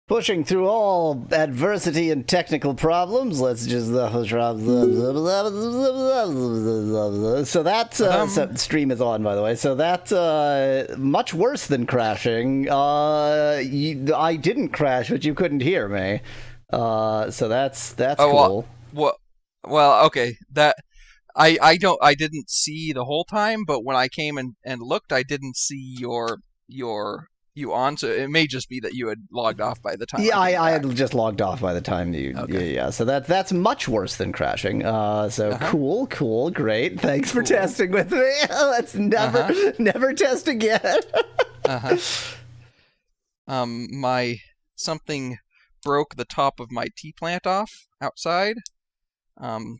Pushing through all adversity and technical problems, let's just so that stream is on, by the way. So that's much worse than crashing. I didn't crash, but you couldn't hear me. So that's cool. Well, okay. That I didn't see the whole time, but when I came and looked, I didn't see you on, so it may just be that you had logged off by the time. Yeah, I had just logged off by the time you. Okay. Yeah, so that's much worse than crashing. Cool, great. Thanks for testing with me. Let's never test again. My something broke the top of my tea plant off outside.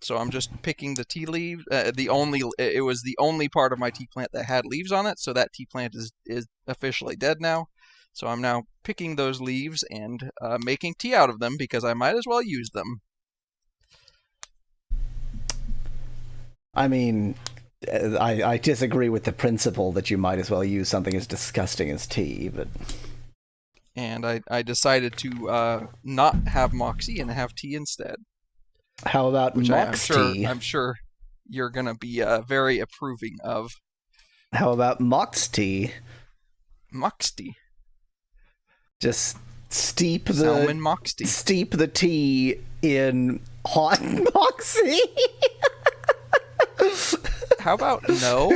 So I'm just picking the tea leaves. It was the only part of my tea plant that had leaves on it, so that tea plant is officially dead now. So I'm now picking those leaves and making tea out of them because I might as well use them. I mean, I disagree with the principle that you might as well use something as disgusting as tea, but. And I decided to not have Moxie and have tea instead. How about Mox tea? I'm sure you're going to be very approving of. How about Mox tea? Mox tea. Just steep Salmon Mox tea. Steep the tea in hot Moxie. How about no?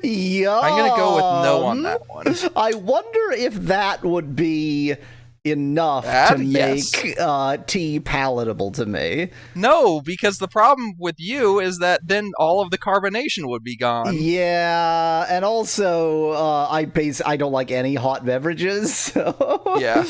Yum. I'm going to go with no on that one. I wonder if that would be enough to make tea palatable to me. No, because the problem with you is that then all of the carbonation would be gone. Yeah, and also I don't like any hot beverages. So. Yeah.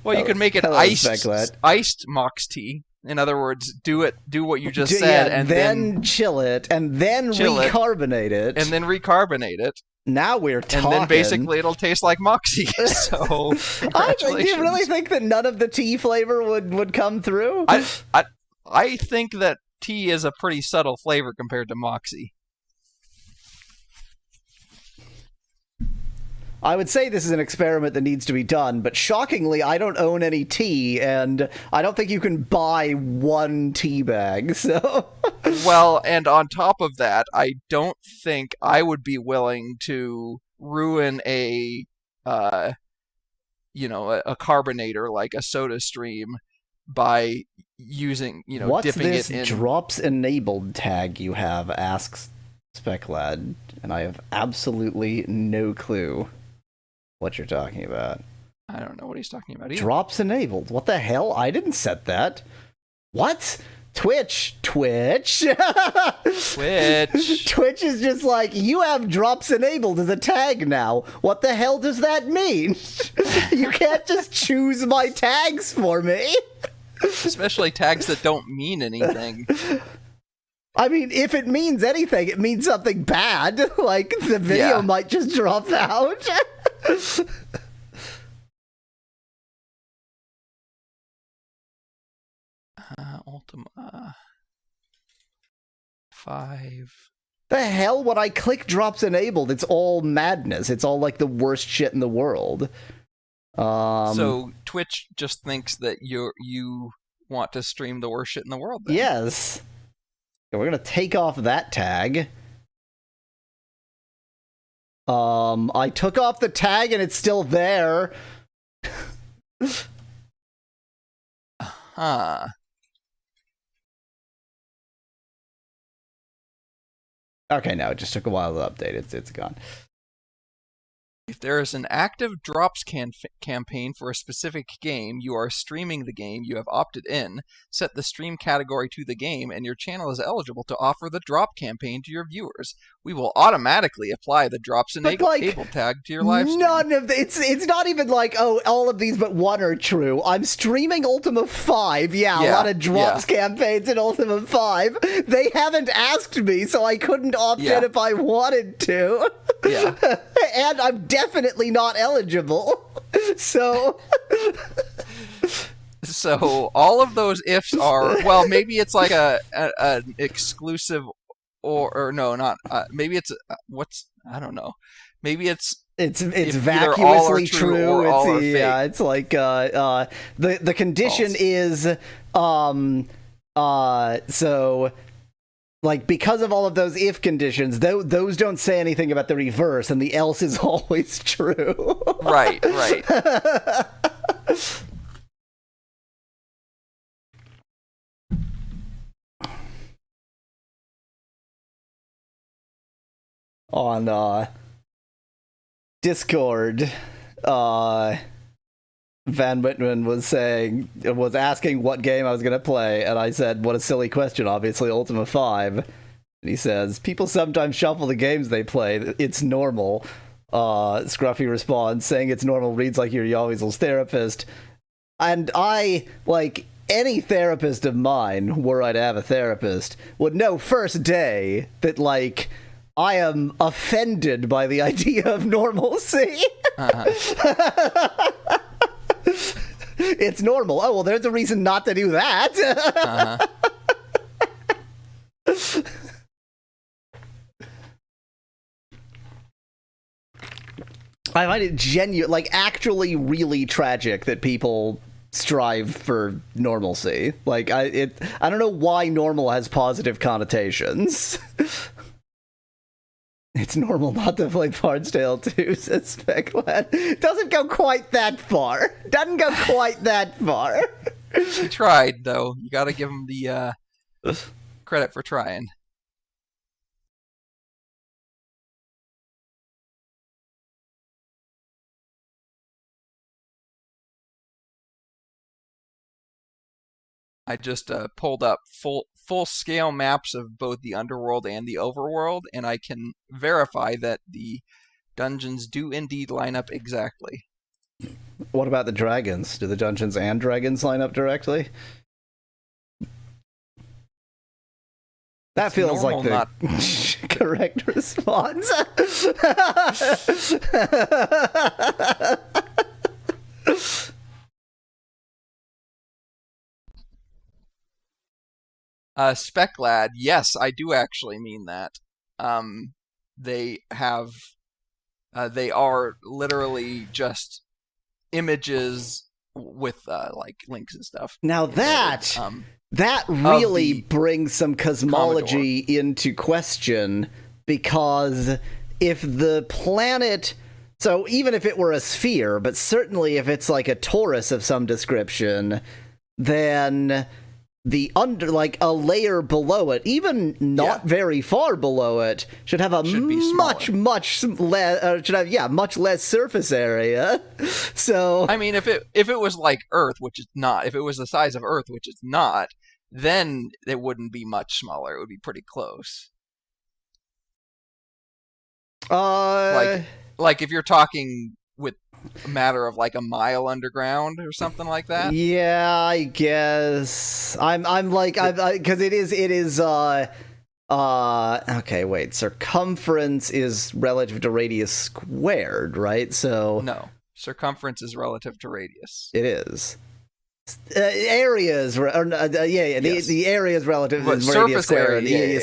Well, you can make it iced Mox tea. In other words, do what you just said, and then chill it, and then recarbonate it, and then recarbonate it. Now we're talking. And then basically it'll taste like Moxie. So do you really think that none of the tea flavor would come through? I think that tea is a pretty subtle flavor compared to Moxie. I would say this is an experiment that needs to be done, but shockingly, I don't own any tea, and I don't think you can buy one tea bag, so... Well, and on top of that, I don't think I would be willing to ruin a carbonator like a Soda Stream by using, dipping it in... What's this drops enabled tag you have, asks Speclad, and I have absolutely no clue what you're talking about. I don't know what he's talking about either. Drops enabled. What the hell? I didn't set that. What? Twitch. Twitch is just like, you have drops enabled as a tag now. What the hell does that mean? You can't just choose my tags for me. Especially tags that don't mean anything. I mean, if it means anything, it means something bad. Like, the video might just drop out. Ultima 5. The hell? When I click drops enabled, it's all madness. It's all like the worst shit in the world. So Twitch just thinks that you want to stream the worst shit in the world, then. Yes. Okay, we're gonna take off that tag. I took off the tag and it's still there. Huh. Okay, no, it just took a while to update. It's gone. If there is an active drops campaign for a specific game, you are streaming the game, you have opted in, set the stream category to the game, and your channel is eligible to offer the drop campaign to your viewers. We will automatically apply the drops enabled tag to your live stream. None of it's not even like, oh, all of these but one are true. I'm streaming Ultima 5. Yeah, a lot of drops campaigns in Ultima 5. They haven't asked me, so I couldn't opt in if I wanted to. Yeah. And I'm definitely not eligible. So all of those ifs are, well, maybe it's like an exclusive or no, not maybe it's I don't know. Maybe it's It's either all are vacuously true. or all are fake. Yeah, it's like the condition False. is so like because of all of those if conditions, those don't say anything about the reverse, and the else is always true. Right. On Discord, Van Whitman was asking what game I was going to play, and I said, what a silly question, obviously Ultima V. And he says, people sometimes shuffle the games they play. It's normal. Scruffy responds, saying it's normal reads like you're Yahweh's therapist. And I, like any therapist of mine, were I to have a therapist, would know first day that, like, I am offended by the idea of normalcy. It's normal. Oh, well, there's a reason not to do that. I find it actually really tragic that people strive for normalcy. Like, I don't know why normal has positive connotations. It's normal not to play Bardsdale 2, says Specklad. Doesn't go quite that far. Doesn't go quite that far. He tried, though. You gotta give him the credit for trying. I just pulled up full scale maps of both the underworld and the overworld, and I can verify that the dungeons do indeed line up exactly. What about the dragons? Do the dungeons and dragons line up directly? That It's feels like normal, the correct response. Specklad, yes, I do actually mean that. They are literally just images with like links and stuff. Now that really brings some cosmology Commodore into question, because if the planet, so even if it were a sphere, but certainly if it's like a torus of some description, then the a layer below it, even not very far below it, should have a much less surface area. So I mean, if it was like Earth, which it's not, if it was the size of Earth, which it's not, then it wouldn't be much smaller. It would be pretty close. Like if you're talking with a matter of like a mile underground or something like that. Yeah, I guess I'm like because it is okay, wait, circumference is relative to radius squared, right? So no, circumference is relative to radius. It is. Area is yes. the area is relative to radius squared. Surface area.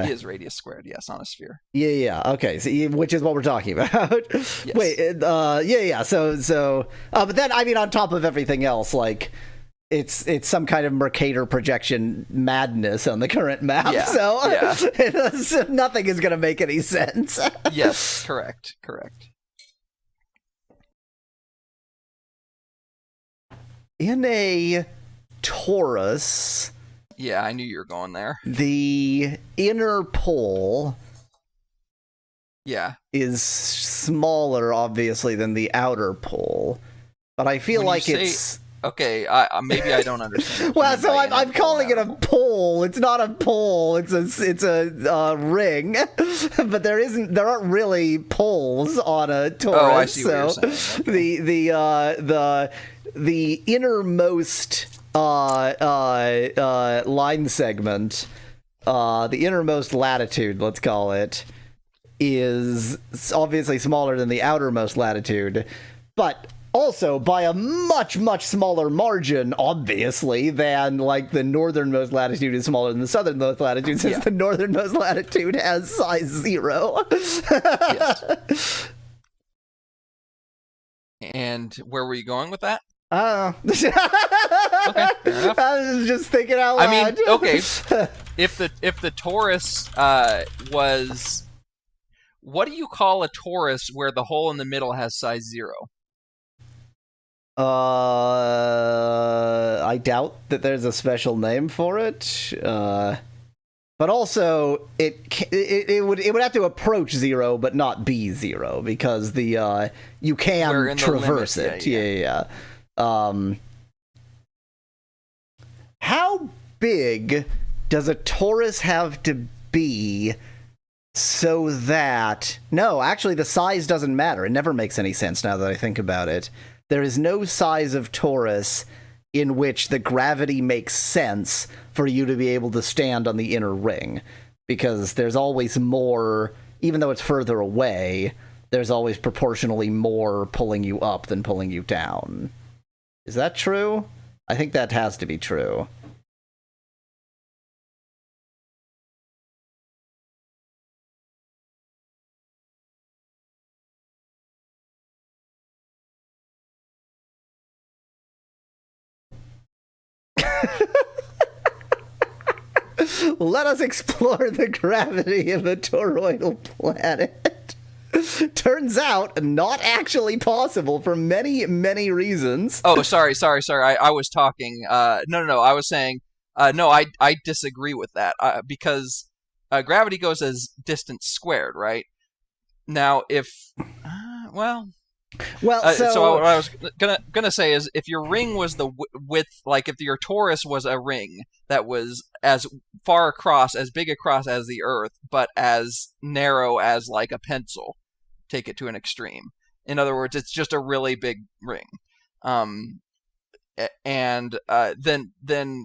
Is radius squared, yes, on a sphere. Okay, so, which is what we're talking about. Yes. Wait, so, but then, I mean, on top of everything else, like, it's some kind of Mercator projection madness on the current map, so nothing is going to make any sense. Yes, correct. In a torus... Yeah, I knew you were going there. The inner pole is smaller, obviously, than the outer pole. But I feel like it's... Okay, maybe I don't understand. Well, so I'm calling it a pole. It's not a pole. It's a ring. But there aren't really poles on a torus. Oh, I see what you're saying. Okay. The innermost line segment, the innermost latitude, let's call it, is obviously smaller than the outermost latitude, but Also, by a much, much smaller margin, obviously, than, like, the northernmost latitude is smaller than the southernmost latitude, since the northernmost latitude has size 0. Yes. And where were you going with that? Okay, fair enough. I was just thinking out loud. I mean, okay, if the torus was... What do you call a torus where the hole in the middle has size 0? I doubt that there's a special name for it. But also, it would have to approach 0, but not be 0, because the you can traverse it. Yeah. How big does a torus have to be so that... No, actually, the size doesn't matter. It never makes any sense now that I think about it. There is no size of torus in which the gravity makes sense for you to be able to stand on the inner ring, because there's always more, even though it's further away, there's always proportionally more pulling you up than pulling you down. Is that true? I think that has to be true. Let us explore the gravity of a toroidal planet. Turns out, not actually possible for many, many reasons. Oh, sorry. I was talking. No. I was saying, no, I disagree with that, because gravity goes as distance squared, right? Now, if... so what I was gonna say is, if your ring was the width, like if your torus was a ring that was as far across, as big across as the Earth, but as narrow as like a pencil, take it to an extreme. In other words, it's just a really big ring. And then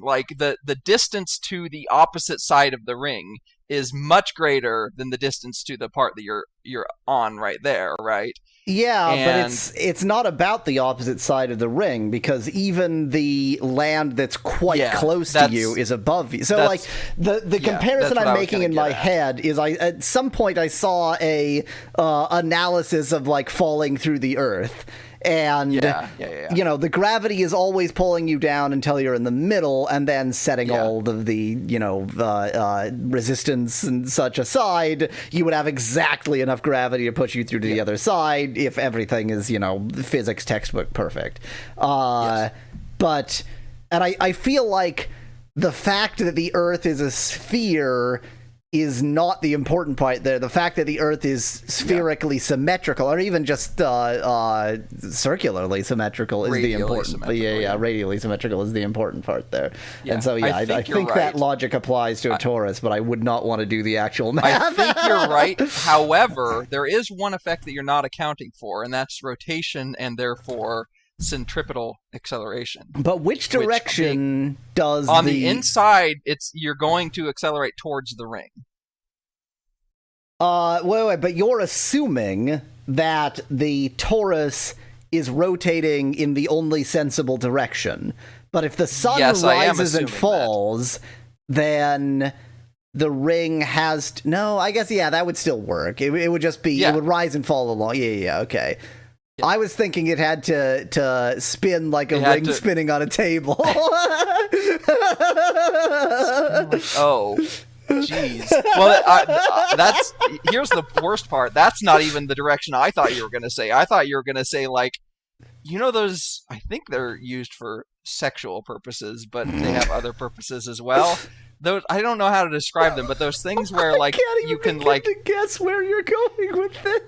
like the distance to the opposite side of the ring is much greater than the distance to the part that you're on right there, right? Yeah, but it's not about the opposite side of the ring, because even the land that's quite close to you is above you. So, like, the comparison I'm making in my head is, at some point I saw a analysis of, like, falling through the Earth. And, you know, the gravity is always pulling you down until you're in the middle, and then setting all of the, you know, resistance and such aside, you would have exactly enough gravity to push you through to the other side if everything is, you know, physics textbook perfect. But, and I feel like the fact that the Earth is a sphere is not the important part there. The fact that the Earth is spherically symmetrical, or even just circularly symmetrical, is the important. Radially symmetrical is the important part there. And so, I think that logic applies to a torus, but I would not want to do the actual math. I think you're right. However, there is one effect that you're not accounting for, and that's rotation, and therefore centripetal acceleration. But which direction does on the inside? You're going to accelerate towards the ring. Wait, but you're assuming that the torus is rotating in the only sensible direction. But if the sun rises and falls, then the ring has no. I guess that would still work. It would just be it would rise and fall along. Okay. I was thinking it had to spin like a ring spinning on a table. Oh, jeez. Well, here's the worst part. That's not even the direction I thought you were going to say. I thought you were going to say, like, you know those, I think they're used for sexual purposes, but they have other purposes as well. Those, I don't know how to describe them, but those things where, like, you can, like, to guess where you're going with this.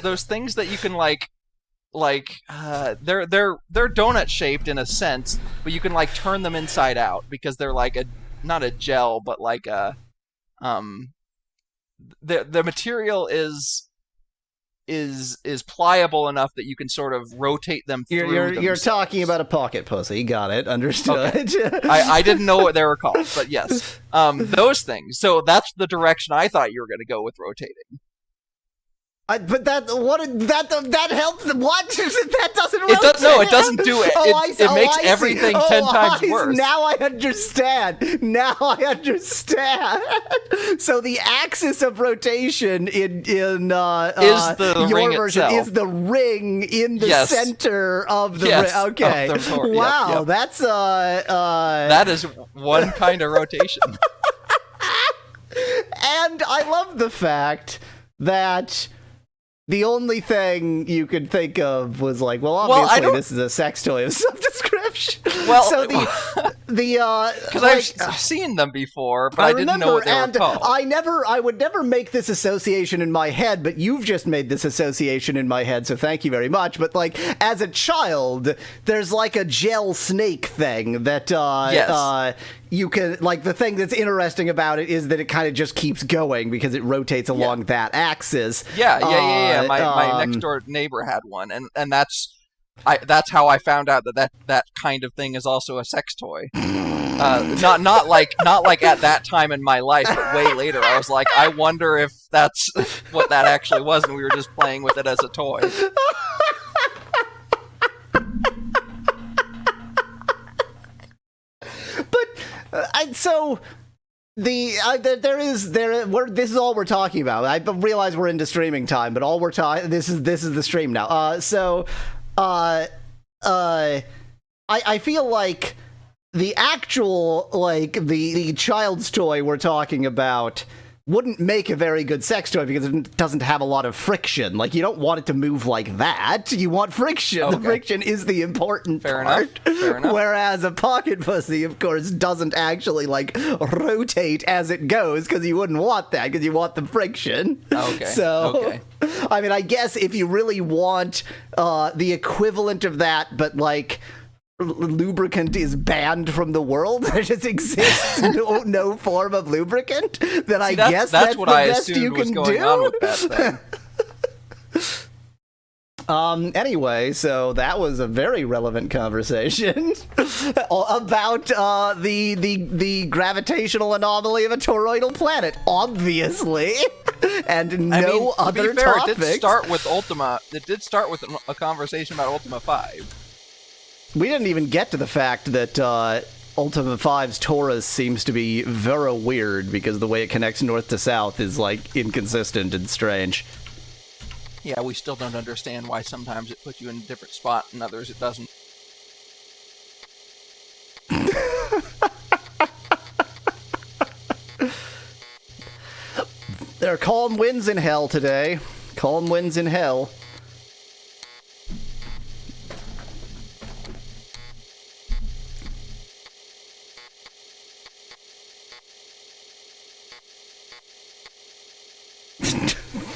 Those things that you can like they're donut shaped in a sense, but you can like turn them inside out because they're like not a gel, but like a the material is pliable enough that you can sort of rotate them through. You're talking about a pocket pussy. Got it. Understood. Okay. I didn't know what they were called, but yes, those things. So that's the direction I thought you were going to go with rotating. But that helps. What? That doesn't rotate. No, it doesn't do it. It makes everything 10 times worse. Now I understand. So the axis of rotation in is the your ring version itself. is the ring in the center of the ring. Okay. Of the wow, yep. that's that is one kind of rotation. And I love the fact that the only thing you could think of was like, well, obviously this is a sex toy of some description. Well, so because I've seen them before, but I didn't know what they were called. I would never make this association in my head, but you've just made this association in my head, so thank you very much. But like, as a child, there's like a gel snake thing that you can, like, the thing that's interesting about it is that it kind of just keeps going because it rotates along that axis. Yeah. My next door neighbor had one, and that's how I found out that kind of thing is also a sex toy. Not like at that time in my life, but way later. I was like, I wonder if that's what that actually was, and we were just playing with it as a toy. So this is all we're talking about. I realize we're into streaming time, but all we're talking this is the stream now. I feel like the actual, like, the child's toy we're talking about wouldn't make a very good sex toy because it doesn't have a lot of friction. Like, you don't want it to move like that. You want friction. Okay. The friction is the important part. Fair enough. Whereas a pocket pussy, of course, doesn't actually, like, rotate as it goes because you wouldn't want that because you want the friction. Okay. So, I mean, I guess if you really want the equivalent of that, but, like, lubricant is banned from the world, there just exists no form of lubricant, then I guess that's what the I best you can going do. On with that thing. Anyway, so that was a very relevant conversation about the gravitational anomaly of a toroidal planet, obviously, and other to be fair, topics. It did start with Ultima. It did start with a conversation about Ultima V. We didn't even get to the fact that Ultima V's torus seems to be very weird because the way it connects north to south is, like, inconsistent and strange. Yeah, we still don't understand why sometimes it puts you in a different spot and others it doesn't. There are calm winds in hell today. Calm winds in hell.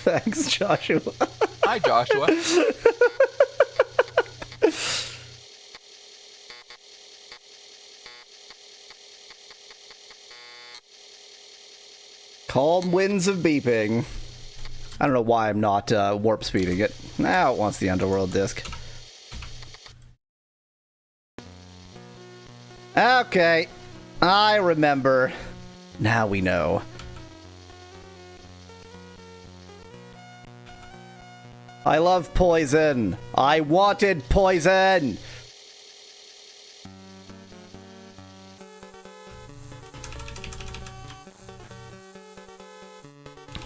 Thanks, Joshua. Hi, Joshua. Calm winds of beeping. I don't know why I'm not warp speeding it. Now it wants the underworld disc. Okay. I remember. Now we know. I love poison. I wanted poison.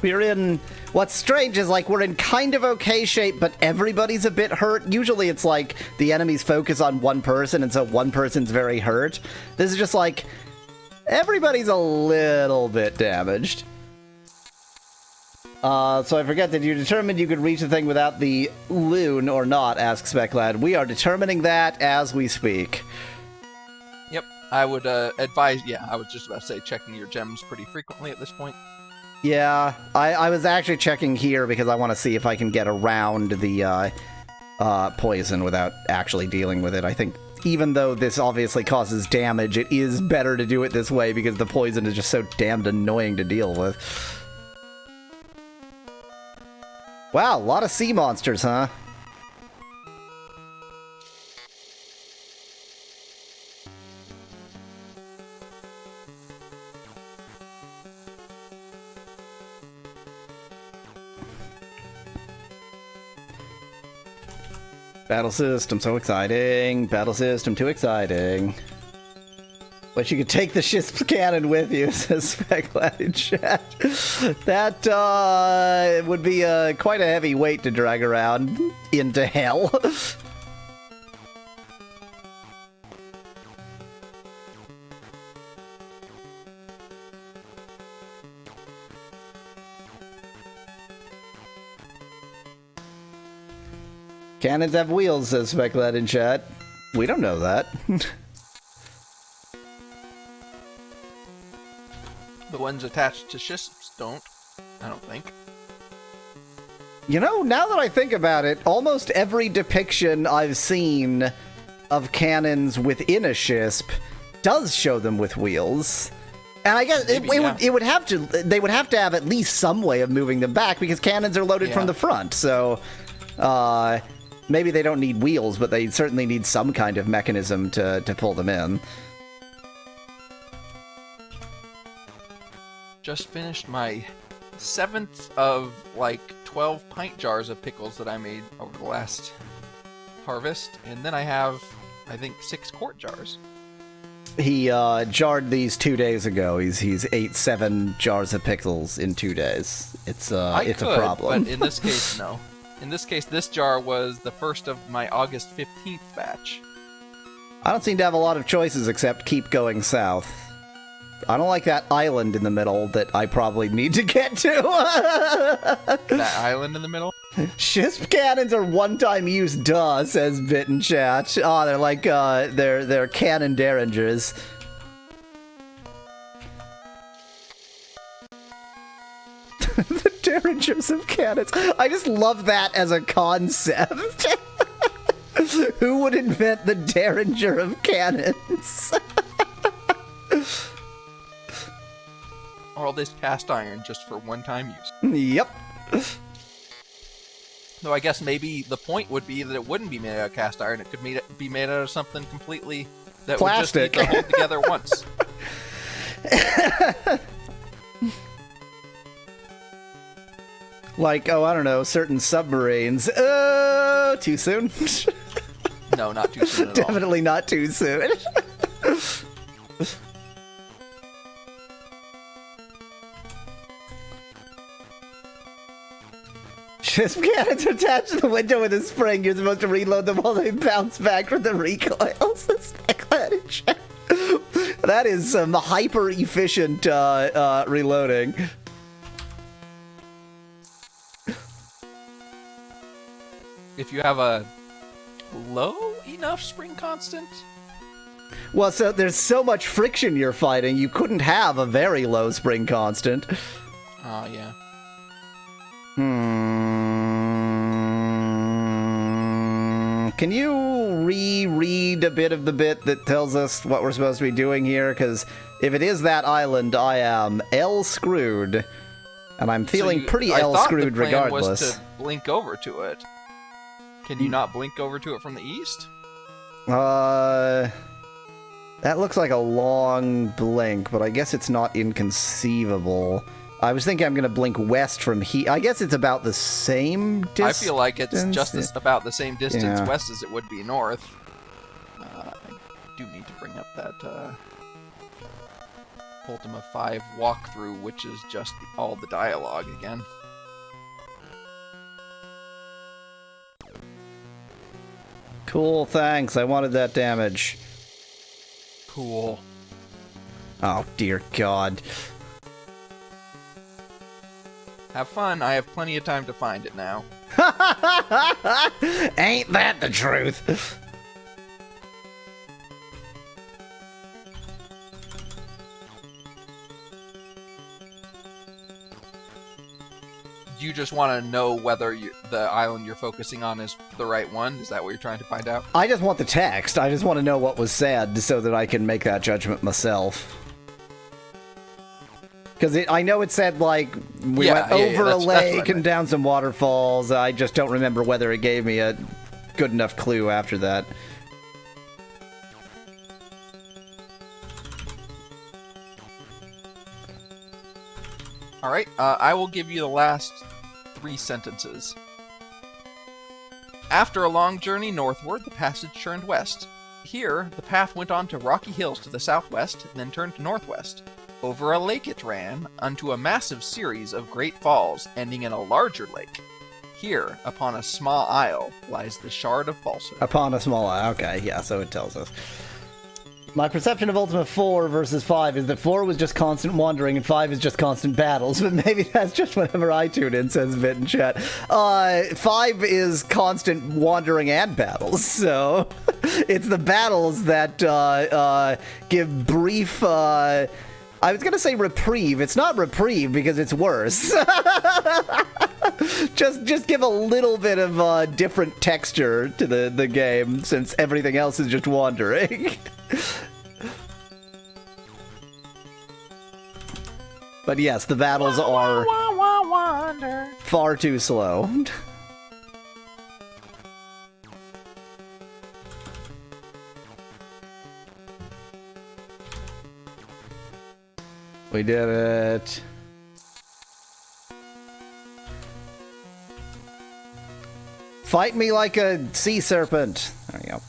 We're in... What's strange is, like, we're in kind of okay shape, but everybody's a bit hurt. Usually it's like the enemies focus on one person, and so one person's very hurt. This is just like, everybody's a little bit damaged. So I forget, did you determine you could reach the thing without the loon or not, asks Speclad. We are determining that as we speak. Yep, I would advise, I was just about to say checking your gems pretty frequently at this point. Yeah, I was actually checking here because I want to see if I can get around the poison without actually dealing with it. I think even though this obviously causes damage, it is better to do it this way because the poison is just so damned annoying to deal with. Wow, a lot of sea monsters, huh? Battle system, so exciting. Battle system, too exciting. Wish you could take the ship's cannon with you, says Speclad in chat. That would be quite a heavy weight to drag around into hell. Cannons have wheels, says Speclad in chat. We don't know that. The ones attached to ships don't, I don't think. You know, now that I think about it, almost every depiction I've seen of cannons within a ship does show them with wheels. And I guess Maybe, they would have to have at least some way of moving them back because cannons are loaded from the front. So, maybe they don't need wheels, but they certainly need some kind of mechanism to pull them in. Just finished my 7th of, like, 12 pint jars of pickles that I made over the last harvest. And then I have, I think, 6 quart jars. He jarred these 2 days ago. He's ate 7 jars of pickles in 2 days. It's a problem. But in this case, no. In this case, this jar was the first of my August 15th batch. I don't seem to have a lot of choices except keep going south. I don't like that island in the middle that I probably need to get to. That island in the middle? Ship cannons are one-time use, duh, says Bit in chat. Oh, they're like, they're cannon derringers. The derringers of cannons. I just love that as a concept. Who would invent the derringer of cannons? All this cast iron just for one-time use. Yep. Though I guess maybe the point would be that it wouldn't be made out of cast iron. It could be made out of something completely that plastic. Would just need to hold together once. Like, oh, I don't know, certain submarines. Too soon? No, not too soon at all. Definitely not too soon. Ship cannons are attached to the window with a spring. You're supposed to reload them while they bounce back from the recoils. That is some hyper-efficient reloading. If you have a low enough spring constant? Well, so there's so much friction you're fighting, you couldn't have a very low spring constant. Oh, yeah. Can you reread a bit of the bit that tells us what we're supposed to be doing here? Because if it is that island, I am L-screwed. And I'm feeling pretty L-screwed regardless. I thought the plan was to blink over to it. Can you not blink over to it from the east? That looks like a long blink, but I guess it's not inconceivable. I was thinking I'm going to blink west from here. I guess it's about the same distance. I feel like it's just about the same distance west as it would be north. I do need to bring up that Ultima V walkthrough, which is just all the dialogue again. Cool, thanks. I wanted that damage. Cool. Oh, dear God. Have fun. I have plenty of time to find it now. Ain't that the truth? You just want to know whether the island you're focusing on is the right one? Is that what you're trying to find out? I just want the text. I just want to know what was said so that I can make that judgment myself. Because I know it said, like, we went over a lake and down some waterfalls. I just don't remember whether it gave me a good enough clue after that. Alright, I will give you the last 3 sentences. After a long journey northward, the passage turned west. Here, the path went on to rocky hills to the southwest, and then turned northwest. Over a lake it ran, unto a massive series of great falls, ending in a larger lake. Here, upon a small isle, lies the Shard of Falsehood. Upon a small isle, okay, yeah, so it tells us. My perception of Ultima 4 versus 5 is that 4 was just constant wandering and 5 is just constant battles, but maybe that's just whenever I tune in, says Vit in chat. 5 is constant wandering and battles, so it's the battles that give brief, I was going to say reprieve. It's not reprieve because it's worse. just give a little bit of different texture to the game since everything else is just wandering. But yes, the battles are far too slow. We did it. Fight me like a sea serpent. There you go.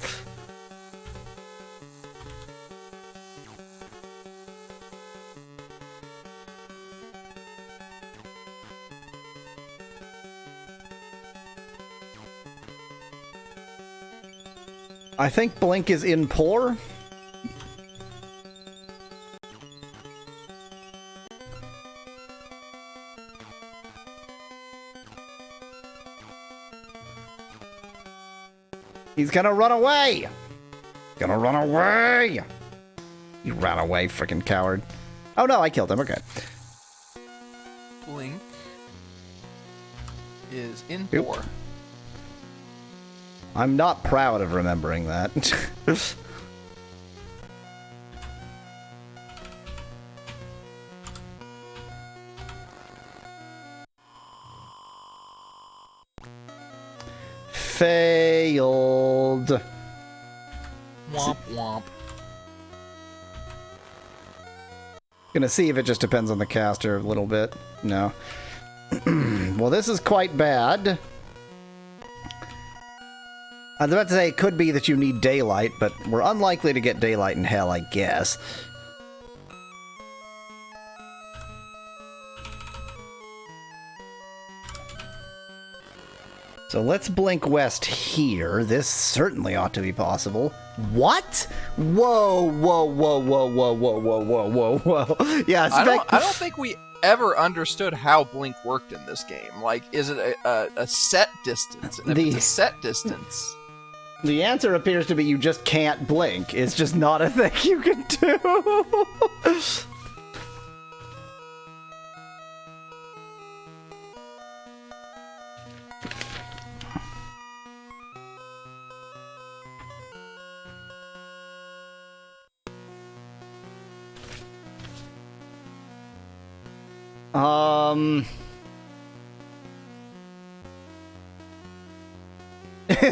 I think Blink is in poor. He's gonna run away! Gonna run away! You ran away, freaking coward. Oh no, I killed him, okay. Blink is in Oop. 4. I'm not proud of remembering that. Failed. Womp womp. Gonna see if it just depends on the caster a little bit. No. Well, this is quite bad. I was about to say it could be that you need daylight, but we're unlikely to get daylight in hell, I guess. So let's blink west here. This certainly ought to be possible. What? Whoa, whoa, whoa, whoa, whoa, whoa, whoa, whoa, whoa, whoa. Yeah, I don't think we ever understood how Blink worked in this game. Like, is it a set distance? And if it's a set distance... The answer appears to be you just can't blink. It's just not a thing you can do.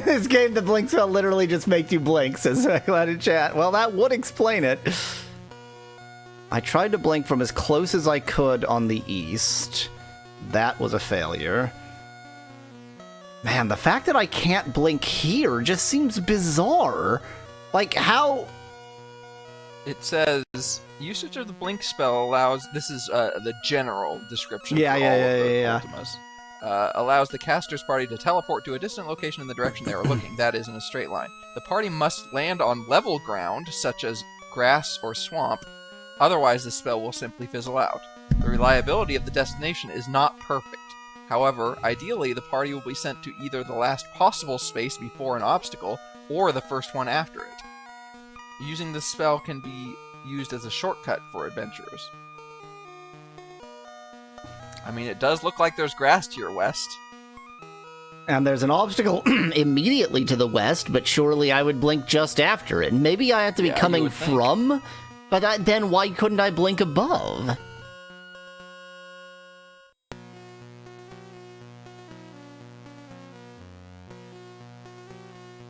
This game, the blink spell literally just makes you blink, says Glad in chat. Well, that would explain it. I tried to blink from as close as I could on the east. That was a failure. Man, the fact that I can't blink here just seems bizarre. Like, how... It says, usage of the blink spell allows... This is the general description yeah, for yeah, all yeah, of the yeah, Ultimas. Allows the caster's party to teleport to a distant location in the direction they are looking, that is, in a straight line. The party must land on level ground, such as grass or swamp, otherwise the spell will simply fizzle out. The reliability of the destination is not perfect. However, ideally the party will be sent to either the last possible space before an obstacle, or the first one after it. Using this spell can be used as a shortcut for adventurers. I mean, it does look like there's grass to your west. And there's an obstacle immediately to the west, but surely I would blink just after it. Maybe I have to be coming from, but then why couldn't I blink above?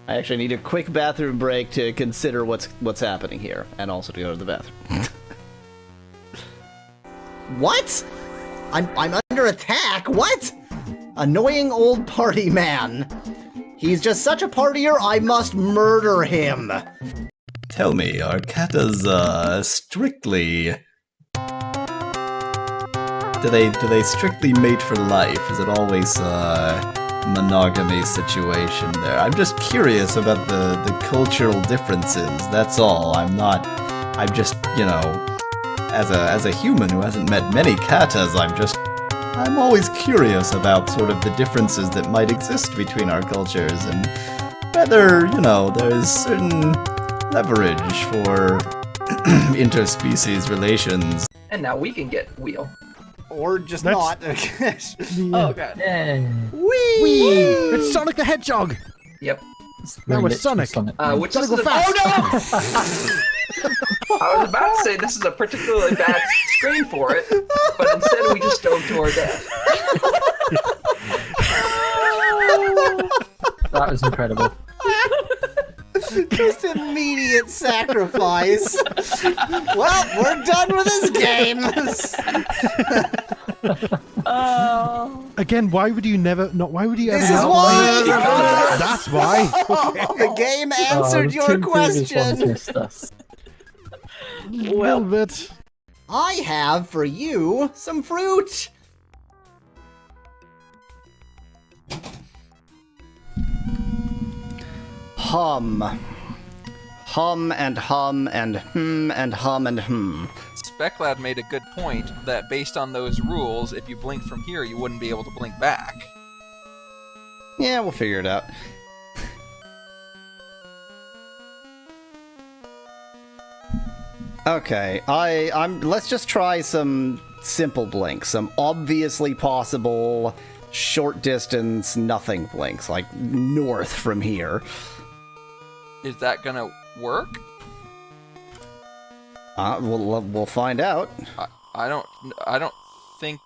I actually need a quick bathroom break to consider what's happening here, and also to go to the bathroom. What? I'm under attack? What? Annoying old party man. He's just such a partier, I must murder him. Tell me, are katas, strictly... Do they strictly mate for life? Is it always a monogamy situation there? I'm just curious about the cultural differences, that's all. I'm just, you know, as a human who hasn't met many katas, I'm always curious about sort of the differences that might exist between our cultures, and whether, you know, there's certain leverage for interspecies relations. And now we can get wheel. Or just not. Oh god. Whee! It's Sonic the Hedgehog! Yep. No, it's Sonic. Which Gotta is go fast. Oh no! I was about to say this is a particularly bad screen for it, but instead we just dove to our death. That was incredible. Just immediate sacrifice. Well, we're done with this game. Again, why would you never? Not why would you ever? This is not why. play- That's why. The game answered your question. Well, bit. I have for you some fruit. Hum. Hum and hum and hmm and hum and hmm. Speclad made a good point that based on those rules, if you blink from here, you wouldn't be able to blink back. Yeah, we'll figure it out. Okay, let's just try some simple blinks, some obviously possible short distance nothing blinks, like north from here. Is that gonna work? We'll find out. I don't think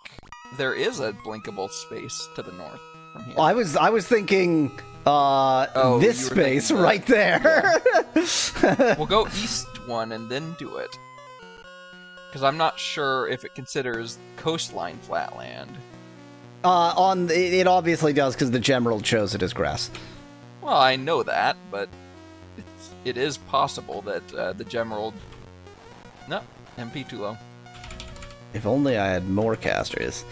there is a blinkable space to the north from here. I was thinking Oh, this you were space thinking that. right there. We'll go east one and then do it. Because I'm not sure if it considers coastline flatland. It obviously does because the general chose it as grass. Well, I know that, but it is possible that the Gemerald... No, MP too low. If only I had more casters.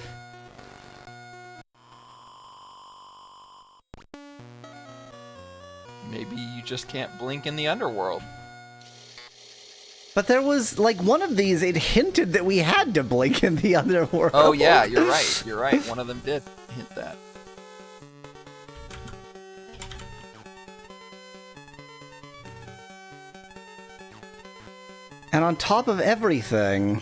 Maybe you just can't blink in the underworld. But there was, like, one of these, it hinted that we had to blink in the underworld. Oh yeah, you're right. You're right. One of them did hint that. And on top of everything...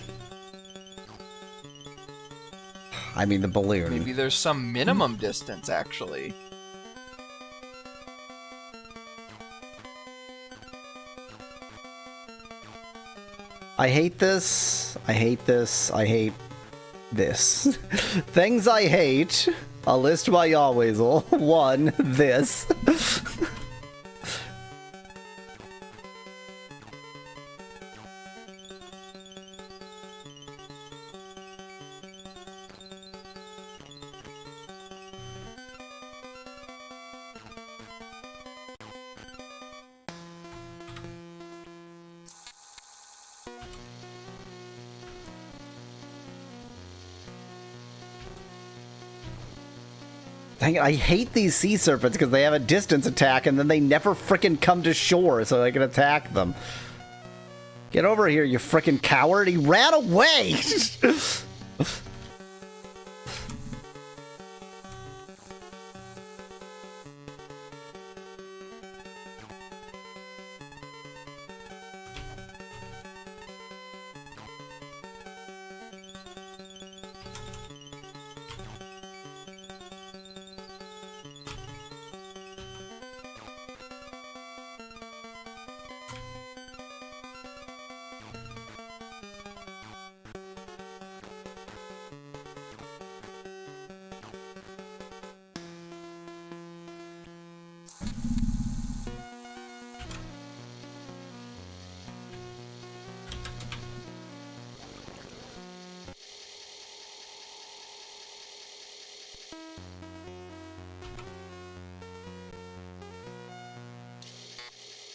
I mean, the balloon. Maybe there's some minimum distance, actually. I hate this. I hate this. I hate this. Things I hate. A list by Yahweasel. 1. This. Dang it, I hate these sea serpents because they have a distance attack and then they never frickin' come to shore so I can attack them. Get over here, you frickin' coward. He ran away!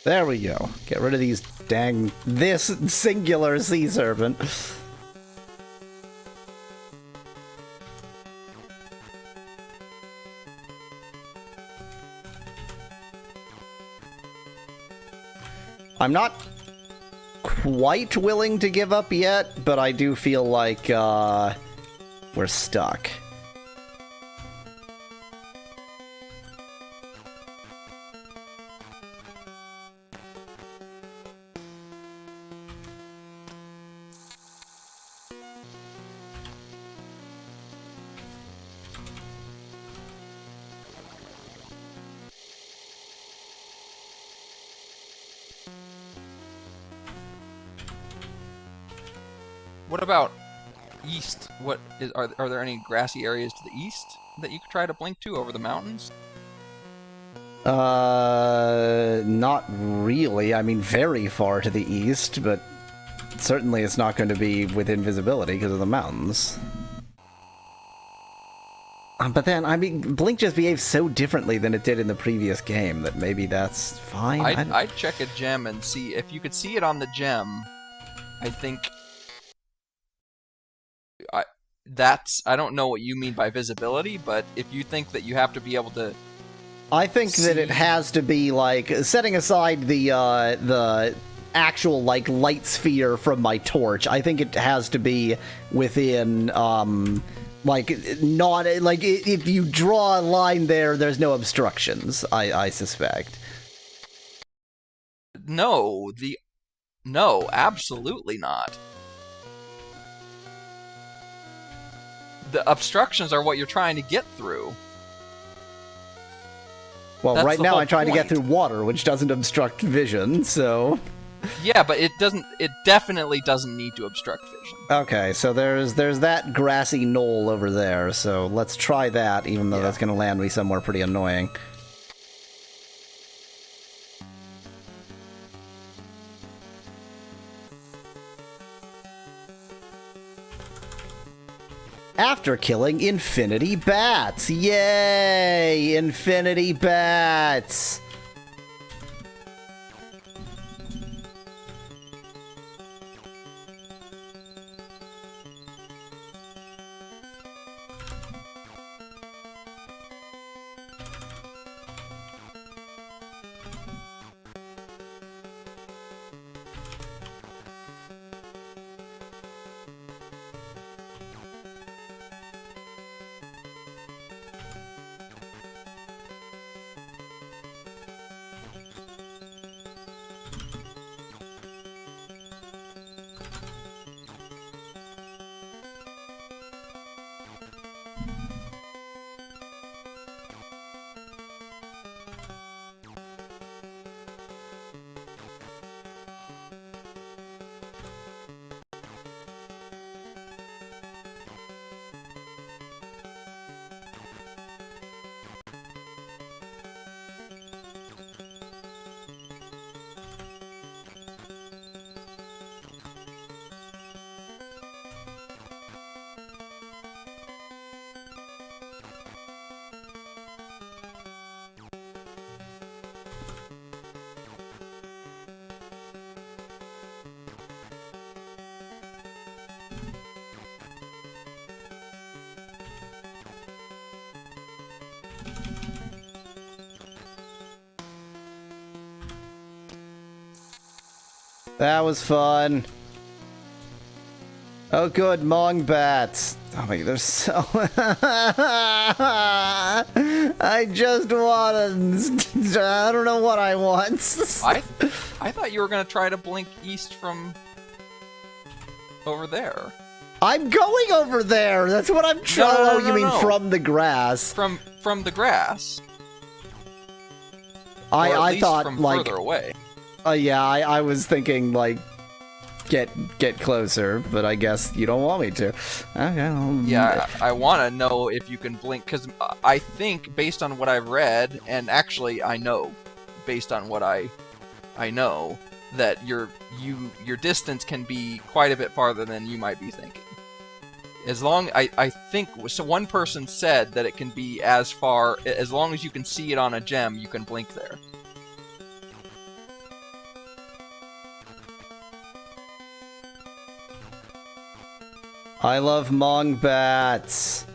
There we go. Get rid of this singular sea serpent. I'm not quite willing to give up yet, but I do feel like we're stuck. What about east? Are there any grassy areas to the east that you could try to blink to over the mountains? Not really. I mean, very far to the east, but certainly it's not going to be within visibility because of the mountains. But then, I mean, Blink just behaves so differently than it did in the previous game that maybe that's fine. I'd check a gem and see if you could see it on the gem. I think I don't know what you mean by visibility, but if you think that you have to be able to, I think that it has to be like setting aside the actual like light sphere from my torch. I think it has to be within like not like if you draw a line there, there's no obstructions. I suspect. No, absolutely not. The obstructions are what you're trying to get through. Well, That's right the now whole I'm trying to get point. through water, which doesn't obstruct vision, so... Yeah, but it definitely doesn't need to obstruct vision. Okay, so there's that grassy knoll over there, so let's try that, even though that's going to land me somewhere pretty annoying. After killing infinity bats! Yay! Infinity bats! That was fun. Oh, good, Mong bats. Oh my, they're so... I just want to... I don't know what I want. I thought you were going to try to blink east from over there. I'm going over there. That's what I'm trying. No, Oh, you mean no. from the grass? From the grass. Or at I least thought from like further away. Yeah, I was thinking like get closer, but I guess you don't want me to. Okay. Yeah, I want to know if you can blink, because I think, based on what I've read, and actually I know, based on what I know, that your distance can be quite a bit farther than you might be thinking. As long, I think, so one person said that it can be as far, as long as you can see it on a gem, you can blink there. I love mongbats.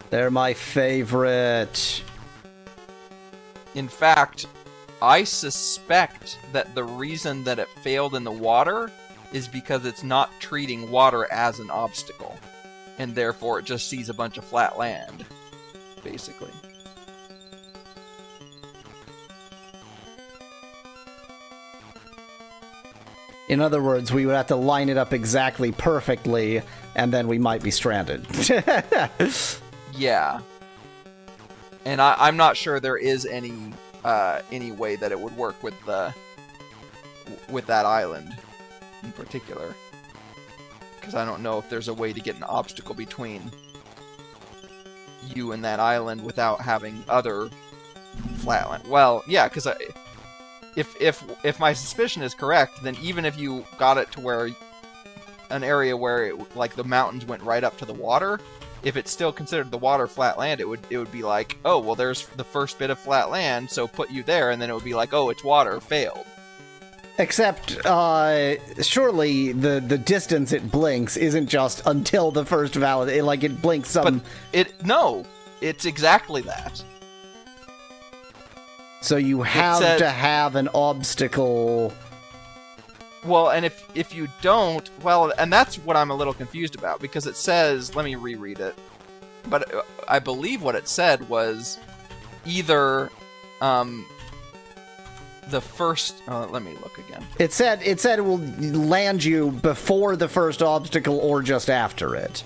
They're my favorite. In fact, I suspect that the reason that it failed in the water is because it's not treating water as an obstacle. And therefore it just sees a bunch of flat land, basically. In other words, we would have to line it up exactly perfectly, and then we might be stranded. Yeah. And I'm not sure there is any way that it would work with that island in particular. Because I don't know if there's a way to get an obstacle between you and that island without having other flatland. Well, yeah, because if my suspicion is correct, then even if you got it to where an area where like the mountains went right up to the water, if it's still considered the water flat land, it would be like, oh, well, there's the first bit of flat land, so put you there, and then it would be like, oh, it's water, failed. Except, surely the distance it blinks isn't just until the first valid. It blinks some. But no, it's exactly that. So you have to have an obstacle. Well, and if you don't, well, and that's what I'm a little confused about, because it says, let me reread it, but I believe what it said was either the first, let me look again. It said it will land you before the first obstacle or just after it.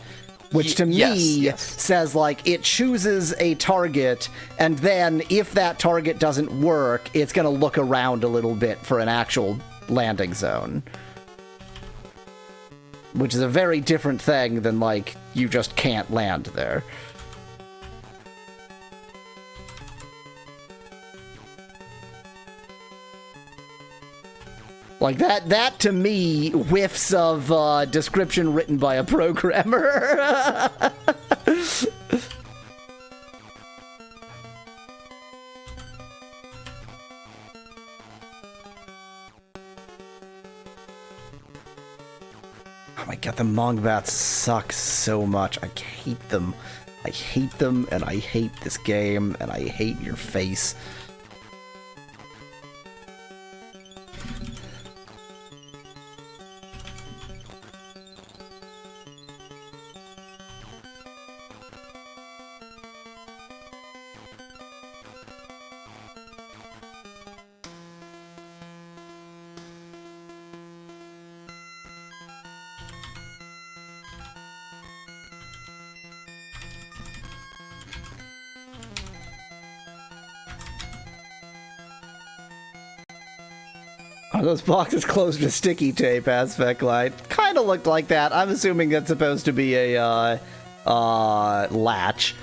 Which to me says, like, it chooses a target, and then if that target doesn't work, it's going to look around a little bit for an actual landing zone. Which is a very different thing than, like, you just can't land there. Like, that to me whiffs of description written by a programmer. Oh my god, the mongbats suck so much. I hate them. I hate them, and I hate this game, and I hate your face. Are those boxes closed with sticky tape, aspect light? Kind of looked like that. I'm assuming that's supposed to be a, latch.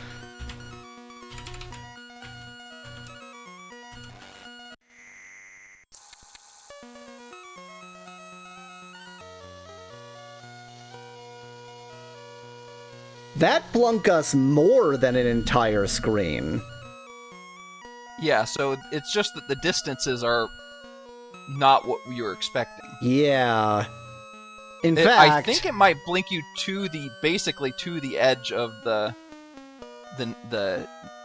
That blunk us more than an entire screen. Yeah, so it's just that the distances are not what you were expecting. Yeah. In I fact, think it might blink you to basically to the edge of the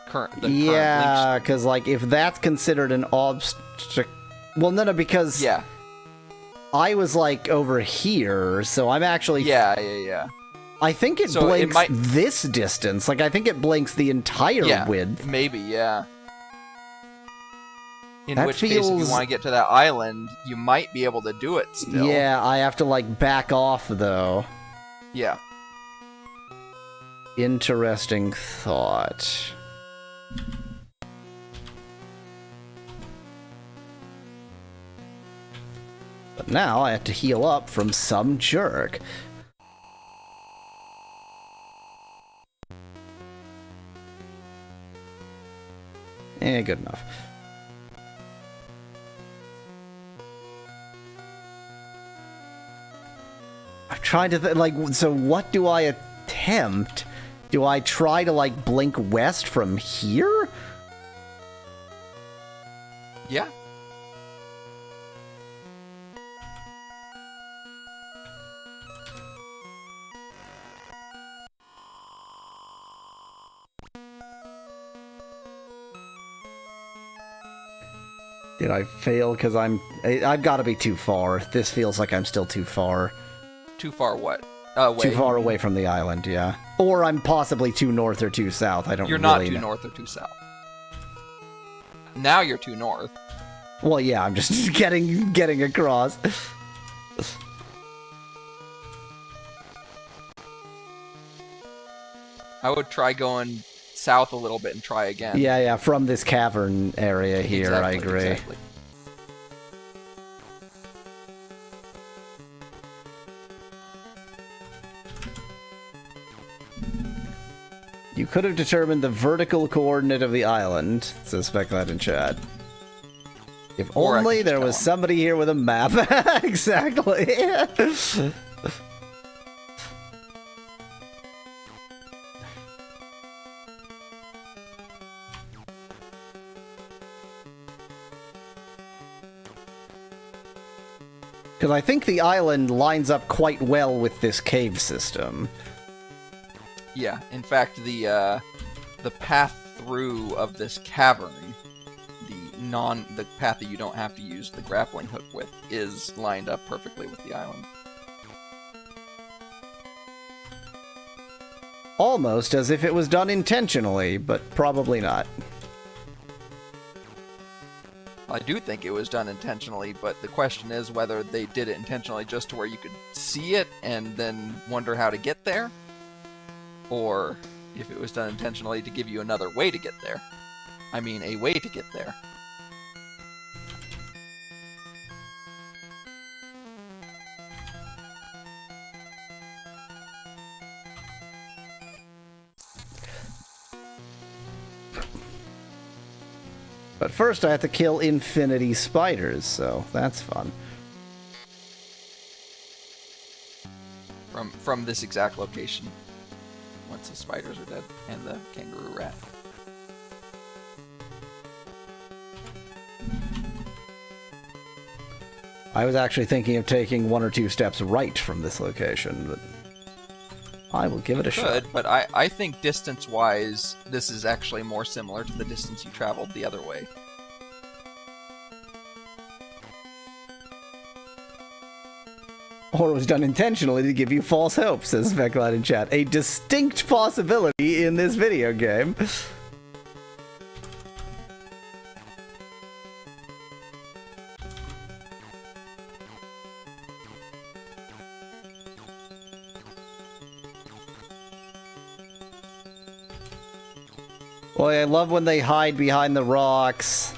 current. Yeah, because like if that's considered an obstacle, well, no, because yeah, I was like over here, so I'm actually yeah. I think it blinks this distance. Like I think it blinks the entire width. Maybe, yeah. In That which case, if you want to get to that island, you might be able to do it still. Yeah, I have to, like, back off, though. Yeah. Interesting thought. But now I have to heal up from some jerk. Good enough. I'm trying to so what do I attempt? Do I try to, like, blink west from here? Yeah. Did I fail because I've got to be too far. This feels like I'm still too far. Too far what? Too far away from the island, yeah. Or I'm possibly too north or too south. I don't You're really not too know. north or too south. Now you're too north. Well, yeah, I'm just getting across. I would try going south a little bit and try again. Yeah, from this cavern area here, Exactly, I agree. Exactly. You could have determined the vertical coordinate of the island, says Speculate in chat. If Or I only could there just was tell somebody here with a map. Exactly. Because I think the island lines up quite well with this cave system. Yeah, in fact, the path through of this cavern, the path that you don't have to use the grappling hook with, is lined up perfectly with the island. Almost as if it was done intentionally, but probably not. I do think it was done intentionally, but the question is whether they did it intentionally just to where you could see it and then wonder how to get there, or if it was done intentionally to give you another way to get there. I mean, a way to get there. But first I have to kill infinity spiders, so that's fun. From this exact location, once the spiders are dead, and the kangaroo rat. I was actually thinking of taking 1 or 2 steps right from this location, but I will give it a shot. But I think distance-wise, this is actually more similar to the distance you traveled the other way. Or it was done intentionally to give you false hope, says Speculate in chat. A distinct possibility in this video game. Boy, I love when they hide behind the rocks.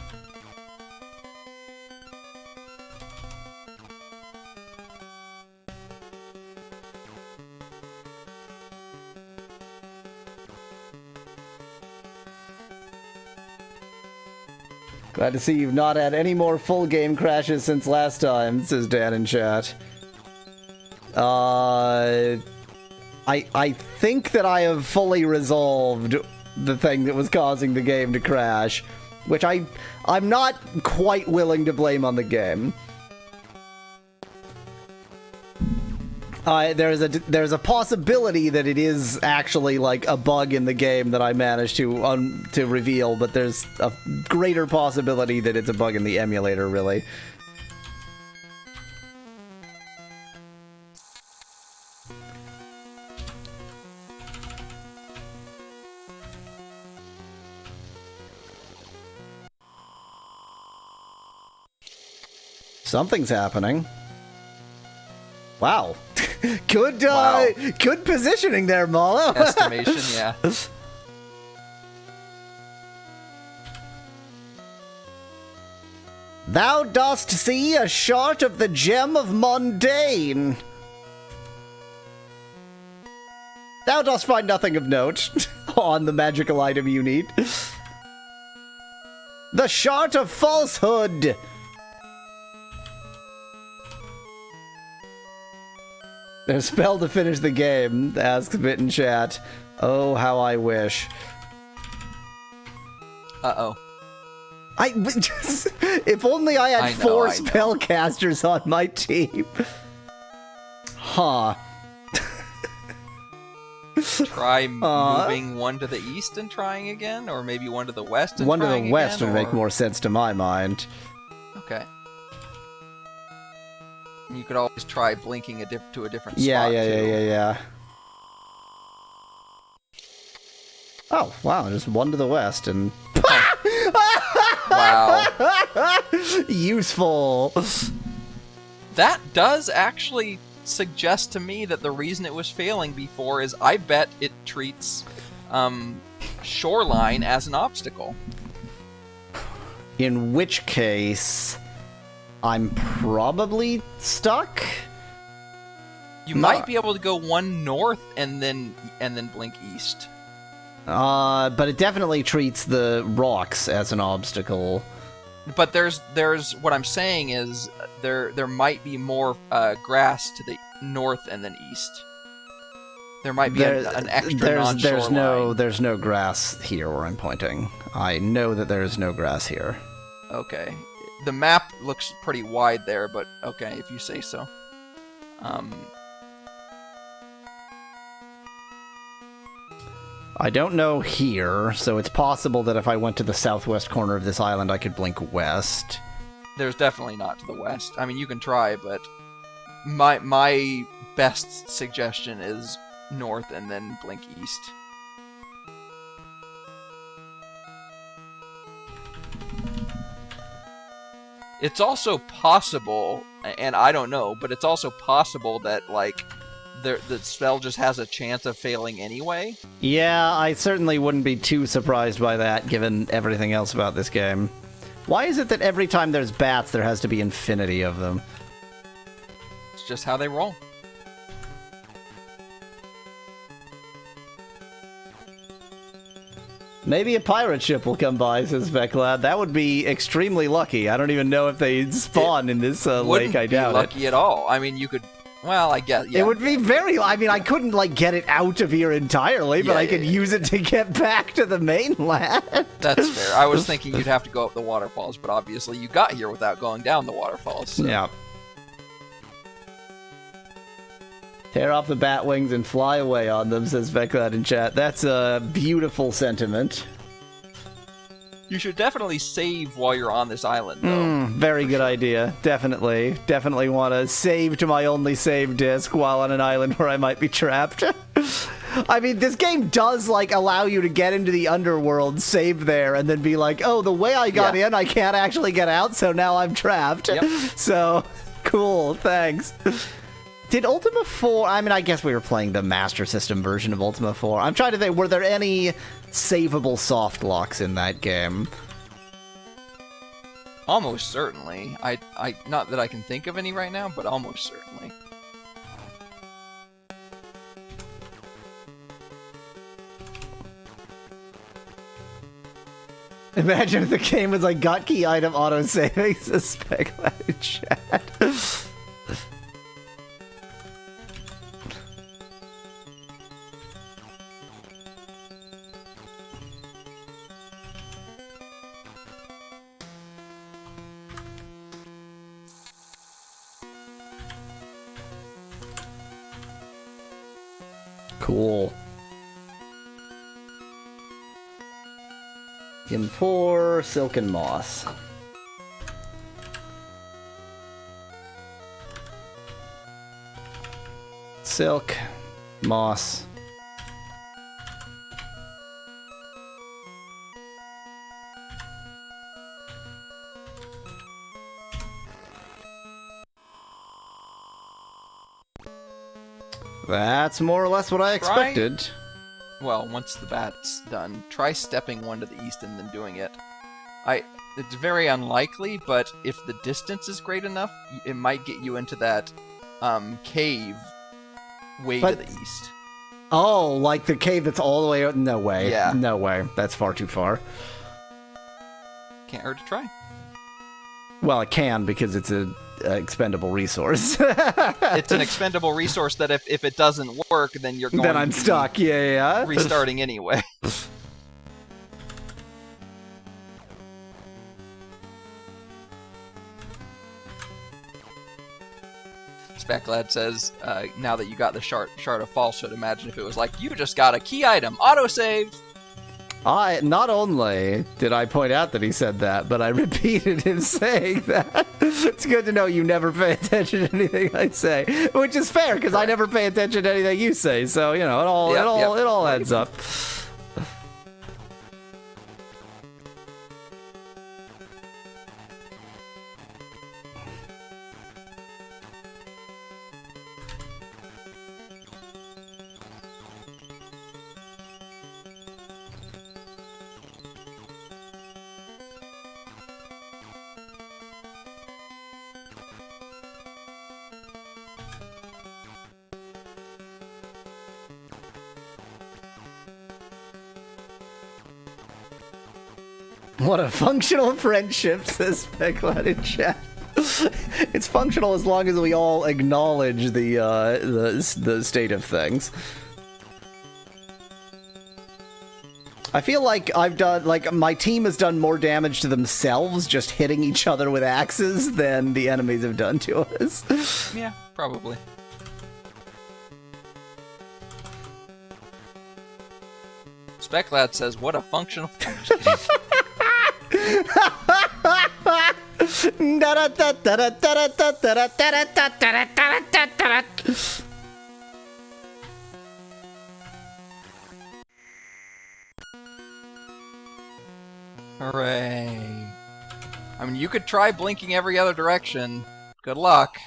Glad to see you've not had any more full game crashes since last time, says Dan in chat. I think that I have fully resolved the thing that was causing the game to crash, which I'm not quite willing to blame on the game. There's a possibility that it is actually like a bug in the game that I managed to reveal, but there's a greater possibility that it's a bug in the emulator, really. Something's happening. Wow. Good positioning there, Mallow. Estimation, yeah. Thou dost see a shard of the gem of mundane. Thou dost find nothing of note on the magical item you need. The shard of falsehood. There's a spell to finish the game, asks Bit in chat. Oh, how I wish. Uh-oh. If only I had I know, four I know. spellcasters on my team. Huh. Try moving one to the east and trying again, or maybe one to the west and One to trying the west again, would make or- more sense to my mind. Okay. You could always try blinking to a different Yeah, spot, yeah, too. yeah. Oh, wow, just one to the west and... Wow. Useful. That does actually suggest to me that the reason it was failing before is I bet it treats shoreline as an obstacle. In which case, I'm probably stuck? You might be able to go one north and then blink east. But it definitely treats the rocks as an obstacle. But there's what I'm saying is there might be more grass to the north and then east. There might be an extra non-shoreline. There's no grass here where I'm pointing. I know that there is no grass here. Okay. The map looks pretty wide there, but okay, if you say so. I don't know here, so it's possible that if I went to the southwest corner of this island, I could blink west. There's definitely not to the west. I mean, you can try, but my best suggestion is north and then blink east. It's also possible, and I don't know, but it's also possible that, like, the spell just has a chance of failing anyway. Yeah, I certainly wouldn't be too surprised by that, given everything else about this game. Why is it that every time there's bats, there has to be infinity of them? It's just how they roll. Maybe a pirate ship will come by, says Becklad. That would be extremely lucky. I don't even know if they spawn in this lake. I doubt it. Wouldn't be lucky at all. I mean, you could... Well, I guess, yeah. It would be very... I mean, I couldn't, like, get it out of here entirely, but I could use it to get back to the mainland. That's fair. I was thinking you'd have to go up the waterfalls, but obviously you got here without going down the waterfalls. So. Yeah. Tear off the bat wings and fly away on them, says Becklad in chat. That's a beautiful sentiment. You should definitely save while you're on this island, though. Very good idea. Definitely. Definitely want to save to my only save disk while on an island where I might be trapped. I mean, this game does, like, allow you to get into the underworld, save there, and then be like, oh, the way I got in, I can't actually get out, so now I'm trapped. Yep. So, cool, thanks. Did Ultima 4... I mean, I guess we were playing the Master System version of Ultima 4. I'm trying to think, were there any savable soft locks in that game? Almost certainly. I not that I can think of any right now, but almost certainly. Imagine if the game was like, got key item auto-saving, suspect that in chat. Cool. Impor silken moss. Silk, moss. That's more or less what I expected. Well, once the bat's done, try stepping one to the east and then doing it. It's very unlikely, but if the distance is great enough, it might get you into that cave way to the east. Oh, like the cave that's all the way out? No way. Yeah. No way. That's far too far. Can't hurt to try. Well, it can, because it's an expendable resource. It's an expendable resource that if it doesn't work, then you're going then I'm stuck. Yeah. restarting anyway. Specklad says, now that you got the shard of falsehood, imagine if it was like, you just got a key item, autosave! Not only did I point out that he said that, but I repeated him saying that. It's good to know you never pay attention to anything I say, which is fair because I never pay attention to anything you say. So it all adds up. What a functional friendship, says Specklad in chat. It's functional as long as we all acknowledge the state of things. I feel like my team has done more damage to themselves just hitting each other with axes than the enemies have done to us. Yeah, probably. Specklad says, what a functional friendship. Hooray. I mean, you could try blinking every other direction. Good luck.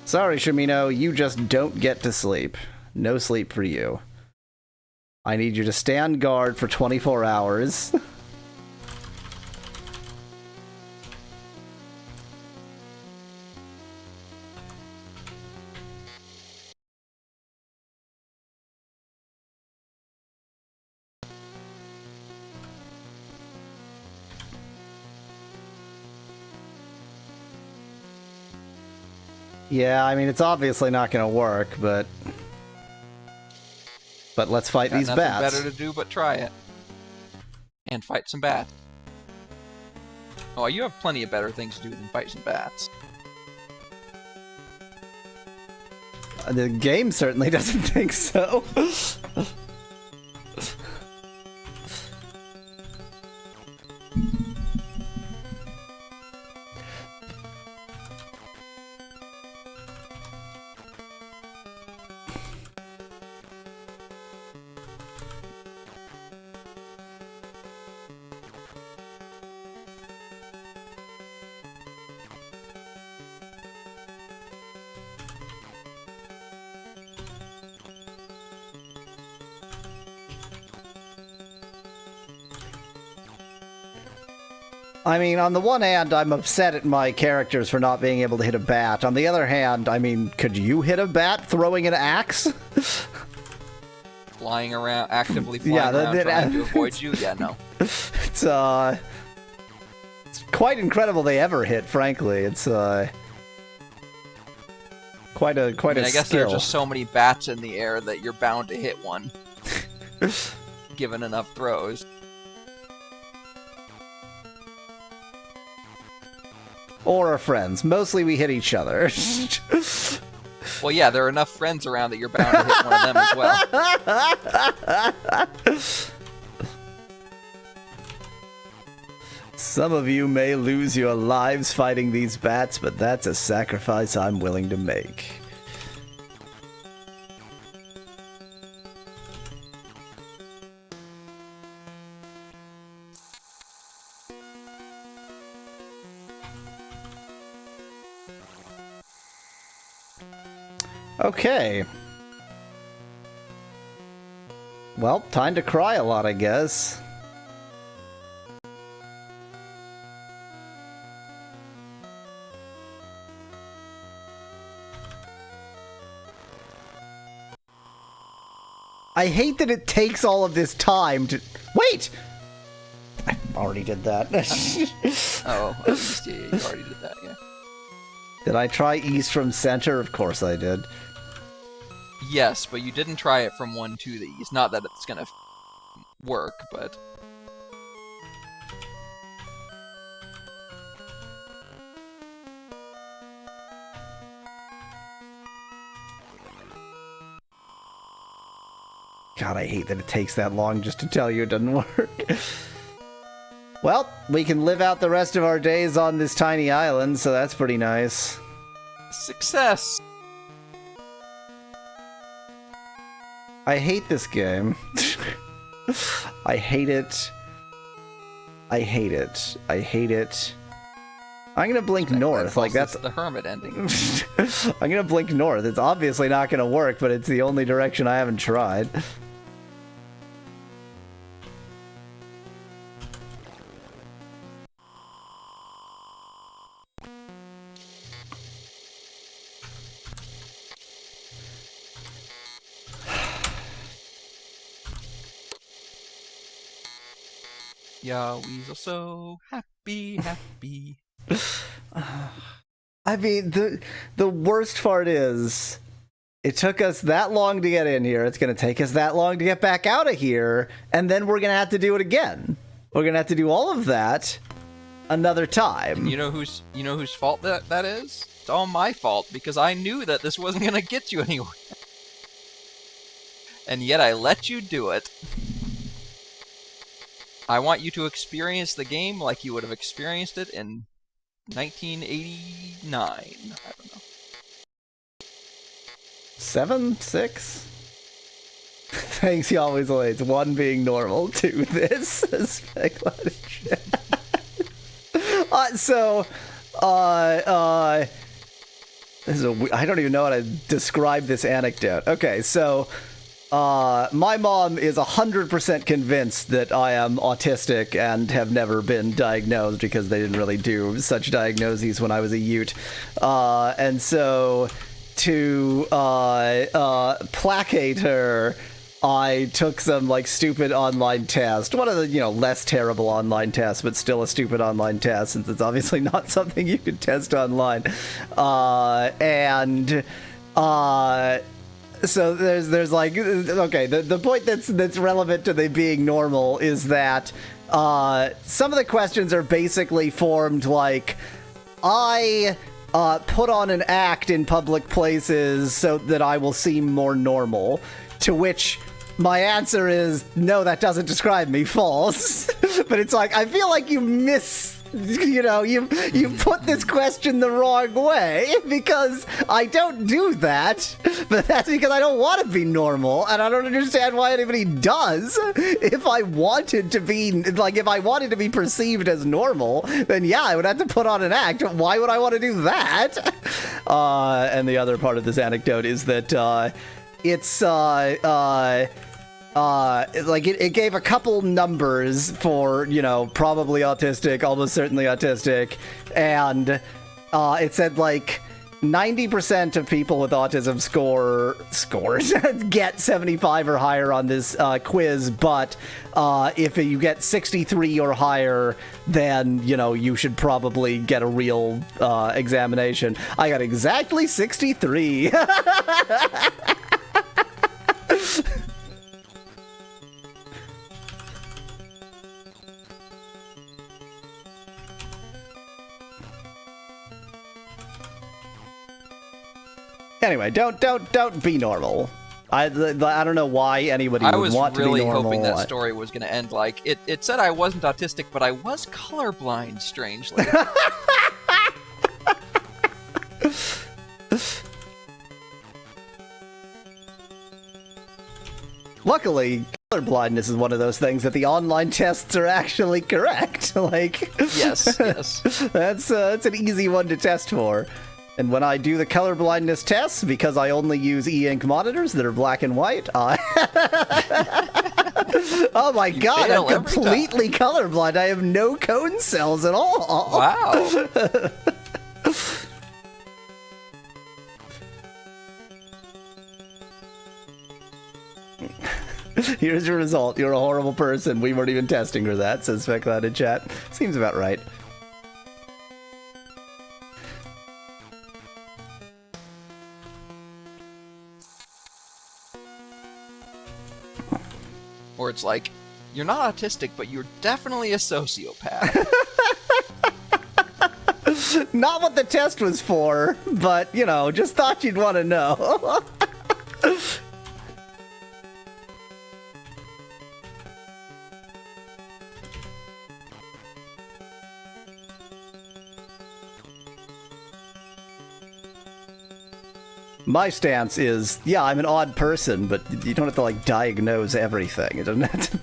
Sorry, Shimino, you just don't get to sleep. No sleep for you. I need you to stand guard for 24 hours. Yeah, I mean, it's obviously not going to work, but let's fight these nothing bats. Better to do but try it. And fight some bats. Oh, you have plenty of better things to do than fight some bats. The game certainly doesn't think so. I mean, on the one hand, I'm upset at my characters for not being able to hit a bat. On the other hand, I mean, could you hit a bat throwing an axe? Flying around, actively flying around trying to avoid you? Yeah, no. It's quite incredible they ever hit, frankly. It's quite a I guess skill. there are just so many bats in the air that you're bound to hit one. Given enough throws. Or our friends. Mostly we hit each other. Well, yeah, there are enough friends around that you're bound to hit one of them as well. Some of you may lose your lives fighting these bats, but that's a sacrifice I'm willing to make. Okay. Well, time to cry a lot, I guess. I hate that it takes all of this time to... Wait! I already did that. Oh, at least, yeah, you already did that, yeah. Did I try east from center? Of course I did. Yes, but you didn't try it from 1 to the east. Not that it's gonna work, but God, I hate that it takes that long just to tell you it doesn't work. Well, we can live out the rest of our days on this tiny island, so that's pretty nice. success. I hate this game. I hate it. I hate it. I hate it. I'm gonna blink north, like that's the hermit ending. I'm gonna blink north. It's obviously not gonna work, but it's the only direction I haven't tried. Yeah, we's so happy, happy. I mean, the worst part is, it took us that long to get in here. It's going to take us that long to get back out of here, and then we're going to have to do it again. We're going to have to do all of that another time. And you know whose fault that is? It's all my fault because I knew that this wasn't going to get you anywhere. And yet I let you do it. I want you to experience the game like you would have experienced it in 1989. I don't know. 7, 6. Thanks, he always lays. 1 being normal, 2 this. Speculated shit. This is I don't even know how to describe this anecdote. Okay, so my mom is 100% convinced that I am autistic and have never been diagnosed because they didn't really do such diagnoses when I was a Ute. And so to placate her, I took some like stupid online test. One of the, less terrible online tests, but still a stupid online test since it's obviously not something you can test online. So there's like, okay, the point that's relevant to the being normal is that some of the questions are basically formed like, I put on an act in public places so that I will seem more normal, to which my answer is, no, that doesn't describe me, false. But it's like, I feel like you put this question the wrong way because I don't do that, but that's because I don't want to be normal, and I don't understand why anybody does. If I wanted to be perceived as normal, then yeah, I would have to put on an act. Why would I want to do that? And the other part of this anecdote is that it gave a couple numbers for, probably autistic, almost certainly autistic, and it said like 90% of people with autism scores get 75 or higher on this quiz, but if you get 63 or higher, then, you should probably get a real examination. I got exactly 63. Anyway, don't be normal. I don't know why anybody would want to be normal. I was really hoping that story was going to end like it said I wasn't autistic, but I was colorblind, strangely. Luckily, colorblindness is one of those things that the online tests are actually correct. Like, yes. That's an easy one to test for. And when I do the colorblindness tests, because I only use e-ink monitors that are black and white, oh my god, I'm completely colorblind. I have no cone cells at all. Wow. Here's your result. You're a horrible person. We weren't even testing for that, says Specloud in chat. Seems about right. Or it's like, You're not autistic, but you're definitely a sociopath. Not what the test was for, but, you know, just thought you'd want to know. My stance is, yeah, I'm an odd person, but you don't have to, like, diagnose everything. It doesn't have to...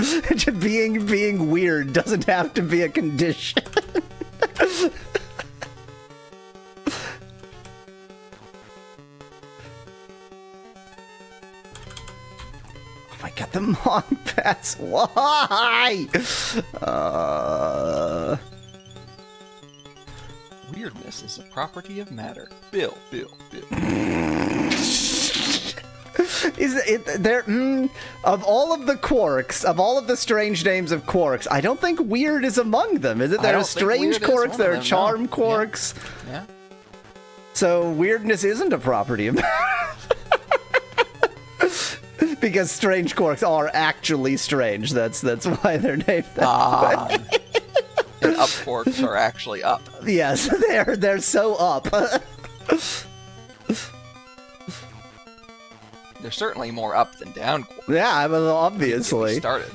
being weird doesn't have to be a condition. Oh my god, the Monk Bats, why? Weirdness is a property of matter. Bill. Is it there? Of all of the quarks, of all of the strange names of quarks, I don't think weird is among them. Is it? There are strange quarks, there are charm quarks. Yeah. So weirdness isn't a property of because strange quarks are actually strange. That's why they're named that way. And up quarks are actually up. Yes, they're so up. They're certainly more up than down quarks. Yeah, I mean, obviously. Started.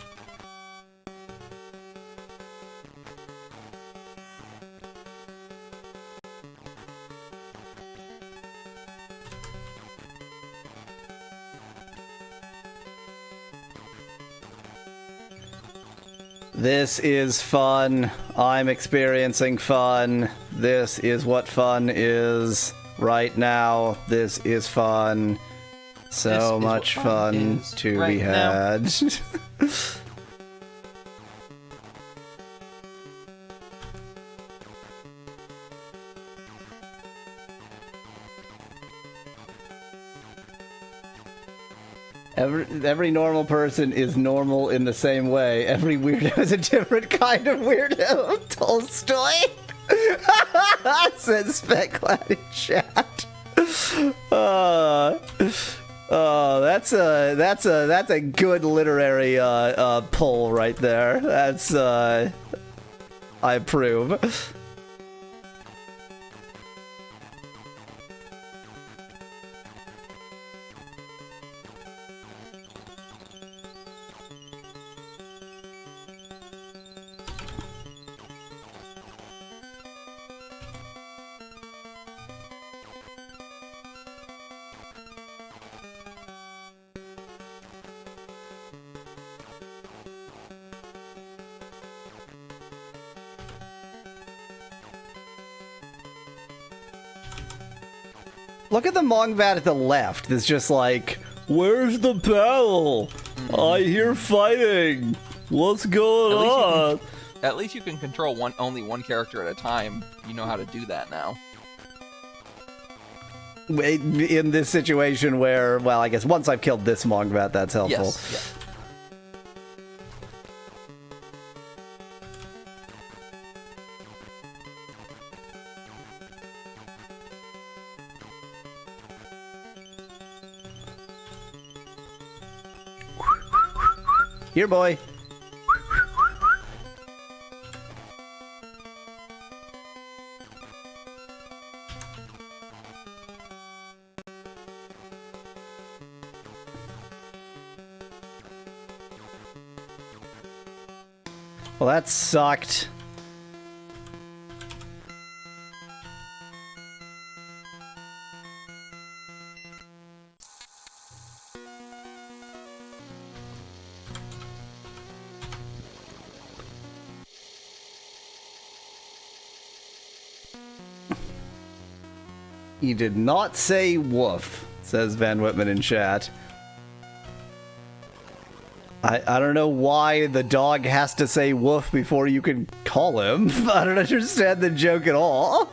This is fun. I'm experiencing fun. This is what fun is right now. This is fun. So much fun to be had. Every normal person is normal in the same way. Every weirdo is a different kind of weirdo. Tolstoy says Specklat in chat. That's a good literary pull right there. That's I approve. Look at the Mongbat at the left. It's just like, where's the battle? I hear fighting. What's going on? At least you can control only one character at a time. You know how to do that now. In this situation where, well, I guess once I've killed this Mongbat, that's helpful. Yes. Yeah. Here, boy. Well, that sucked. He did not say woof, says Van Whitman in chat. I don't know why the dog has to say woof before you can call him. I don't understand the joke at all.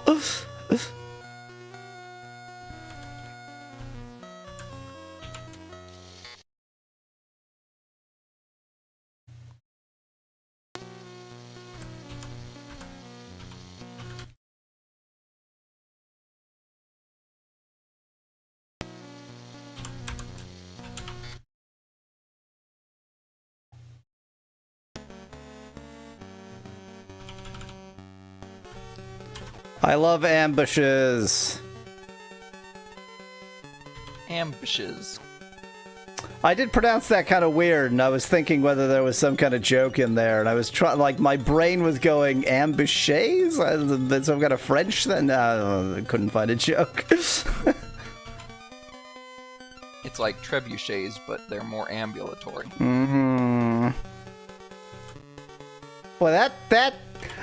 I love ambushes. Ambushes. I did pronounce that kind of weird, and I was thinking whether there was some kind of joke in there, and I was trying, like, my brain was going, ambushes? Some kind of French thing? No, I couldn't find a joke. It's like trebuchets, but they're more ambulatory. Mm-hmm. Well,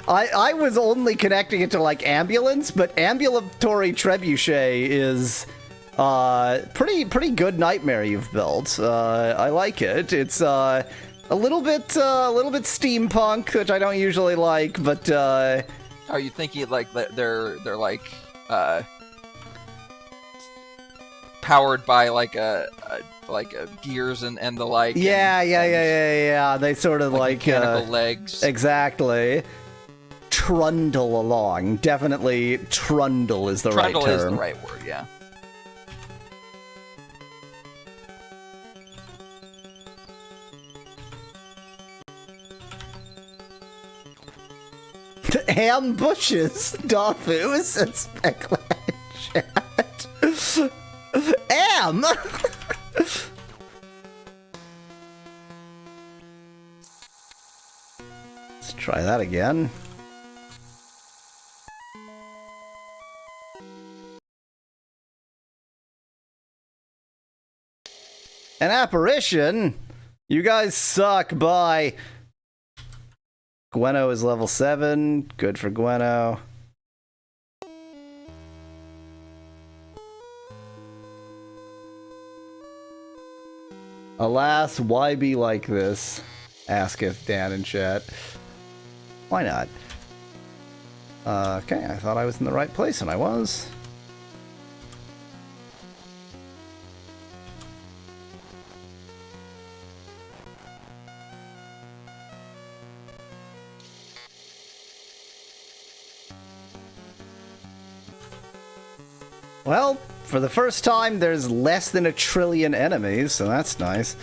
I was only connecting it to, like, ambulance, but ambulatory trebuchet is... pretty good nightmare you've built. I like it. It's a little bit steampunk, which I don't usually like, but Are you thinking like they're like powered by like a gears and the like? Yeah. They sort of like mechanical legs. Exactly. Trundle along. Definitely, trundle is the right term. Trundle is the right word. Yeah. Ambushes, Dafu, says Speckland Chat. Am! Let's try that again. An apparition? You guys suck, bye. Gweno is level 7. Good for Gweno. Alas, why be like this? Asketh Dan in chat. Why not? Okay, I thought I was in the right place, and I was. Well, for the first time, there's less than 1 trillion enemies, so that's nice.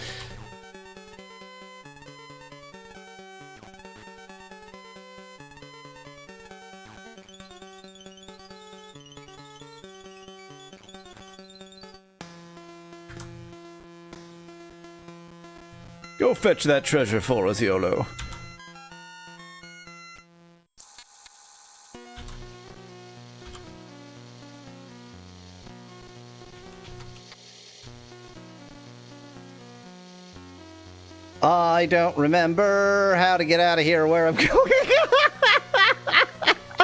Go fetch that treasure for us, YOLO. I don't remember how to get out of here or where I'm going.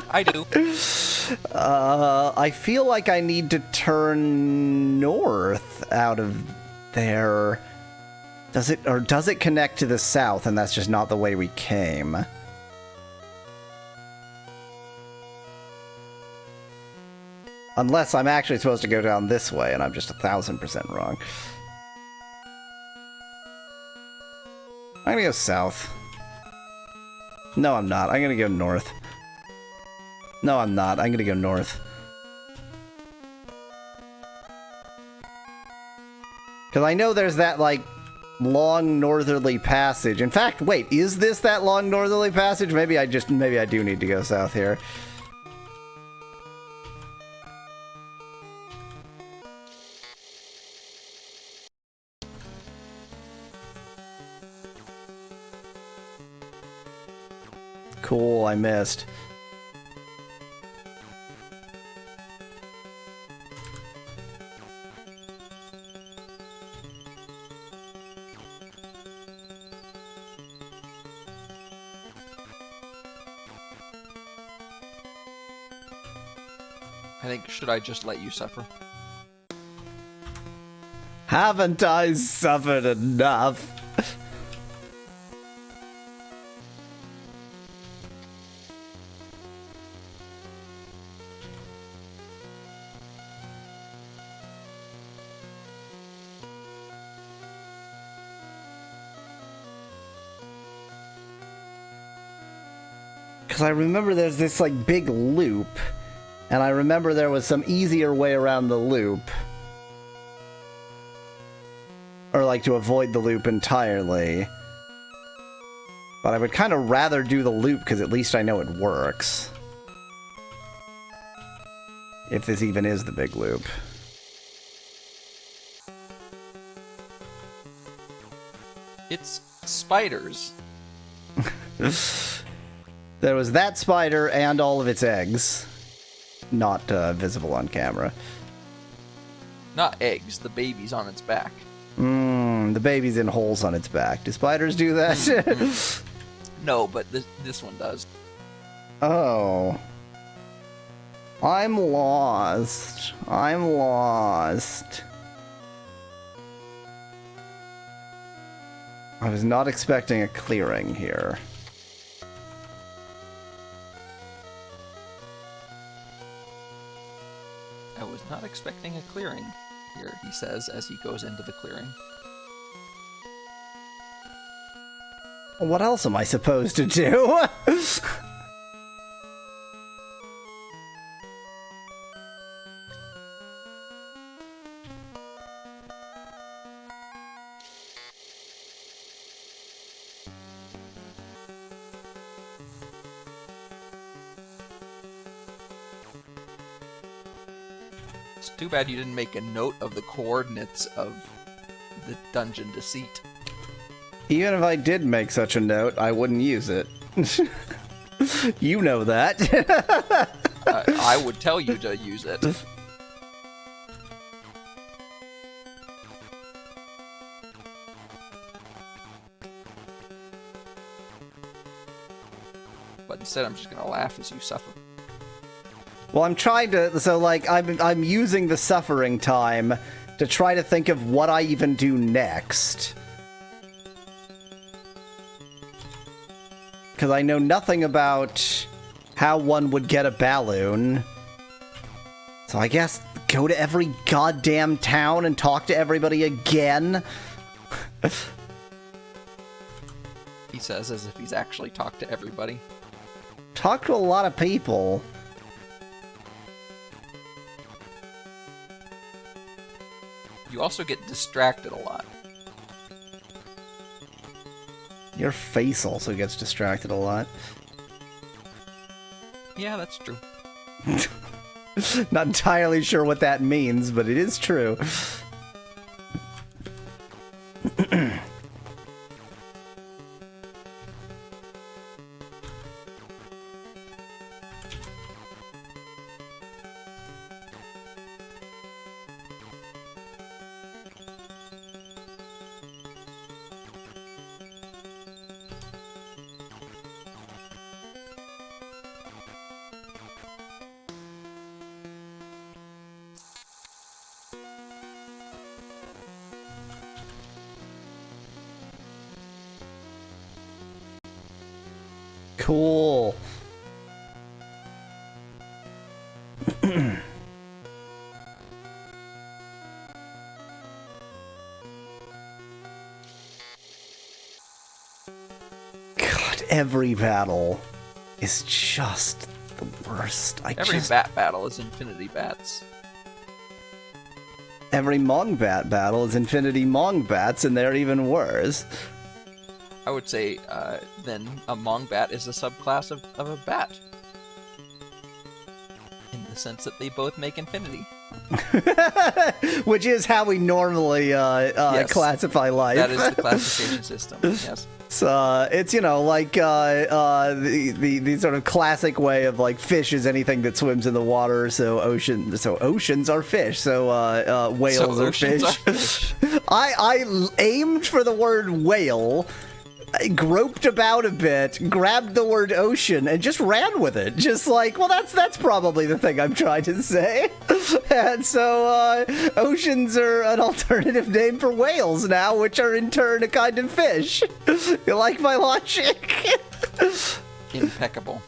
I do. I feel like I need to turn north out of there. Does it connect to the south and that's just not the way we came? Unless I'm actually supposed to go down this way and I'm just 1000% wrong. I'm gonna go south. No, I'm not. I'm gonna go north. No, I'm not. I'm gonna go north. Because I know there's that, like, long northerly passage. In fact, wait, is this that long northerly passage? Maybe I do need to go south here. Cool, I missed. I think, should I just let you suffer? Haven't I suffered enough? Because I remember there's this, like, big loop, and I remember there was some easier way around the loop. Or, like, to avoid the loop entirely. But I would kind of rather do the loop, because at least I know it works. If this even is the big loop. It's spiders. There was that spider and all of its eggs. Not visible on camera. Not eggs, the baby's on its back. The baby's in holes on its back. Do spiders do that? No, but this one does. Oh. I'm lost. I'm lost. I was not expecting a clearing here. I was not expecting a clearing here, he says as he goes into the clearing. What else am I supposed to do? It's too bad you didn't make a note of the coordinates of the dungeon deceit. Even if I did make such a note, I wouldn't use it. You know that. I would tell you to use it. But instead, I'm just gonna laugh as you suffer. Well, I'm trying to, so like, I'm using the suffering time to try to think of what I even do next. Because I know nothing about how one would get a balloon. So I guess go to every goddamn town and talk to everybody again? He says as if he's actually talked to everybody. Talk to a lot of people. You also get distracted a lot. Your face also gets distracted a lot. Yeah, that's true. Not entirely sure what that means, but it is true. Cool. God, every battle is just the worst. Every bat battle is Infinity Bats. Every Mong Bat battle is Infinity Mong Bats, and they're even worse. I would say then a Mong Bat is a subclass of a bat. In the sense that they both make infinity. Which is how we normally Yes. classify life. That is the classification system, yes. It's you know, like the sort of classic way of like fish is anything that swims in the water, so oceans are fish, so whales are fish. I aimed for the word whale, I groped about a bit, grabbed the word ocean, and just ran with it. Just like, well, that's probably the thing I'm trying to say. And so, oceans are an alternative name for whales now, which are in turn a kind of fish. You like my logic? Impeccable.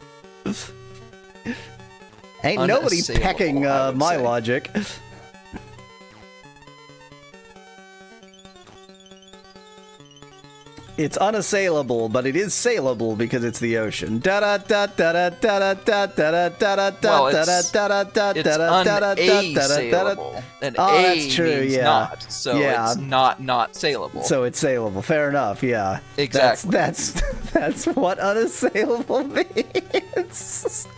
Ain't nobody Unassailable, pecking I would my say. logic. It's unassailable, but it is sailable because it's the ocean. Well, it's unassailable. And Oh, A that's true, means yeah. not, so Yeah. it's not saleable. So it's sailable. Fair enough. Yeah. Exactly. That's what unassailable means.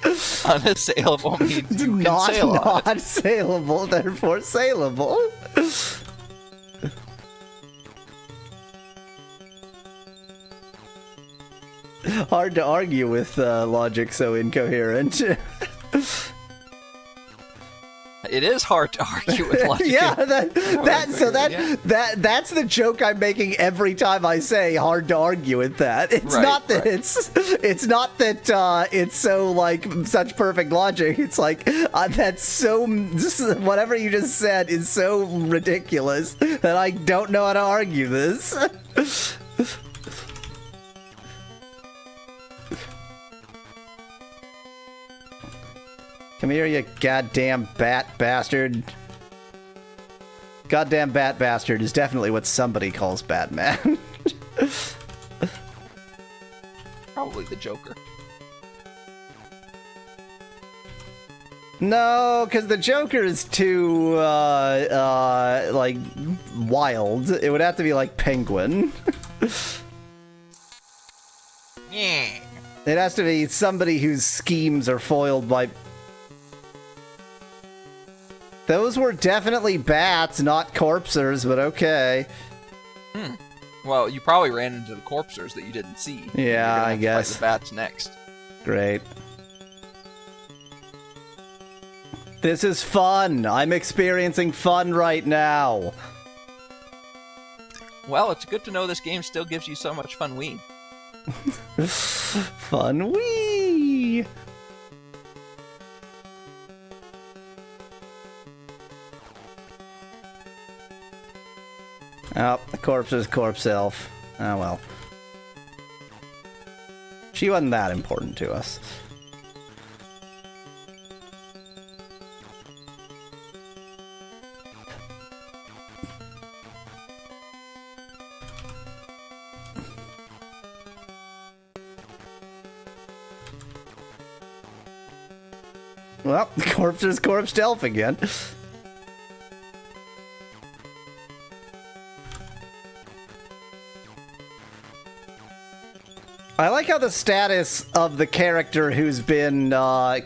Unassailable means you can Not sail on it. not saleable, therefore saleable. Hard to argue with logic so incoherent. It is hard to argue with logic. Yeah, that's the joke I'm making every time I say hard to argue with that. It's Right, not that right. it's not that it's so like such perfect logic. It's like that's so whatever you just said is so ridiculous that I don't know how to argue this. Come here, you goddamn bat bastard. Goddamn bat bastard is definitely what somebody calls Batman. Probably the Joker. No, because the Joker is too, like, wild. It would have to be like Penguin. Yeah. It has to be somebody whose schemes are foiled by... Those were definitely bats, not corpsers, but okay. Well, you probably ran into the corpsers that you didn't see. Yeah, You're gonna I have to guess. fight the bats next. Great. This is fun. I'm experiencing fun right now. Well, it's good to know this game still gives you so much fun wee. Fun wee. Oh, the corpse is corpse elf. Oh well. She wasn't that important to us. Well, the corpse is corpse elf again. I like how the status of the character who's been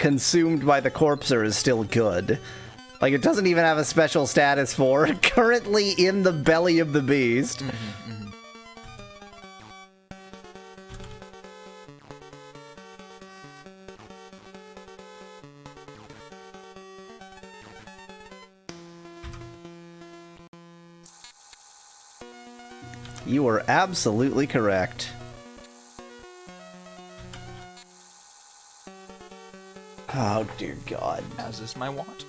consumed by the corpser is still good. Like, it doesn't even have a special status for currently in the belly of the beast. You are absolutely correct. Oh, dear God. As is my want.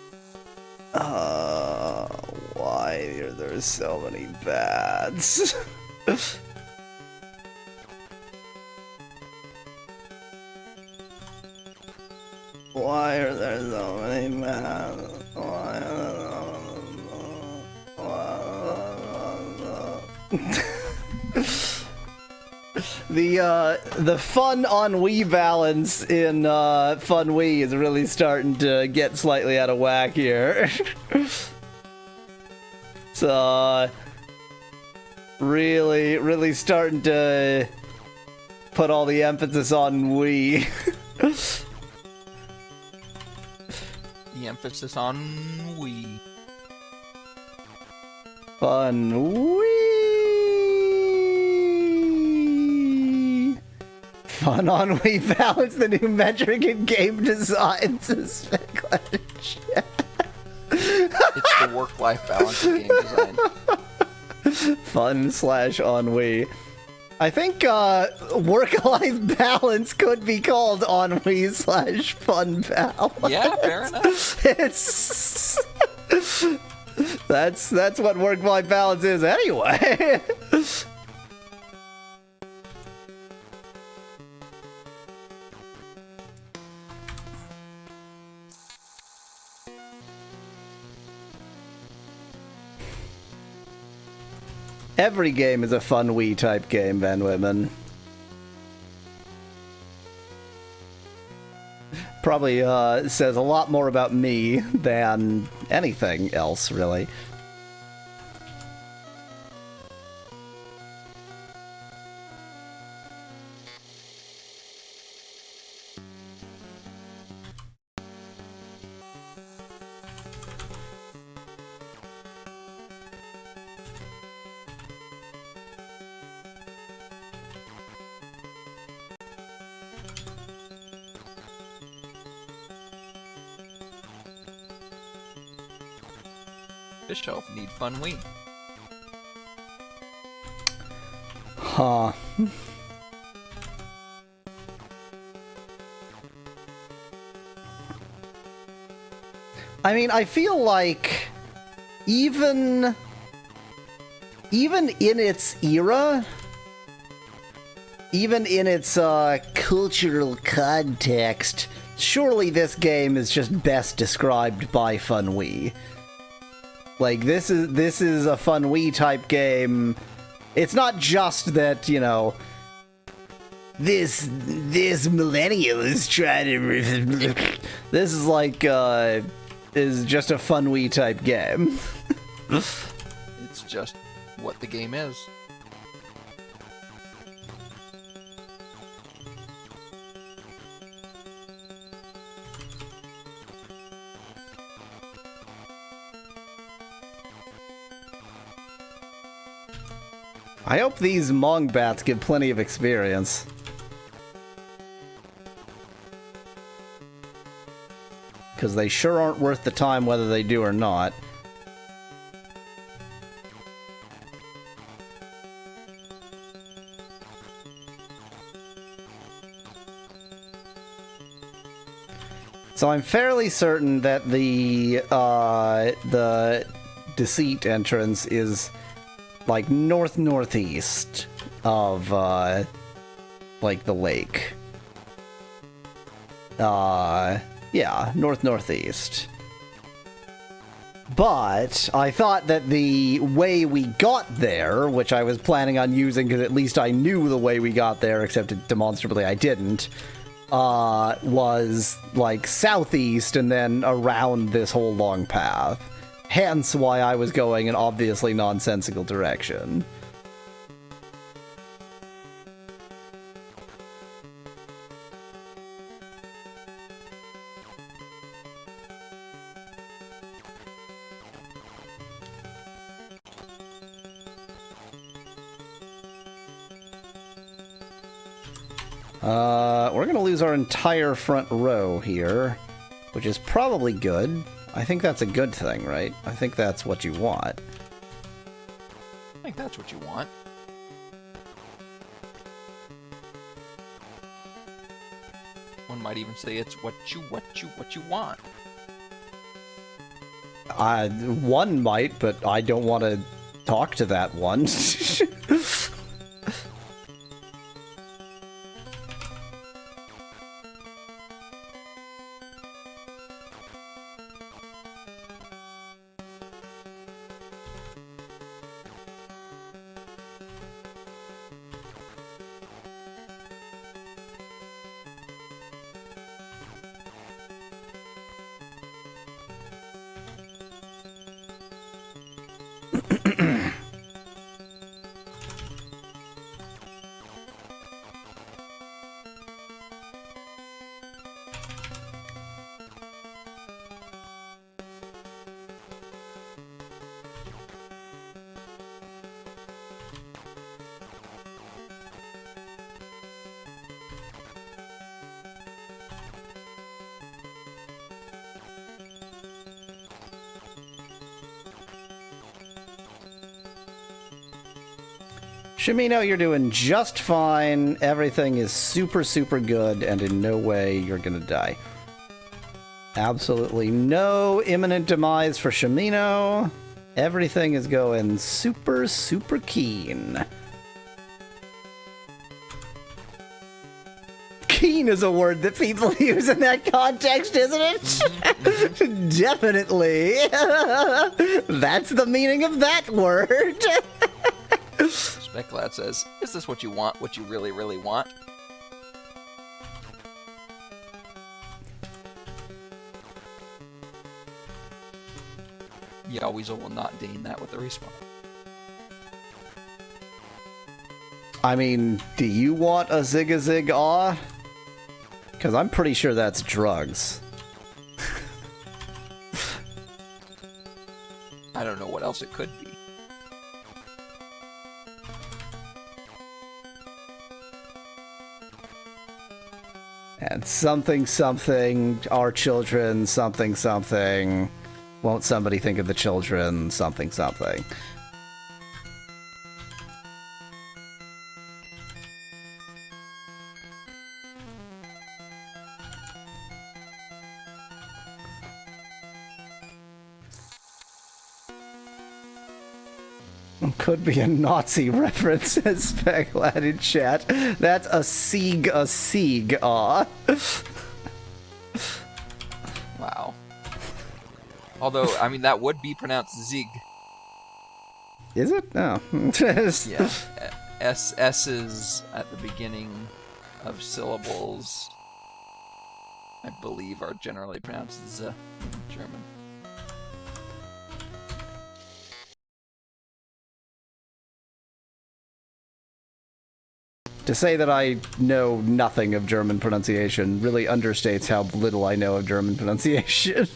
Why are there so many bats? Why are there so many bats? The fun ennui balance in Fun Wii is really starting to get slightly out of whack here. It's really starting to put all the emphasis on Wii. The emphasis on we. Fun Wii. Fun on Wii balance, the new metric in game design. Suspect. It's the work-life balance of game design. Fun/ennui. I think work-life balance could be called ennui/fun balance. Yeah, fair enough. It's that's what work-life balance is anyway. Every game is a fun Wii type game, Van Whitman. Probably says a lot more about me than anything else, really. This shelf need fun Wii. Huh. I mean, I feel like even in its era, even in its cultural context, surely this game is just best described by Fun Wii. Like, this is a Fun Wii type game. It's not just that, you know, this millennial is trying to... This is like, is just a Fun Wii type game. It's just what the game is. I hope these Mong bats give plenty of experience. Because they sure aren't worth the time whether they do or not. So I'm fairly certain that the deceit entrance is like northeast of like the lake. Yeah, northeast. But I thought that the way we got there, which I was planning on using because at least I knew the way we got there, except demonstrably I didn't, was like southeast and then around this whole long path. Hence why I was going an obviously nonsensical direction. We're gonna lose our entire front row here, which is probably good. I think that's a good thing, right? I think that's what you want. I think that's what you want. One might even say it's what you want. One might, but I don't want to talk to that one. Shimino, you're doing just fine. Everything is super, super good, and in no way you're gonna die. Absolutely no imminent demise for Shimino. Everything is going super, super keen. Keen is a word that people use in that context, isn't it? Definitely. That's the meaning of that word. Specklad says, "Is this what you want? What you really, really want?" Yeah, Weasel will not deign that with a respawn. I mean, do you want a zig-a-zig-ah? Because I'm pretty sure that's drugs. I don't know what else it could be. And something something, our children, something something. Won't somebody think of the children, something something. Could be a Nazi reference, says Specklad in chat. That's a sieg, ah. Wow. Although, I mean, that would be pronounced zig. Is it? No. Yeah. S's at the beginning of syllables, I believe, are generally pronounced z in German. To say that I know nothing of German pronunciation really understates how little I know of German pronunciation.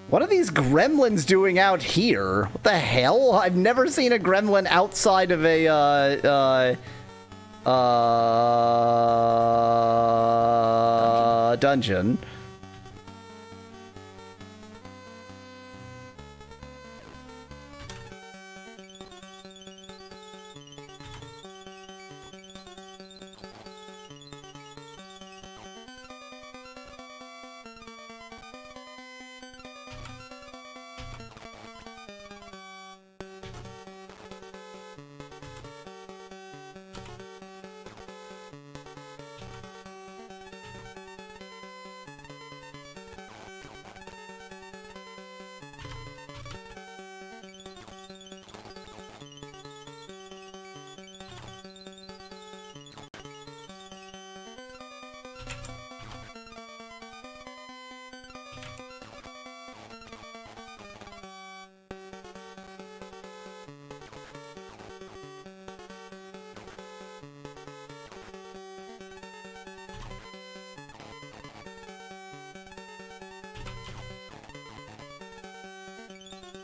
What are these gremlins doing out here? What the hell? I've never seen a gremlin outside of a, dungeon.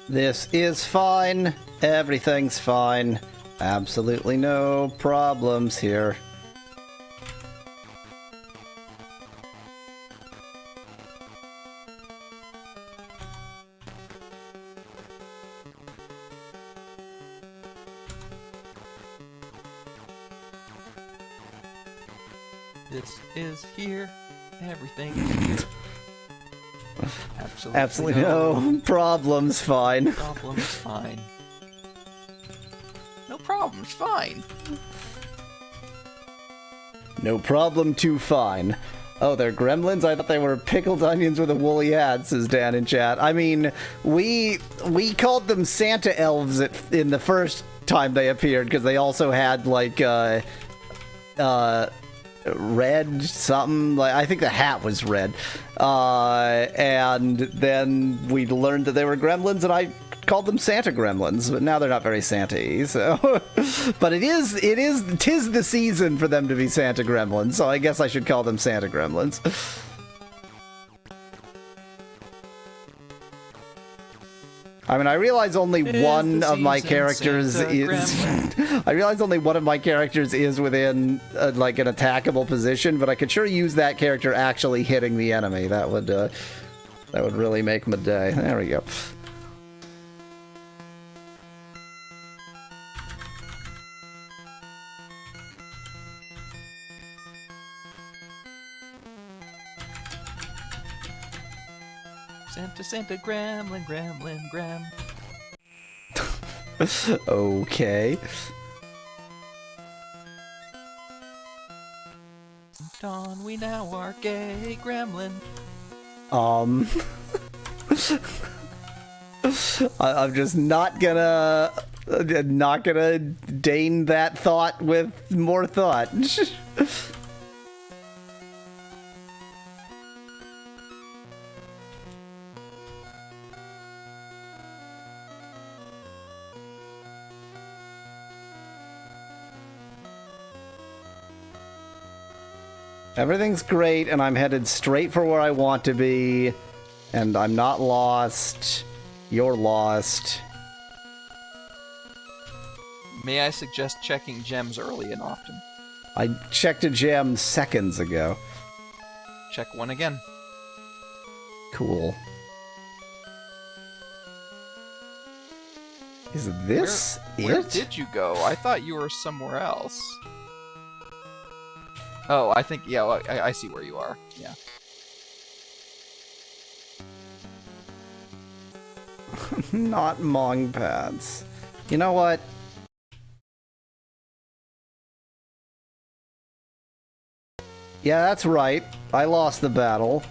This is fine. Everything's fine. Absolutely no problems here. This is here. Everything is here. Absolutely no problems, fine. Problems, fine. No problems, fine. No problem too fine. Oh, they're gremlins? I thought they were pickled onions with a woolly hat, says Dan in chat. I mean, we called them Santa elves in the first time they appeared, because they also had, like, red something, like I think the hat was red, and then we learned that they were gremlins, and I called them Santa gremlins, but now they're not very Santa-y, so but tis the season for them to be Santa gremlins, so I guess I should call them Santa gremlins. I mean, I realize only one of my characters is... I realize only one of my characters is within, like, an attackable position, but I could sure use that character actually hitting the enemy. That would really make my day. There we go. Santa, Santa, gremlin, gremlin, grem. Okay. Dawn, we now are gay, gremlin. I'm just not gonna Not gonna deign that thought with more thought. Everything's great, and I'm headed straight for where I want to be, and I'm not lost. You're lost. May I suggest checking gems early and often? I checked a gem seconds ago. Check one again. Cool. Is this Where did you go? I thought you were somewhere else. Oh, I think, yeah, well, I see where you are. Yeah. Not Mong pads. You know what? Yeah, that's right. I lost the battle.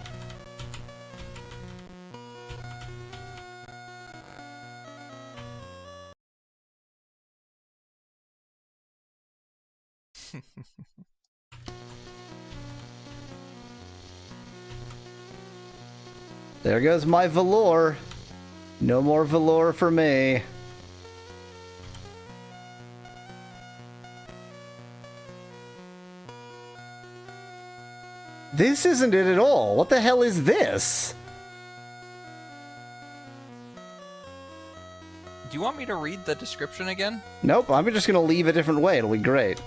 There goes my velour. No more velour for me. This isn't it at all. What the hell is this? Do you want me to read the description again? Nope, I'm just gonna leave a different way. It'll be great.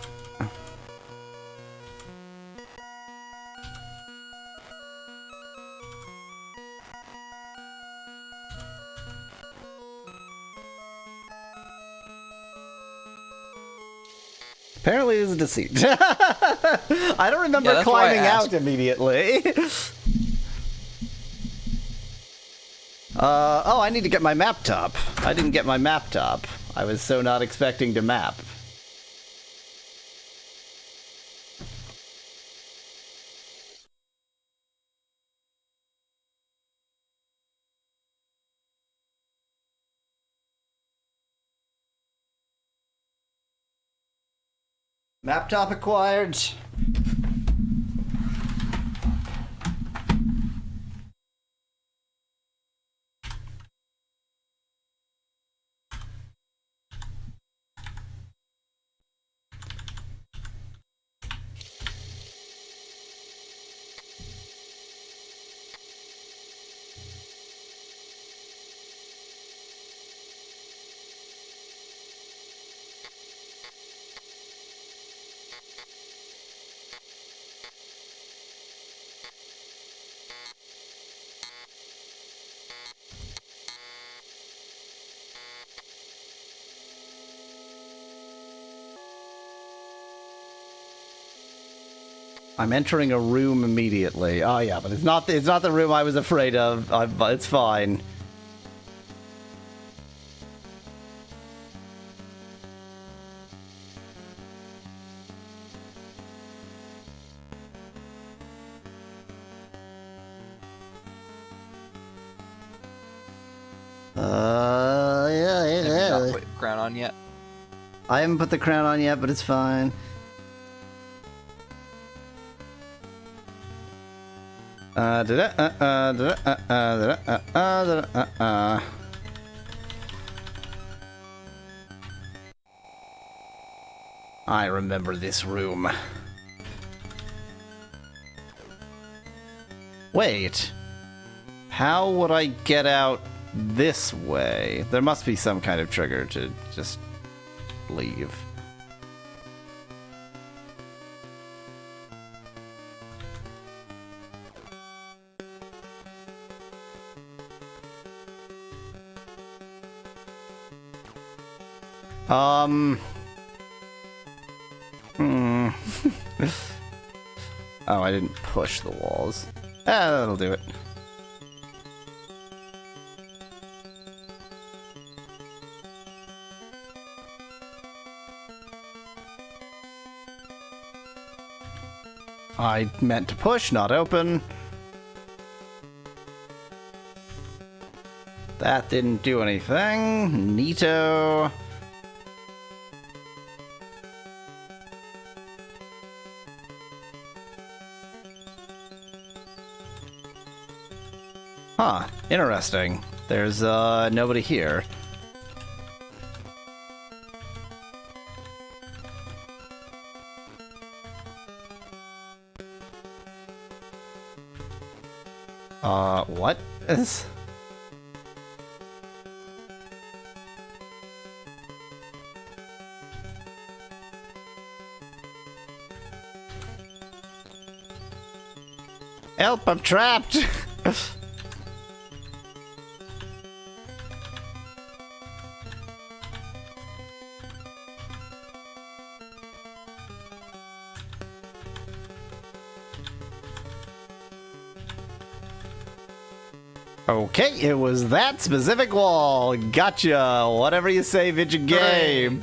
Apparently, it's a deceit. I don't remember Yeah, that's why I climbing asked. out immediately. Oh, I need to get my map top. I didn't get my map top. I was so not expecting to map. Map top acquired. I'm entering a room immediately. Oh yeah, but it's not the room I was afraid of. It's fine. Have you Yeah. not put your crown on yet? I haven't put the crown on yet, but it's fine. I remember this room. Wait. How would I get out this way? There must be some kind of trigger to just leave. Oh, I didn't push the walls. That'll do it. I meant to push, not open. That didn't do anything. Neato. Huh, interesting. There's nobody here. What is... Help, I'm trapped! Okay, it was that specific wall. Gotcha. Whatever you say, Vidget game.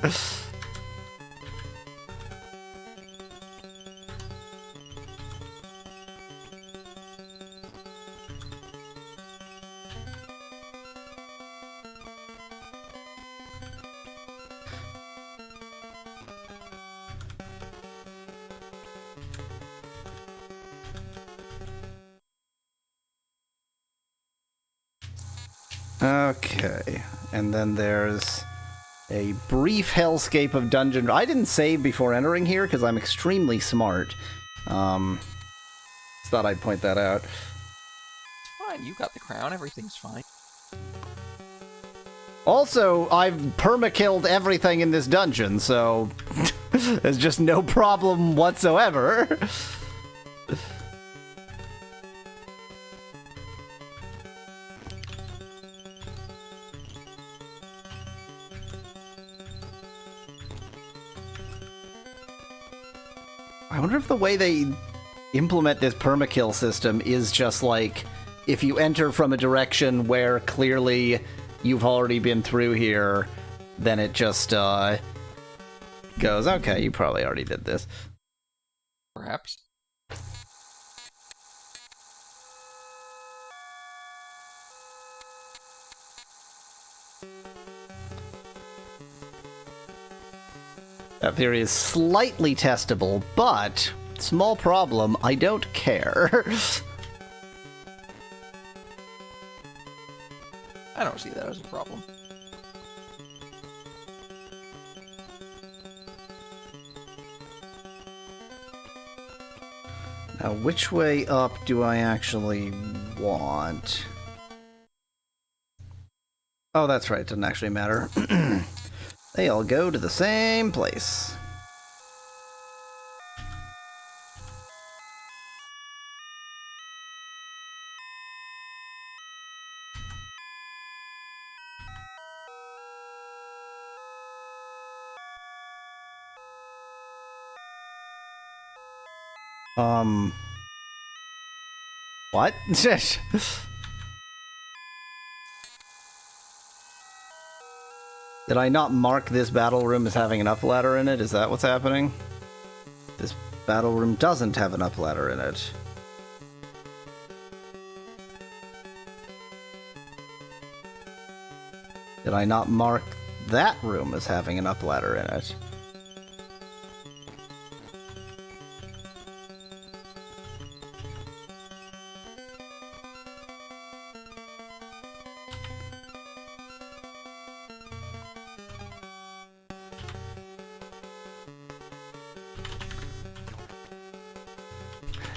Okay, and then there's a brief hellscape of dungeon. I didn't save before entering here because I'm extremely smart. Thought I'd point that out. Fine, you got the crown. Everything's fine. Also, I've perma-killed everything in this dungeon, so there's just no problem whatsoever. I wonder if the way they implement this permakill system is just like, if you enter from a direction where clearly you've already been through here, then it just goes, okay, you probably already did this. Perhaps. That theory is slightly testable, but small problem, I don't care. I don't see that as a problem. Now, which way up do I actually want? Oh, that's right, it doesn't actually matter. They all go to the same place. What? Did I not mark this battle room as having an up ladder in it? Is that what's happening? This battle room doesn't have an up ladder in it. Did I not mark that room as having an up ladder in it?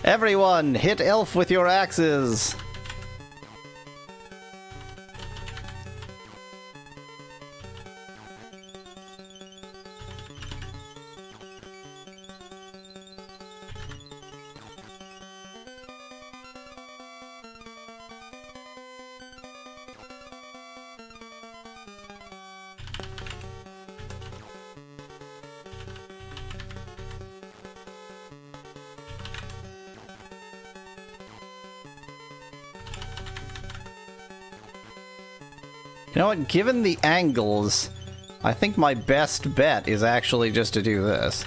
Everyone, hit elf with your axes! You know what, given the angles, I think my best bet is actually just to do this.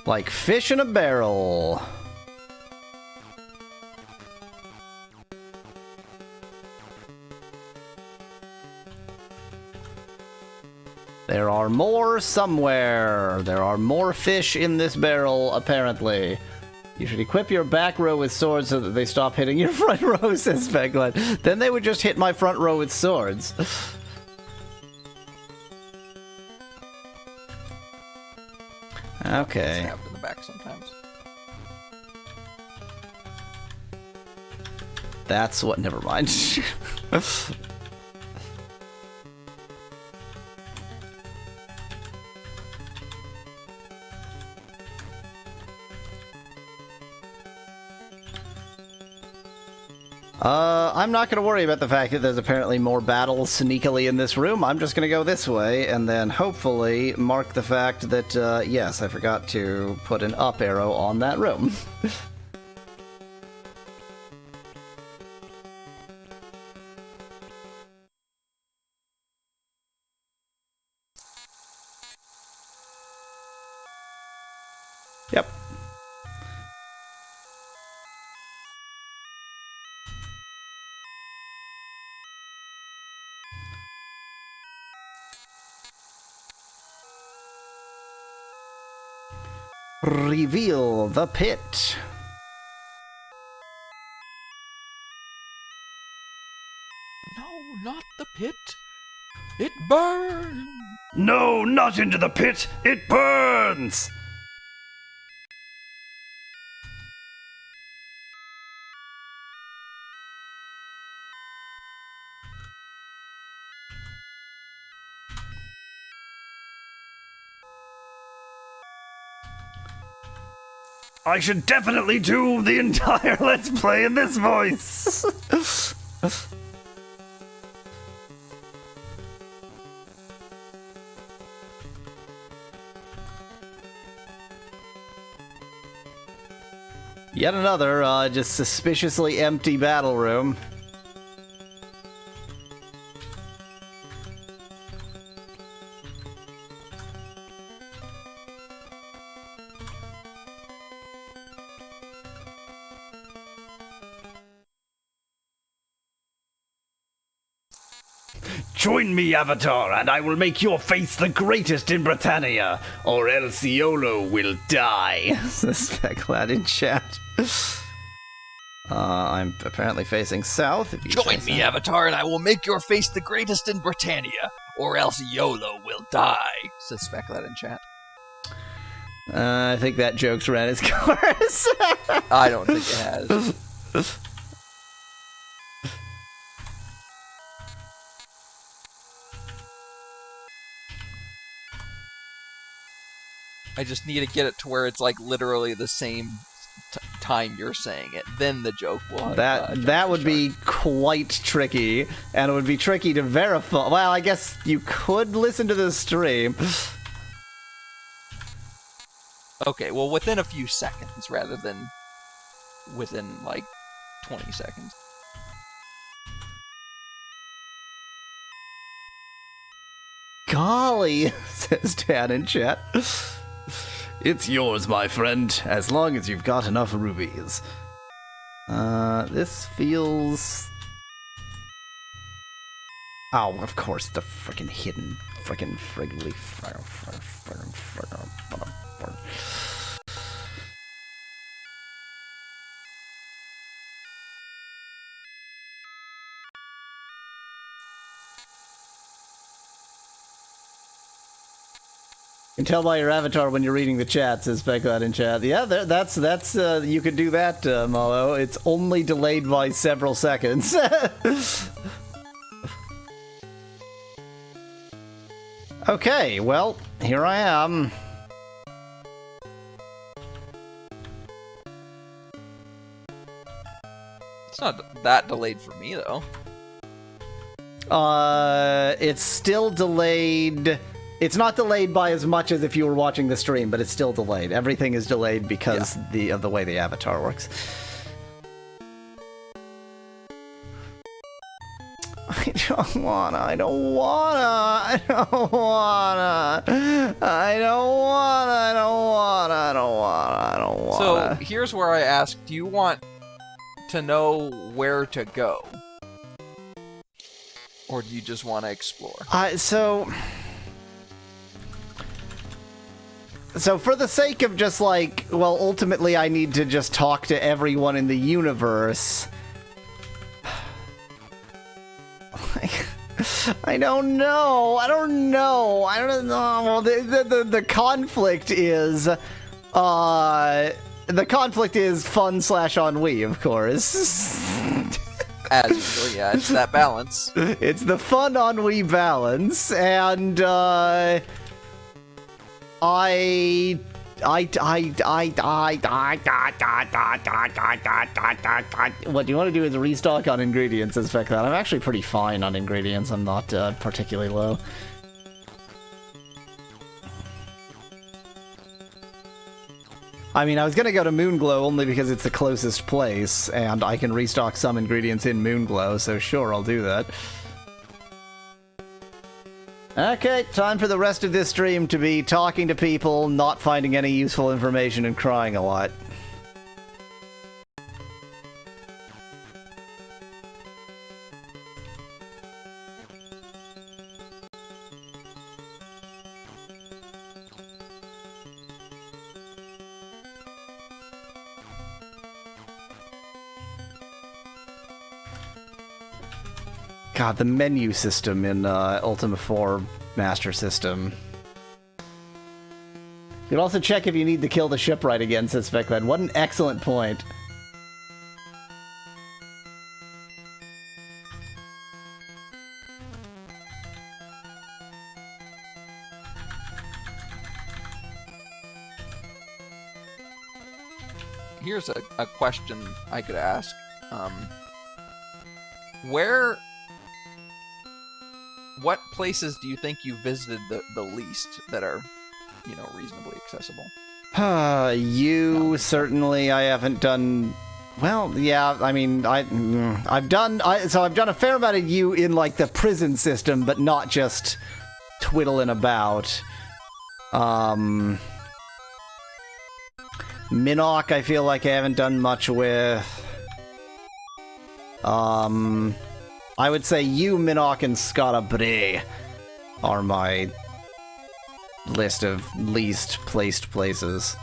Like fish in a barrel. There are more somewhere. There are more fish in this barrel, apparently. You should equip your back row with swords so that they stop hitting your front row, says Specglad. Then they would just hit my front row with swords. Okay. Stabbed in the back sometimes. That's what. Never mind. I'm not going to worry about the fact that there's apparently more battles sneakily in this room. I'm just going to go this way, and then hopefully mark the fact that, yes, I forgot to put an up arrow on that room. Yep. Reveal the pit. No, not the pit. It burns. No, not into the pit! It burns! I should definitely do the entire Let's Play in this voice! Yet another, just suspiciously empty battle room. Join me, Avatar, and I will make your face the greatest in Britannia, or else Iolo will die, says Specklad in chat. I'm apparently facing south. If you Join me, Avatar, and I will make your face the greatest in Britannia, or else YOLO will die, says Specklad in chat. I think that joke's ran its course. I don't think it has. I just need to get it to where it's like literally the same time you're saying it. Then the joke will. That would be quite tricky, and it would be tricky to verify. Well, I guess you could listen to the stream. Okay, well, within a few seconds rather than within like 20 seconds. Golly, says Dan in chat. It's yours, my friend, as long as you've got enough rubies. This feels... Oh, of course, the frickin' hidden frickin' friggly... You can tell by your avatar when you're reading the chat, says Specklad in chat. Yeah, that's you could do that, Mallow. It's only delayed by several seconds. Okay, well, here I am. It's not that delayed for me, though. It's still delayed. It's not delayed by as much as if you were watching the stream, but it's still delayed. Everything is delayed because of the way the avatar works. I don't wanna. So here's where I ask, do you want to know where to go? Or do you just want to explore? So for the sake of just like, well, ultimately I need to just talk to everyone in the universe. I don't know. Well, the conflict is, fun/ennui, of course. As usual, yeah, it's that balance. It's the fun ennui balance, and what you want to do is restock on ingredients, as fact that I'm actually pretty fine on ingredients. I'm not particularly low. I mean, I was gonna go to Moonglow only because it's the closest place, and I can restock some ingredients in Moonglow, so sure, I'll do that. Okay, time for the rest of this stream to be talking to people, not finding any useful information, and crying a lot. God, the menu system in Ultima 4 Master System. You can also check if you need to kill the shipwright again, says Specklad. What an excellent point. Here's a question I could ask. What places do you think you visited the least that are, reasonably accessible? Certainly I haven't done... Well, yeah, I mean, I've done a fair amount of you in, like, the prison system, but not just twiddling about. Minnock, I feel like I haven't done much with. I would say you, Minnock, and Scarabre are my list of least placed places.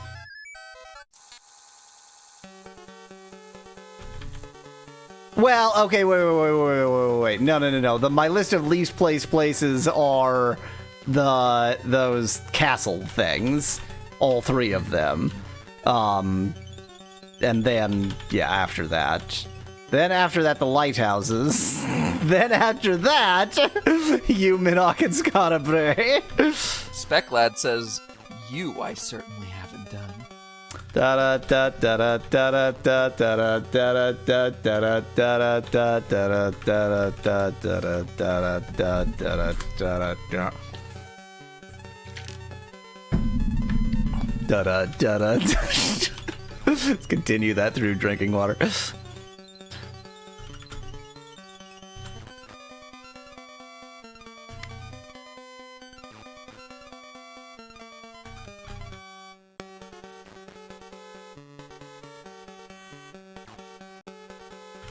Well, okay, wait. No. My list of least placed places are those castle things, all three of them. And then, yeah, after that. Then after that, the lighthouses. Then after that, you, Minnock, and Scarabre. Specklad says, you I certainly haven't done. Let's continue that through drinking water.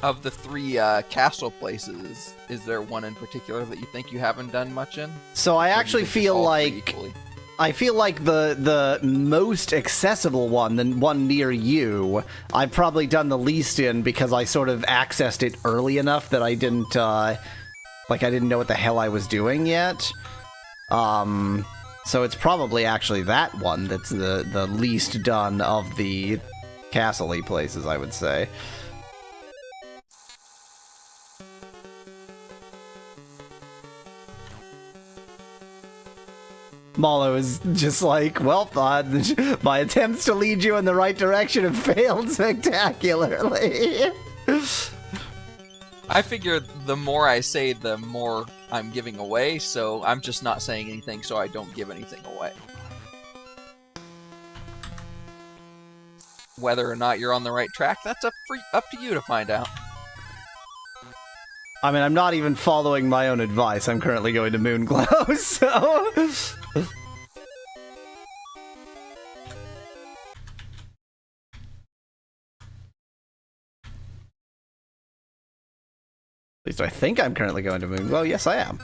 Of the three castle places, is there one in particular that you think you haven't done much in? So I actually feel like equally? I feel like the most accessible one, the one near you, I've probably done the least in because I sort of accessed it early enough that I didn't I didn't know what the hell I was doing yet. So it's probably actually that one that's the least done of the castle-y places, I would say. Mallow is just like, well, my attempts to lead you in the right direction have failed spectacularly. I figure the more I say, the more I'm giving away, so I'm just not saying anything so I don't give anything away. Whether or not you're on the right track, that's up to you to find out. I mean, I'm not even following my own advice. I'm currently going to Moonglow, so... At least I think I'm currently going to Moonglow. Yes, I am.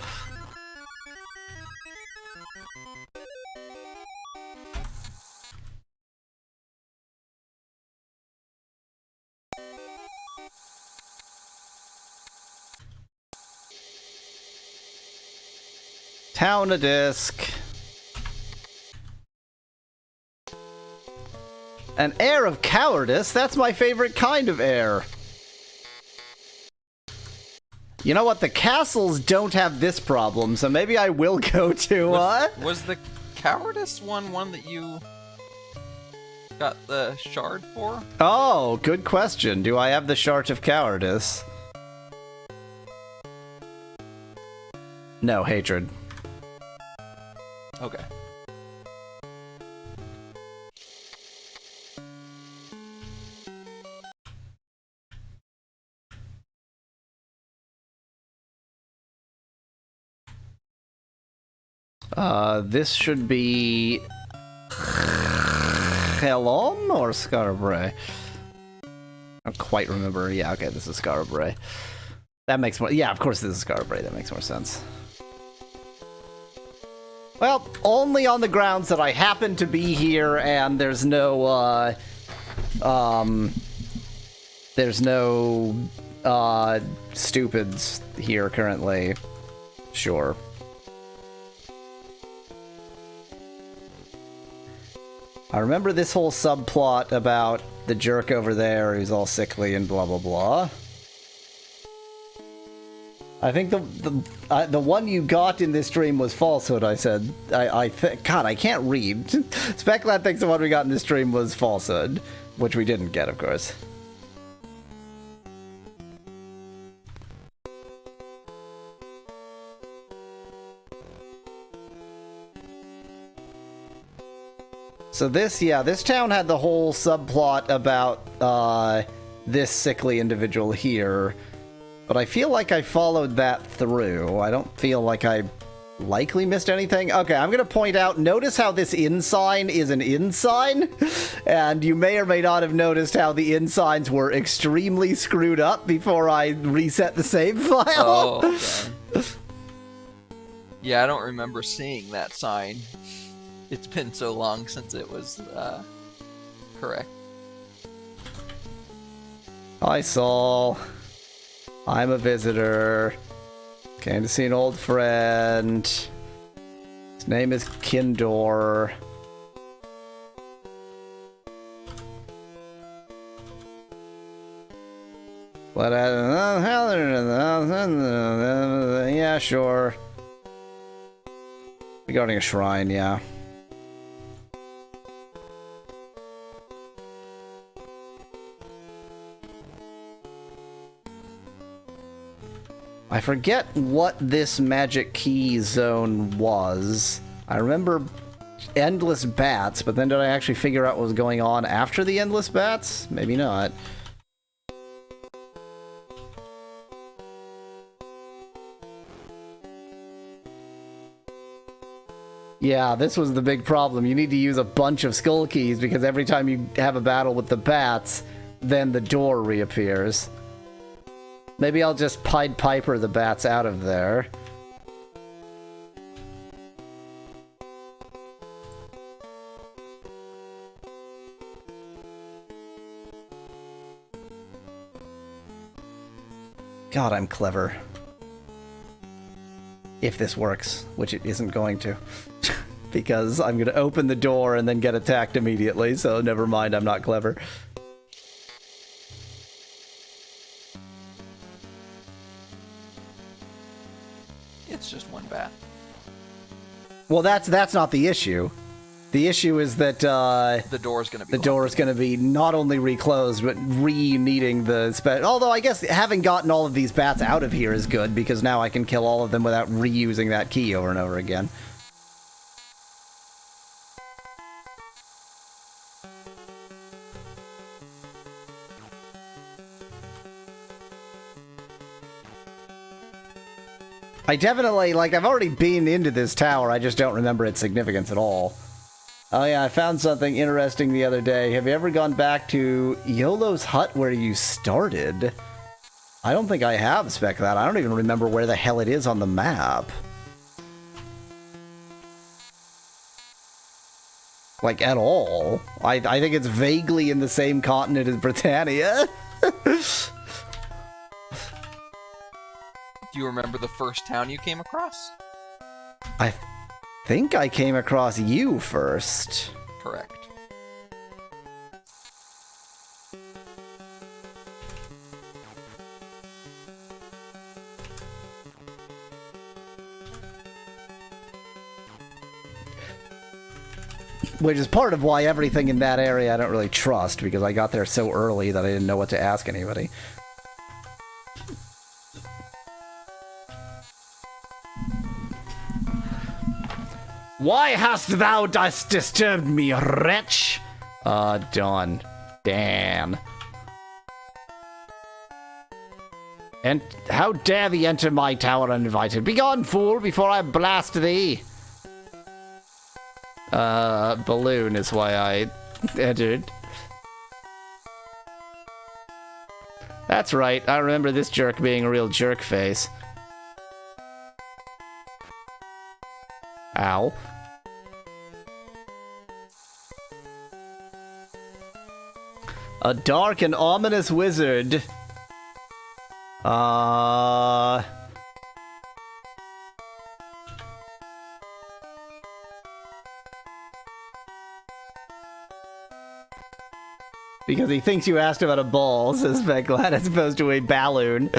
Town a disc. An air of cowardice? That's my favorite kind of air. You know what? The castles don't have this problem, so maybe I will go to, Was the cowardice one that you got the shard for? Oh, good question. Do I have the shard of cowardice? No, hatred. Okay. This should be Helon or Scarborough? I don't quite remember. Yeah, okay, this is Scarborough. That makes more... Yeah, of course this is Scarborough. That makes more sense. Well, only on the grounds that I happen to be here and there's no, stupids here currently. Sure. I remember this whole subplot about the jerk over there who's all sickly and blah blah blah. I think the one you got in this stream was falsehood. I said God, I can't read. Speclad thinks the one we got in this stream was falsehood, which we didn't get, of course. So this town had the whole subplot about this sickly individual here, but I feel like I followed that through. I don't feel like I likely missed anything. Okay, I'm gonna point out, notice how this inn sign is an inn sign, and you may or may not have noticed how the inn signs were extremely screwed up before I reset the save file. Oh, okay. Yeah, I don't remember seeing that sign. It's been so long since it was correct. Hi, Saul. I'm a visitor. Came to see an old friend. His name is Kindor. But yeah, sure. Regarding a shrine, yeah. I forget what this magic key zone was. I remember endless bats, but then did I actually figure out what was going on after the endless bats? Maybe not. Yeah, this was the big problem. You need to use a bunch of skull keys because every time you have a battle with the bats, then the door reappears. Maybe I'll just Pied Piper the bats out of there. God, I'm clever. If this works, which it isn't going to. Because I'm going to open the door and then get attacked immediately, so never mind, I'm not clever. It's just one bat. Well, that's not the issue. The issue is that the door is going to be not only reclosed but re-needing the although I guess having gotten all of these bats out of here is good because now I can kill all of them without reusing that key over and over again. I definitely, like, I've already been into this tower, I just don't remember its significance at all. Oh yeah, I found something interesting the other day. Have you ever gone back to Yolo's hut where you started? I don't think I have, Spec that. I don't even remember where the hell it is on the map. Like, at all. I think it's vaguely in the same continent as Britannia. Do you remember the first town you came across? I think I came across you first. Correct. Which is part of why everything in that area I don't really trust, because I got there so early that I didn't know what to ask anybody. Why hast thou disturbed me, wretch? Dawn. Dan. And how dare thee enter my tower uninvited? Begone, fool, before I blast thee! Balloon is why I entered. That's right, I remember this jerk being a real jerk face. Ow. A dark and ominous wizard. Because he thinks you asked about a ball, says Vecglad, as opposed to a balloon.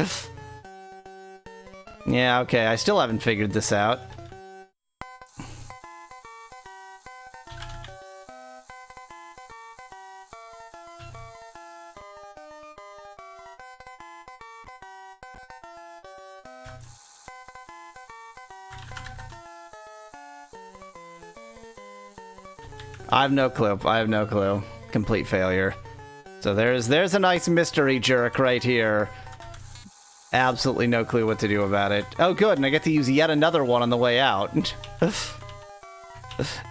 Yeah, okay, I still haven't figured this out. I have no clue. I have no clue. Complete failure. So there's a nice mystery jerk right here. Absolutely no clue what to do about it. Oh good, and I get to use yet another one on the way out.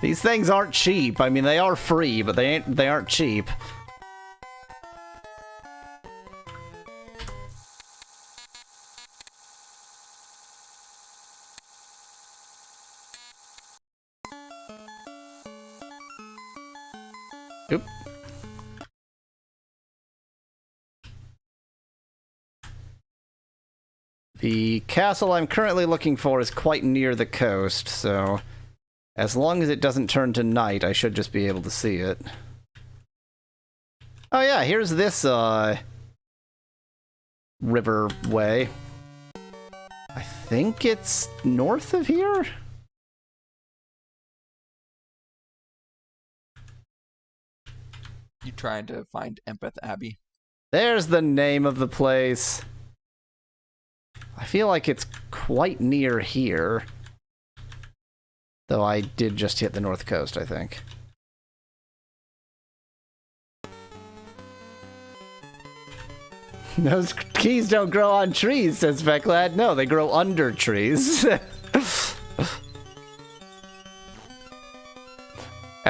These things aren't cheap. I mean, they are free, but they aren't cheap. Oop. The castle I'm currently looking for is quite near the coast, so as long as it doesn't turn to night, I should just be able to see it. Oh yeah, here's this, riverway. I think it's north of here? You trying to find Empath Abbey? There's the name of the place. I feel like it's quite near here. Though I did just hit the north coast, I think. Those keys don't grow on trees, says Vecglad. No, they grow under trees. And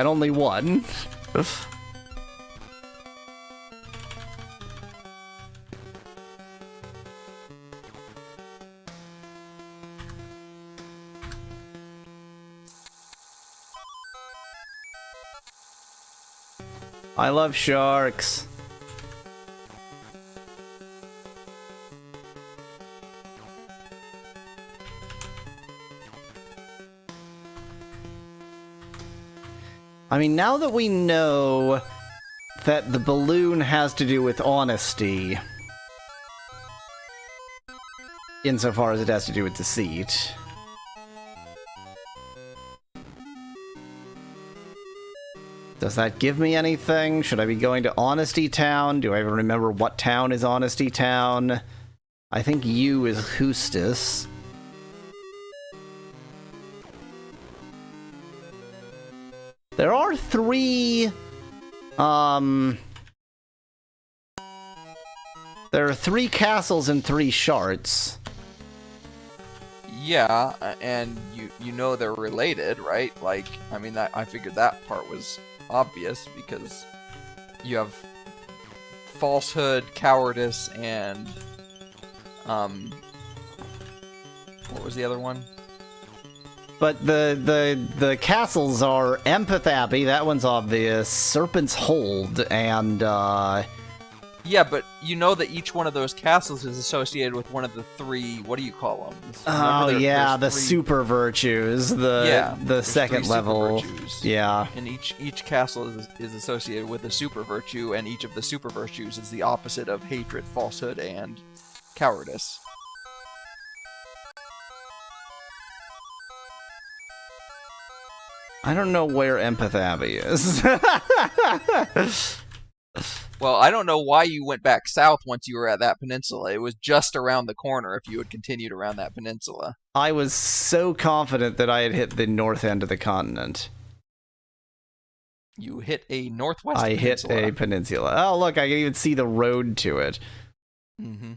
only one. I love sharks. I mean, now that we know that the balloon has to do with honesty, insofar as it has to do with deceit. Does that give me anything? Should I be going to Honesty Town? Do I even remember what town is Honesty Town? I think U is Hustis. There are three... There are 3 castles and 3 shards. Yeah, and you know they're related, right? Like, I mean, that I figured that part was obvious because you have falsehood, cowardice, and what was the other one? But the castles are Empath Abbey, that one's obvious, Serpent's Hold, and Yeah, but you know that each one of those castles is associated with one of the three. What do you call them? Oh yeah, the three, super virtues, the there's second three super level. virtues. Yeah. And each castle is associated with a super virtue, and each of the super virtues is the opposite of hatred, falsehood, and cowardice. I don't know where Empath Abbey is. Well, I don't know why you went back south once you were at that peninsula. It was just around the corner if you had continued around that peninsula. I was so confident that I had hit the north end of the continent. You hit a northwest I peninsula. hit a peninsula. Oh, look, I can even see the road to it. Mm-hmm.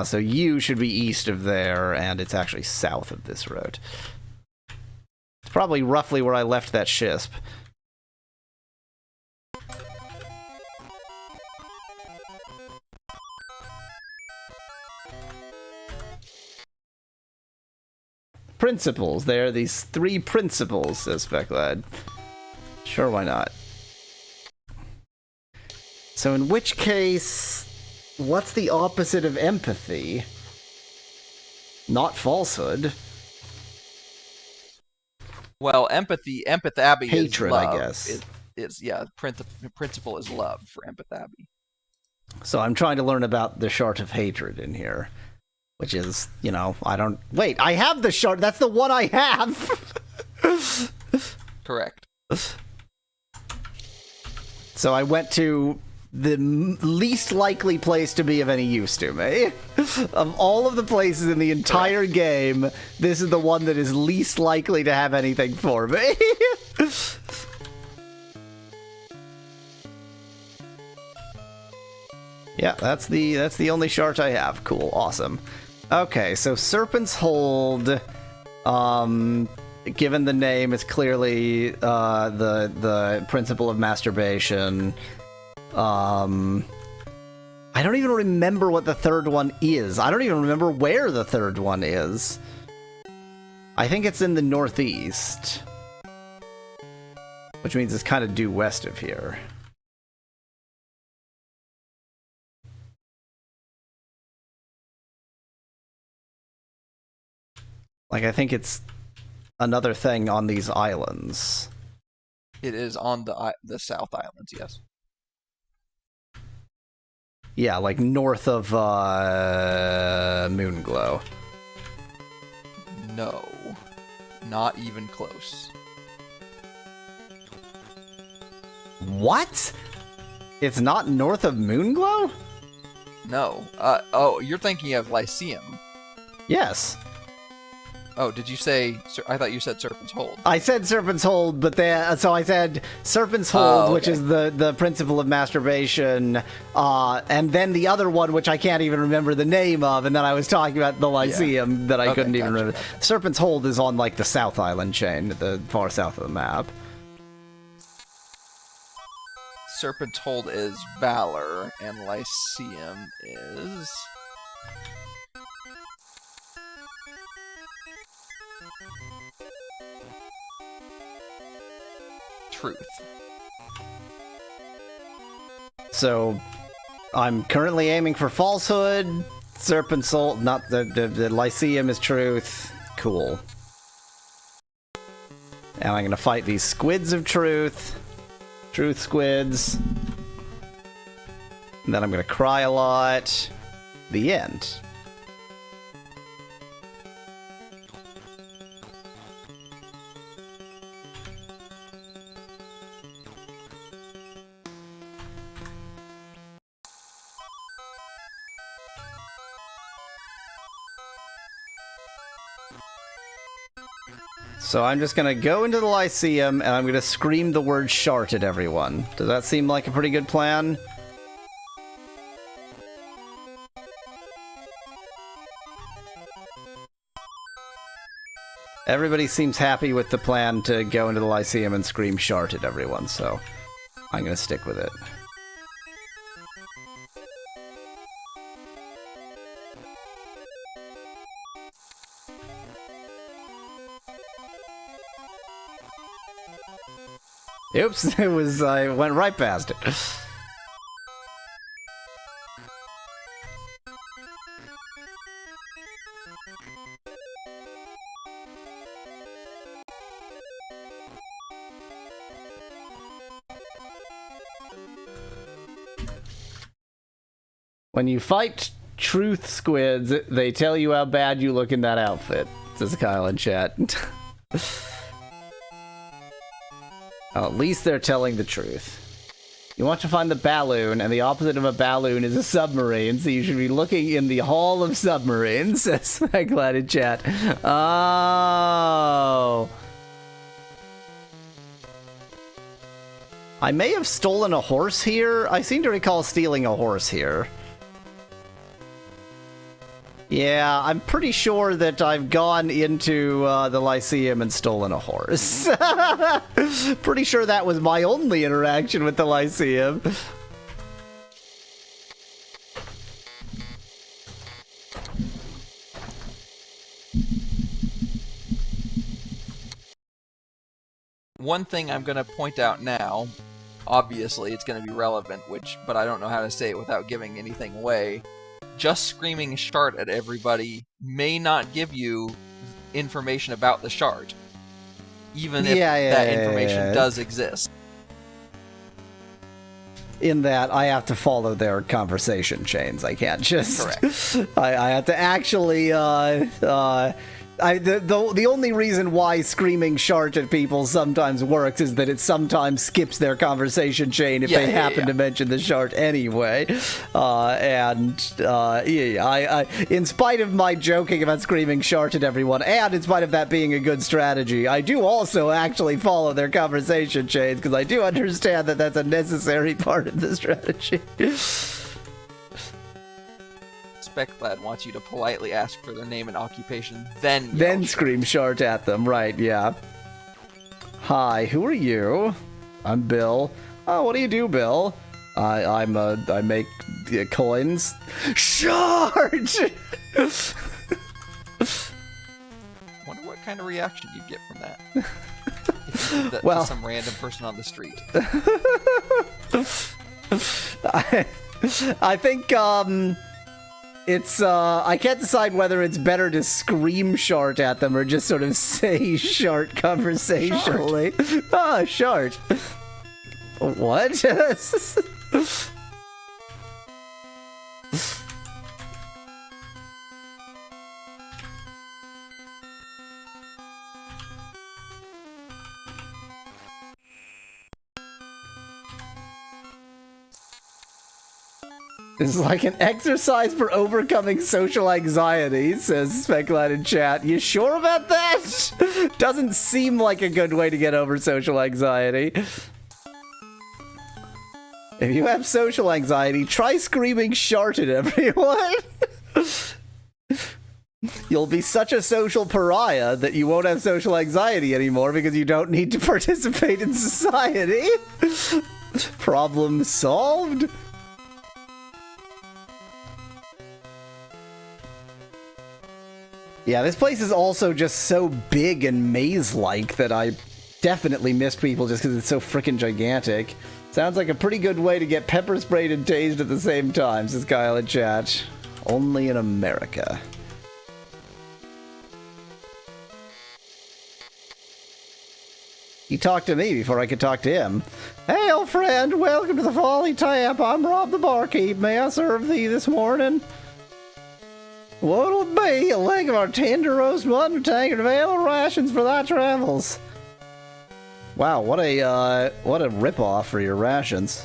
So you should be east of there, and it's actually south of this road. It's probably roughly where I left that Shisp. Principles. There are these 3 principles, says Specklad. Sure, why not? So in which case, what's the opposite of empathy? Not falsehood. Well, Empath Abbey Hatred, is love. I guess. Principle is love for Empath Abbey. So I'm trying to learn about the Shard of Hatred in here. Which is, you know, wait, I have the shard. That's the one I have. Correct. So I went to the least likely place to be of any use to me. Of all of the places in the entire game, this is the one that is least likely to have anything for me. Yeah, that's the only shard I have. Cool, awesome. Okay, so Serpent's Hold, given the name, is clearly the principle of masturbation. I don't even remember what the third one is. I don't even remember where the third one is. I think it's in the northeast, which means it's kind of due west of here. Like, I think it's another thing on these islands. It is on the South Islands, yes. Yeah, like north of Moonglow. No. Not even close. What? It's not north of Moonglow? No. Oh, you're thinking of Lyceum. Yes. Oh, did you say... I thought you said Serpent's Hold. I said Serpent's Hold, but so I said Serpent's Hold, okay. which is the principle of masturbation, and then the other one, which I can't even remember the name of, and then I was talking about the Lyceum that I couldn't even remember. Gotcha. Serpent's Hold is on, like, the South Island chain, at the far south of the map. Serpent's Hold is Valor, and Lyceum is... Truth. So, I'm currently aiming for Falsehood. Serpent's Hold, not the Lyceum is Truth. Cool. And I'm gonna fight these Squids of Truth. Truth Squids. And then I'm gonna cry a lot. The end. So I'm just gonna go into the Lyceum, and I'm gonna scream the word shart at everyone. Does that seem like a pretty good plan? Everybody seems happy with the plan to go into the Lyceum and scream shart at everyone, so I'm gonna stick with it. Oops, I went right past it. When you fight truth squids, they tell you how bad you look in that outfit, says Kyle in chat. Well, at least they're telling the truth. You want to find the balloon, and the opposite of a balloon is a submarine, so you should be looking in the Hall of Submarines, says Smaglad in chat. Oh. I may have stolen a horse here. I seem to recall stealing a horse here. Yeah, I'm pretty sure that I've gone into the Lyceum and stolen a horse. Pretty sure that was my only interaction with the Lyceum. One thing I'm going to point out now, obviously it's going to be relevant, but I don't know how to say it without giving anything away. Just screaming shart at everybody may not give you information about the shart, even if that information does exist. In that, I have to follow their conversation chains. I can't just... Correct. I have to actually... the only reason why screaming shart at people sometimes works is that it sometimes skips their conversation chain if they happen to mention the shart anyway. In spite of my joking about screaming shart at everyone, and in spite of that being a good strategy, I do also actually follow their conversation chains because I do understand that that's a necessary part of the strategy. Specklad wants you to politely ask for their name and occupation, then scream shart at them, right, yeah. Hi, who are you? I'm Bill. Oh, what do you do, Bill? I make coins. Shart! Wonder what kind of reaction you'd get from that. If you did that well, to some random person on the street. I think, it's, I can't decide whether it's better to scream shart at them or just sort of say shart conversationally. Ah, shart. What? This is like an exercise for overcoming social anxiety, says Specklad in chat. You sure about that? Doesn't seem like a good way to get over social anxiety. If you have social anxiety, try screaming shart at everyone. You'll be such a social pariah that you won't have social anxiety anymore because you don't need to participate in society. Problem solved? Yeah, this place is also just so big and maze-like that I definitely miss people just because it's so freaking gigantic. Sounds like a pretty good way to get pepper sprayed and tased at the same time, says Kyle in chat. Only in America. He talked to me before I could talk to him. Hey, old friend, welcome to the Folly Tap. I'm Rob the barkeep. May I serve thee this morning? What'll it be? A leg of our tender roast mutton, tankard of ale, rations for thy travels. Wow, what a ripoff for your rations.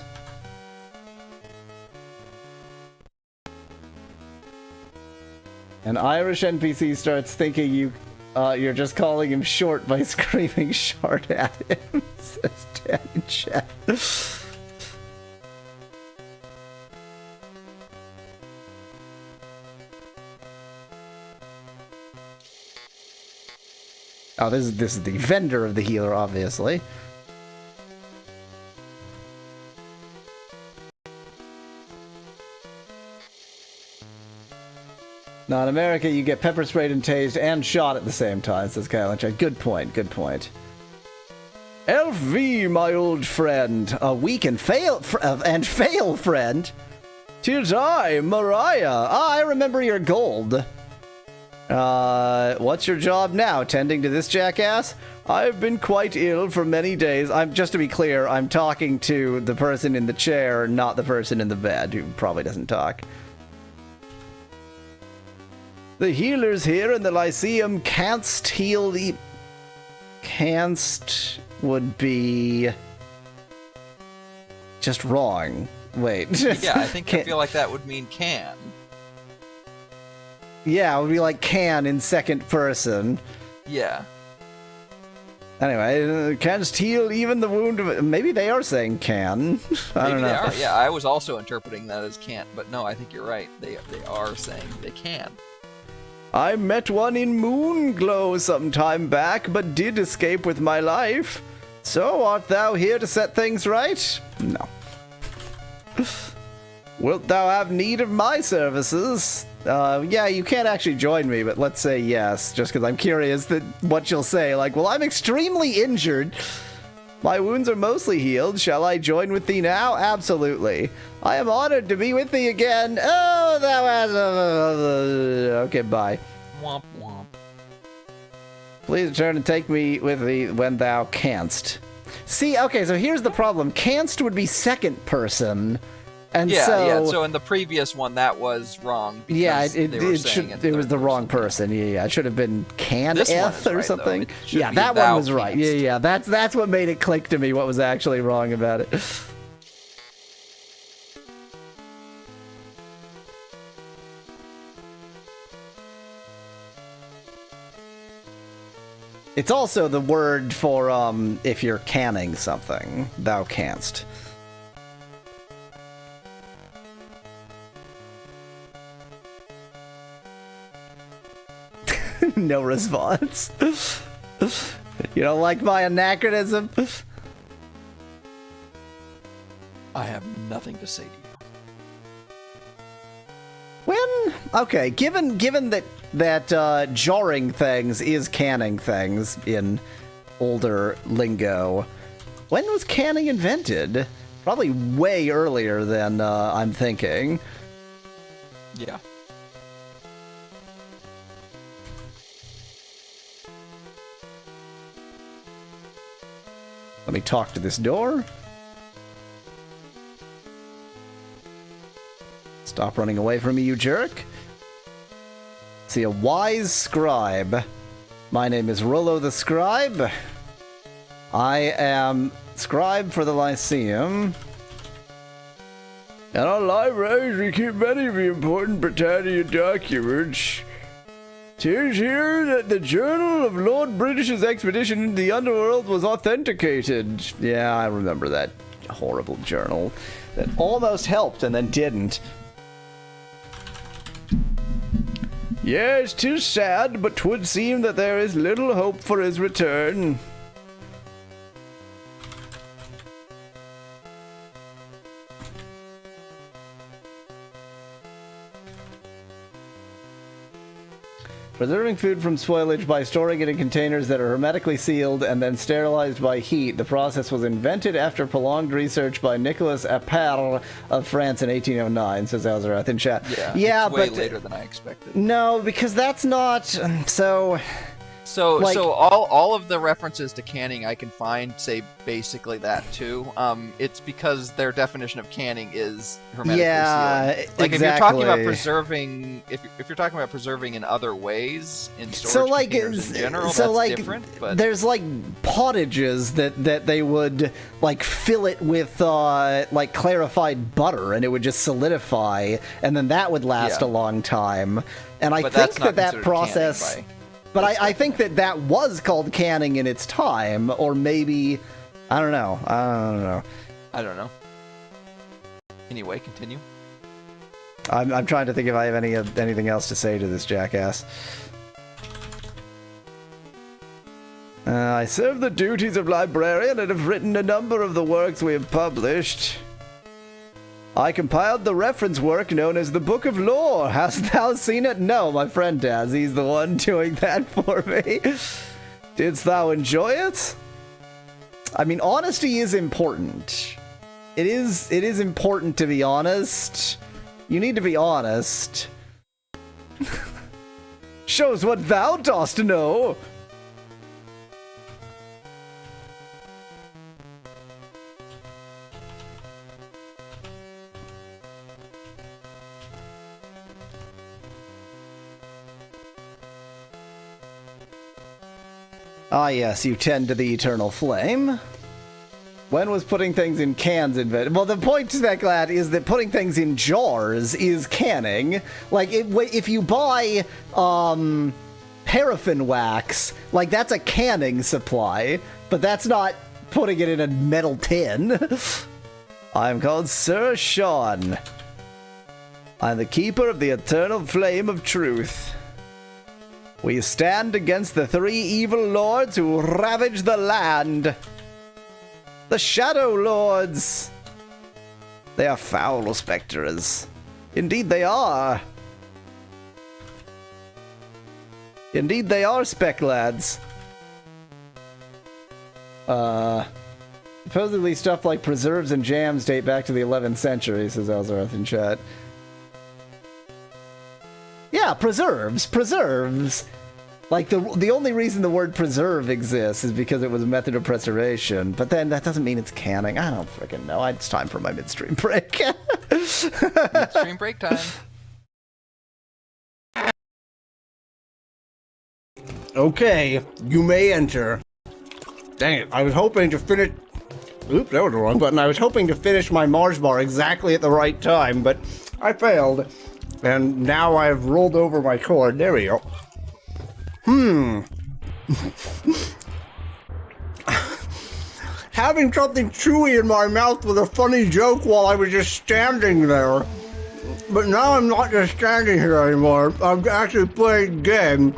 An Irish NPC starts thinking you're just calling him short by screaming shart at him, says Dan in chat. Oh, this is the vendor of the healer, obviously. Now in America, you get pepper sprayed and tased and shot at the same time, says Kyle. Good point, good point. LV, my old friend. A weak and fail friend. 'Tis I, Mariah. I remember your gold. What's your job now? Tending to this jackass? I've been quite ill for many days. Just to be clear, I'm talking to the person in the chair, not the person in the bed, who probably doesn't talk. The healers here in the Lyceum can't heal the... Canst would be... just wrong. Wait. Yeah, I feel like that would mean can. Yeah, it would be like can in second person. Yeah. Anyway, canst heal even the wound of... Maybe they are saying can. I don't know. Maybe they are. Yeah, I was also interpreting that as can't, but no, I think you're right. They are saying they can. I met one in Moonglow some time back, but did escape with my life. So art thou here to set things right? No. Wilt thou have need of my services? Yeah, you can't actually join me, but let's say yes, just because I'm curious that what you'll say. Like, well, I'm extremely injured. My wounds are mostly healed. Shall I join with thee now? Absolutely. I am honored to be with thee again. Oh, thou hast... Okay, bye. Womp womp. Please return and take me with thee when thou canst. See, okay, so here's the problem. Canst would be second person. And so in the previous one, that was wrong. Yeah, it was the wrong person. Yeah, it should have been can-eth or something. Yeah, that one was right. Yeah, that's what made it click to me, what was actually wrong about it. It's also the word for if you're canning something. Thou canst. No response. You don't like my anachronism? I have nothing to say to you. Okay, given that jarring things is canning things in older lingo, when was canning invented? Probably way earlier than I'm thinking. Yeah. Let me talk to this door. Stop running away from me, you jerk. See, a wise scribe. My name is Rollo the Scribe. I am scribe for the Lyceum. In our libraries, we keep many of the important Britannia documents. 'Tis here that the journal of Lord British's expedition into the underworld was authenticated. Yeah, I remember that horrible journal that almost helped and then didn't. Yes, 'tis sad, but 'twould seem that there is little hope for his return. Preserving food from spoilage by storing it in containers that are hermetically sealed and then sterilized by heat. The process was invented after prolonged research by Nicolas Appert of France in 1809, says Azarath in chat. Yeah, it's way later than I expected. No, because that's not... So all of the references to canning I can find say basically that too. It's because their definition of canning is hermetically sealed. Like exactly. If you're talking about preserving, if you're talking about preserving in other ways in storage containers in general, that's different. But there's like pottages that they would like fill it with like clarified butter and it would just solidify and then that would last a long time. And I think that process. But I think that was called canning in its time, or maybe, I don't know. I don't know. Anyway, continue. I'm trying to think if I have anything else to say to this jackass. I serve the duties of librarian and have written a number of the works we have published. I compiled the reference work known as the Book of Lore. Hast thou seen it? No, my friend Daz. He's the one doing that for me. Didst thou enjoy it? I mean, honesty is important. It is important to be honest. You need to be honest. Shows what thou dost know. Ah, yes, you tend to the eternal flame. When was putting things in cans invented? Well, the point, Specklat, is that putting things in jars is canning. Like, if you buy, paraffin wax, like, that's a canning supply, but that's not putting it in a metal tin. I'm called Sir Sean. I'm the keeper of the eternal flame of truth. We stand against the 3 evil lords who ravage the land. The Shadow Lords. They are foul spectres. Indeed they are. Indeed they are, Specklads. Supposedly stuff like preserves and jams date back to the 11th century, says Elzarath in chat. Yeah, preserves. Like, the only reason the word preserve exists is because it was a method of preservation, but then that doesn't mean it's canning. I don't freaking know. It's time for my midstream break. Midstream break time. Okay, you may enter. Dang it, I was hoping to finish... Oop, that was the wrong button. I was hoping to finish my Mars bar exactly at the right time, but I failed. And now I've rolled over my cord. There we go. Having something chewy in my mouth was a funny joke while I was just standing there. But now I'm not just standing here anymore. I'm actually playing a game.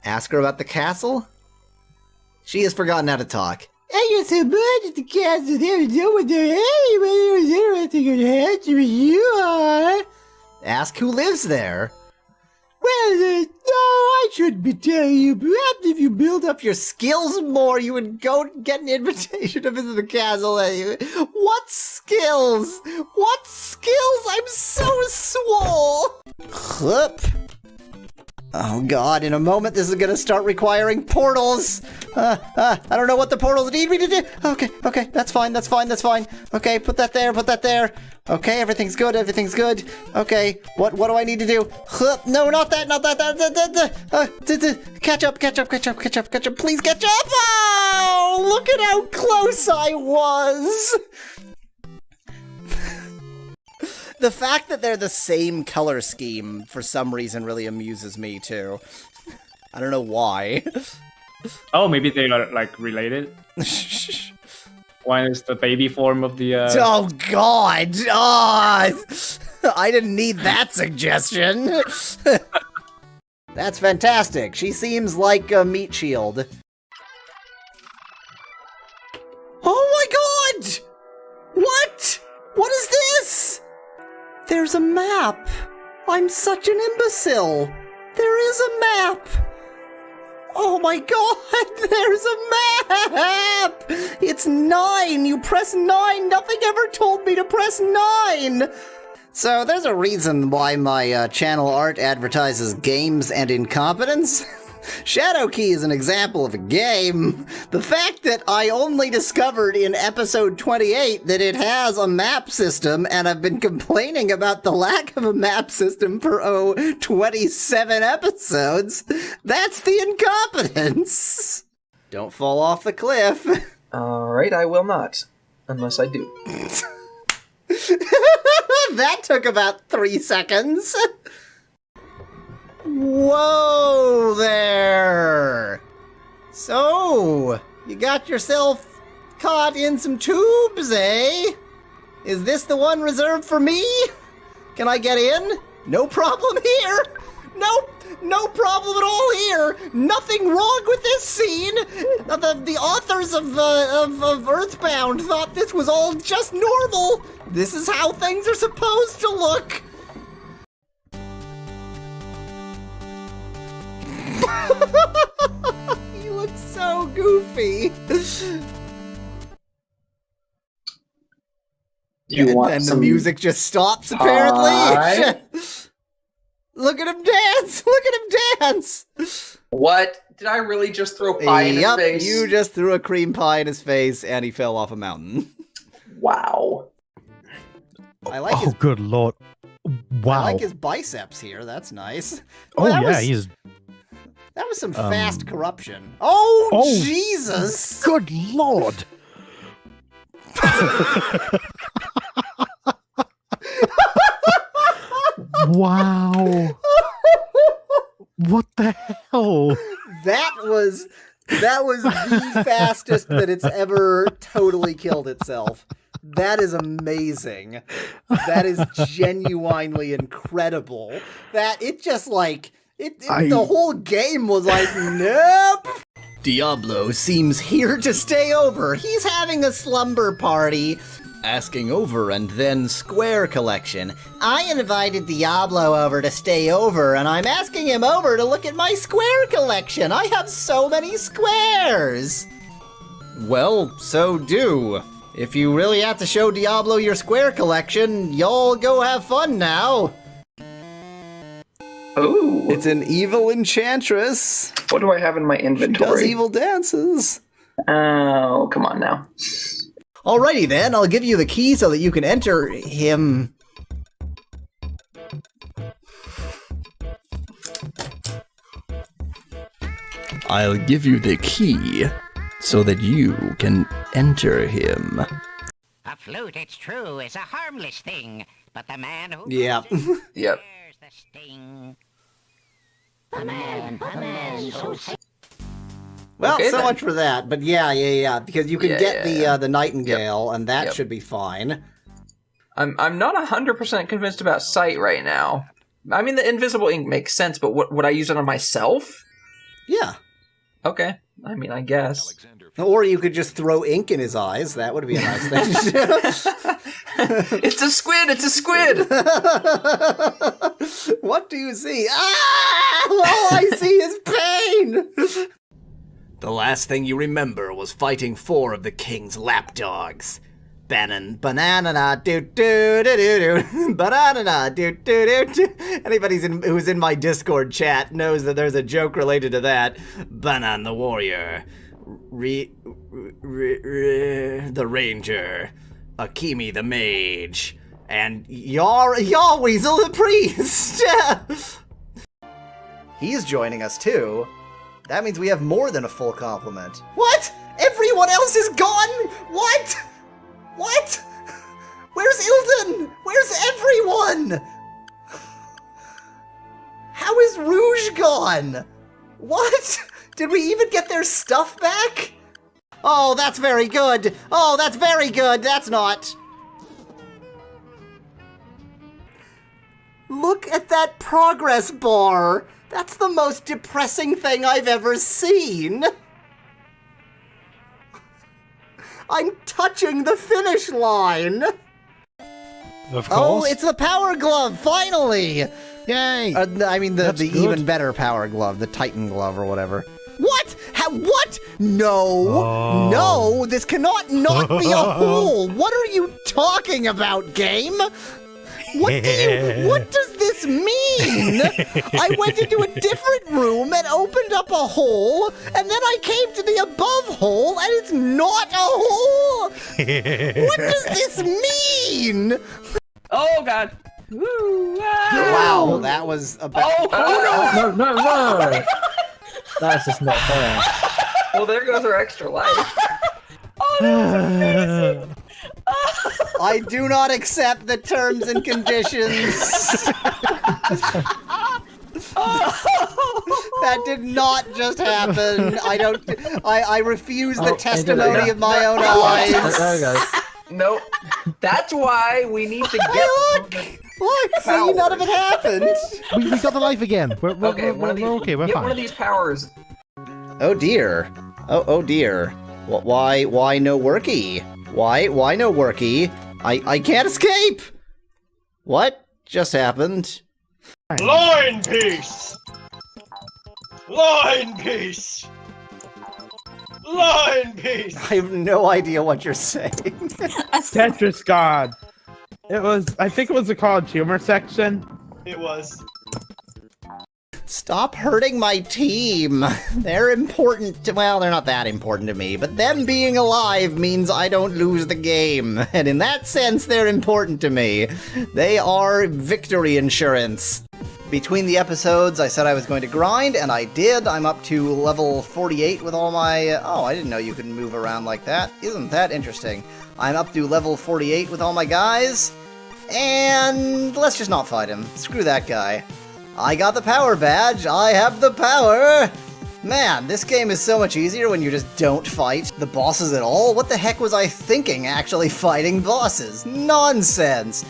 Ask her about the castle? She has forgotten how to talk. I got so much at the castle, there was no one there anybody was interested in how you are. Ask who lives there. Well, no, I shouldn't be telling you. Perhaps if you build up your skills more, you would go get an invitation to visit the castle anyway. What skills? What skills? I'm so swole. Hup. Oh god, in a moment this is gonna start requiring portals! I don't know what the portals need me to do! Okay, that's fine. Okay, put that there. Okay, everything's good. Okay, what do I need to do? No, not that! Catch up, please catch up! Oh, look at how close I was! The fact that they're the same color scheme, for some reason, really amuses me, too. I don't know why. Oh, maybe they are, like, related? One is the baby form of the, Oh, God! Oh, I didn't need that suggestion! That's fantastic. She seems like a meat shield. Oh, my God! What? What is this? There's a map! I'm such an imbecile! There is a map! Oh my god! There's a map! It's 9! You press 9! Nothing ever told me to press 9! So there's a reason why my channel art advertises games and incompetence. Shadow Key is an example of a game. The fact that I only discovered in episode 28 that it has a map system, and I've been complaining about the lack of a map system for, 27 episodes, that's the incompetence. Don't fall off the cliff. Alright, I will not. Unless I do. That took about 3 seconds. Whoa there! So, you got yourself caught in some tubes, eh? Is this the one reserved for me? Can I get in? No problem here! Nope! No problem at all here! Nothing wrong with this scene! The authors of Earthbound thought this was all just normal! This is how things are supposed to look! You look so goofy. You want and the some music just stops, apparently. Look at him dance! Look at him dance! What? Did I really just throw pie in his Yep, face? you just threw a cream pie in his face and he fell off a mountain. Wow. I like his good lord. Wow. I like his biceps here. That's nice. Oh, Well, yeah, he's... That was some fast corruption. Oh, Jesus! Good lord. Wow. What the hell? That was the fastest that it's ever totally killed itself. That is amazing. That is genuinely incredible. That it just like the whole game was like, nope. Diablo seems here to stay over. He's having a slumber party. Asking over and then square collection. I invited Diablo over to stay over, and I'm asking him over to look at my square collection. I have so many squares. Well, so do. If you really have to show Diablo your square collection, y'all go have fun now. Ooh. It's an evil enchantress. What do I have in my inventory? Does evil dances. Oh, come on now. Alrighty then, I'll give you the key so that you can enter him. I'll give you the key so that you can enter him. A flute, it's true, is a harmless thing, but the man who Yeah. Yep. bears the sting. The man, so Well, Okay, so then. much for that. But yeah, because you can get Yeah. the nightingale, and that Yep. should be fine. I'm not 100% convinced about sight right now. I mean, the invisible ink makes sense, but would I use it on myself? Yeah. Okay. I mean, I guess. Or you could just throw ink in his eyes. That would be a nice thing to do. It's a squid! It's a squid! What do you see? Ah! All I see is pain! The last thing you remember was fighting 4 of the king's lapdogs. Banana do do do do do. Banana do do do do. Anybody who's in my Discord chat knows that there's a joke related to that. Banan the warrior, the ranger, Akimi the mage, and Weasel the priest. He's joining us too. That means we have more than a full complement. What? Everyone else is gone? What? What? Where's Ilden? Where's everyone? How is Rouge gone? What? Did we even get their stuff back? Oh, that's very good. Oh, that's very good. That's not. Look at that progress bar. That's the most depressing thing I've ever seen. I'm touching the finish line. Of course. Oh, it's the power glove, finally. Yay. I mean, the That's good. even better power glove, the Titan glove or whatever. What? What? No. Oh. No, this cannot not be a hole. What are you talking about, game? What does this mean? I went into a different room and opened up a hole, and then I came to the above hole, and it's not a hole. What does this mean? Oh, God. Woo, Wow, that was about. Oh, No. That's just not fair. well, there goes our extra life. I do not accept the terms and conditions. That did not just happen. I refuse the testimony of my own eyes. There we go. Nope. That's why we need to get... Look, see, none of it happened. We got the life again. We're Okay, one of these, okay, we're get fine. one of these powers. Oh dear. Oh dear. Why no worky? Why no worky? I can't escape. What just happened? Line piece! Line piece! Line piece! I have no idea what you're saying. Tetris God. I think it was the college humor section. It was. Stop hurting my team. They're important well, they're not that important to me, but them being alive means I don't lose the game. And in that sense, they're important to me. They are victory insurance. Between the episodes, I said I was going to grind, and I did. I'm up to level 48 with all my... oh, I didn't know you could move around like that. Isn't that interesting? I'm up to level 48 with all my guys, and let's just not fight him. Screw that guy. I got the power badge. I have the power. Man, this game is so much easier when you just don't fight the bosses at all. What the heck was I thinking, actually fighting bosses? Nonsense.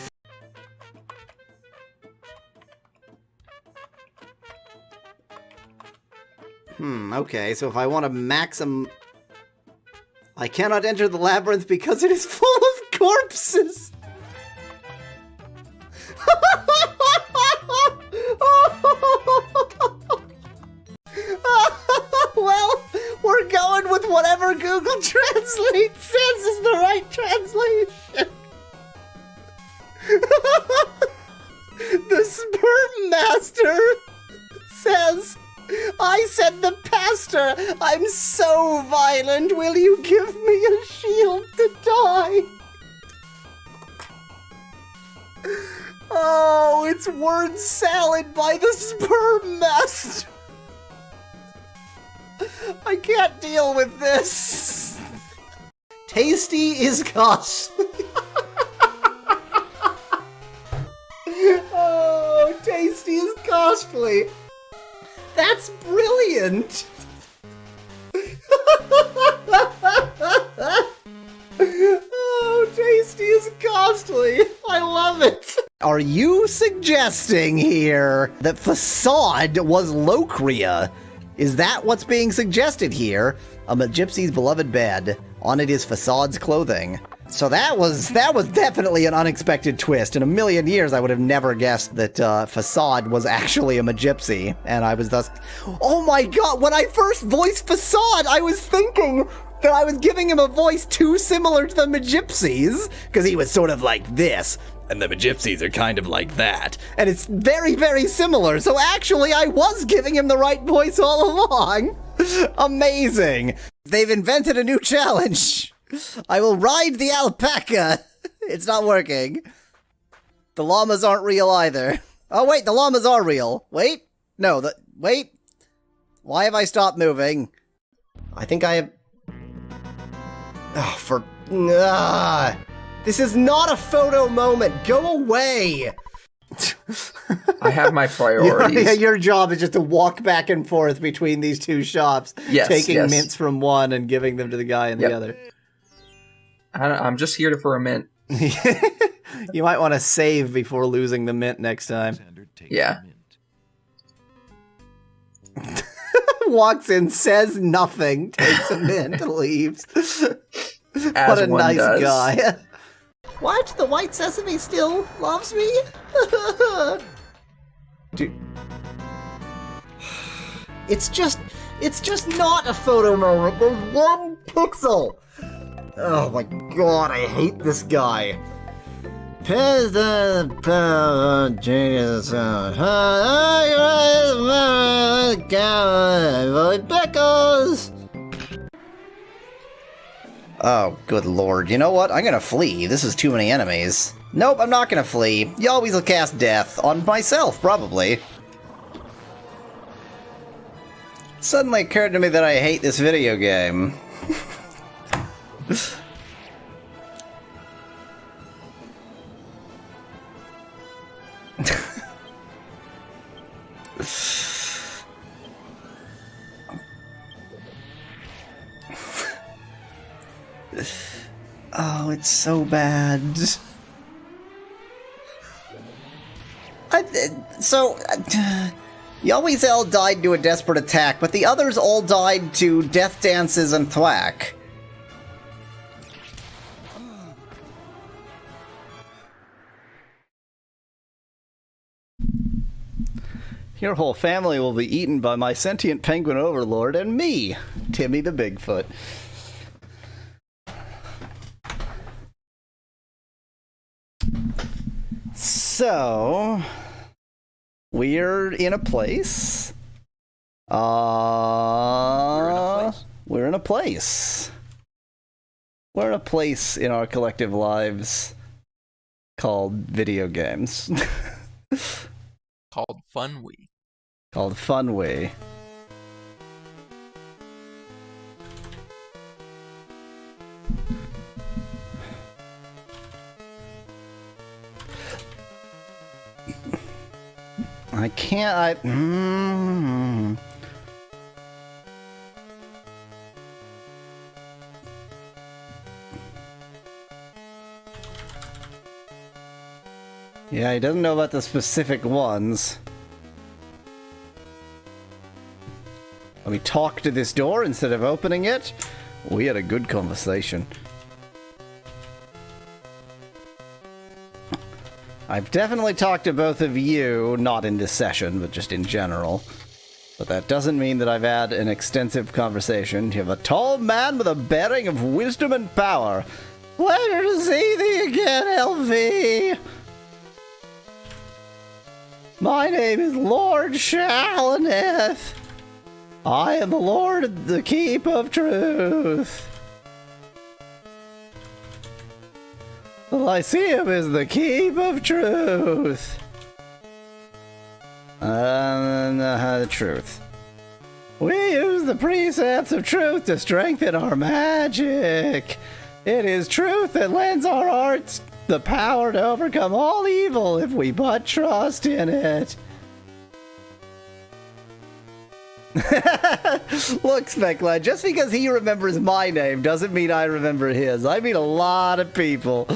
Okay, so if I want to maximum... I cannot enter the labyrinth because it is full of corpses! Well, we're going with whatever Google Translate says is the right translation. The Sperm Master says, I said the pastor, I'm so violent, will you give me a shield to die? Oh, it's word salad by the Sperm Master. I can't deal with this. Tasty is costly. Oh, tasty is costly. That's brilliant. Oh, tasty is costly. I love it. Are you suggesting here that Facade was Locria? Is that what's being suggested here? A gypsy's beloved bed. On it is Facade's clothing. So that was definitely an unexpected twist. In a million years, I would have never guessed that Facade was actually a gypsy, and I was thus... Oh my god, when I first voiced Facade, I was thinking that I was giving him a voice too similar to the gypsies, because he was sort of like this, and the gypsies are kind of like that. And it's very, very similar, so actually I was giving him the right voice all along. Amazing. They've invented a new challenge. I will ride the alpaca. It's not working. The llamas aren't real either. Oh wait, the llamas are real. Wait. No, wait. Why have I stopped moving? I think I have... Oh, this is not a photo moment. Go away. I have my priorities. Your job is just to walk back and forth between these two shops, taking mints from one and giving them to the guy in the other. I'm just here for a mint. You might want to save before losing the mint next time. Yeah. Walks in, says nothing, takes a mint, leaves. What a nice guy. What? The white sesame still loves me? Dude. It's just not a photo moment. There's one pixel. Oh my god, I hate this guy. Oh, good lord. You know what? I'm gonna flee. This is too many enemies. Nope, I'm not gonna flee. You always will cast death. On myself, probably. Suddenly occurred to me that I hate this video game. Oh, it's so bad. Yalwezel died to a desperate attack, but the others all died to death dances and thwack. Your whole family will be eaten by my sentient penguin overlord and me, Timmy the Bigfoot. So, We're in a place. We're in a place. We're in a place in our collective lives called video games. Called Funwee. Called Funwee. I can't. Yeah, he doesn't know about the specific ones. Let me talk to this door instead of opening it. We had a good conversation. I've definitely talked to both of you, not in this session, but just in general. But that doesn't mean that I've had an extensive conversation. You have a tall man with a bearing of wisdom and power. Pleasure to see thee again, LV. My name is Lord Shalineth. I am the Lord of the Keep of Truth. The Lyceum is the Keep of Truth. The truth. We use the precepts of truth to strengthen our magic. It is truth that lends our arts the power to overcome all evil if we but trust in it. Look, Speckla, just because he remembers my name doesn't mean I remember his. I mean a lot of people.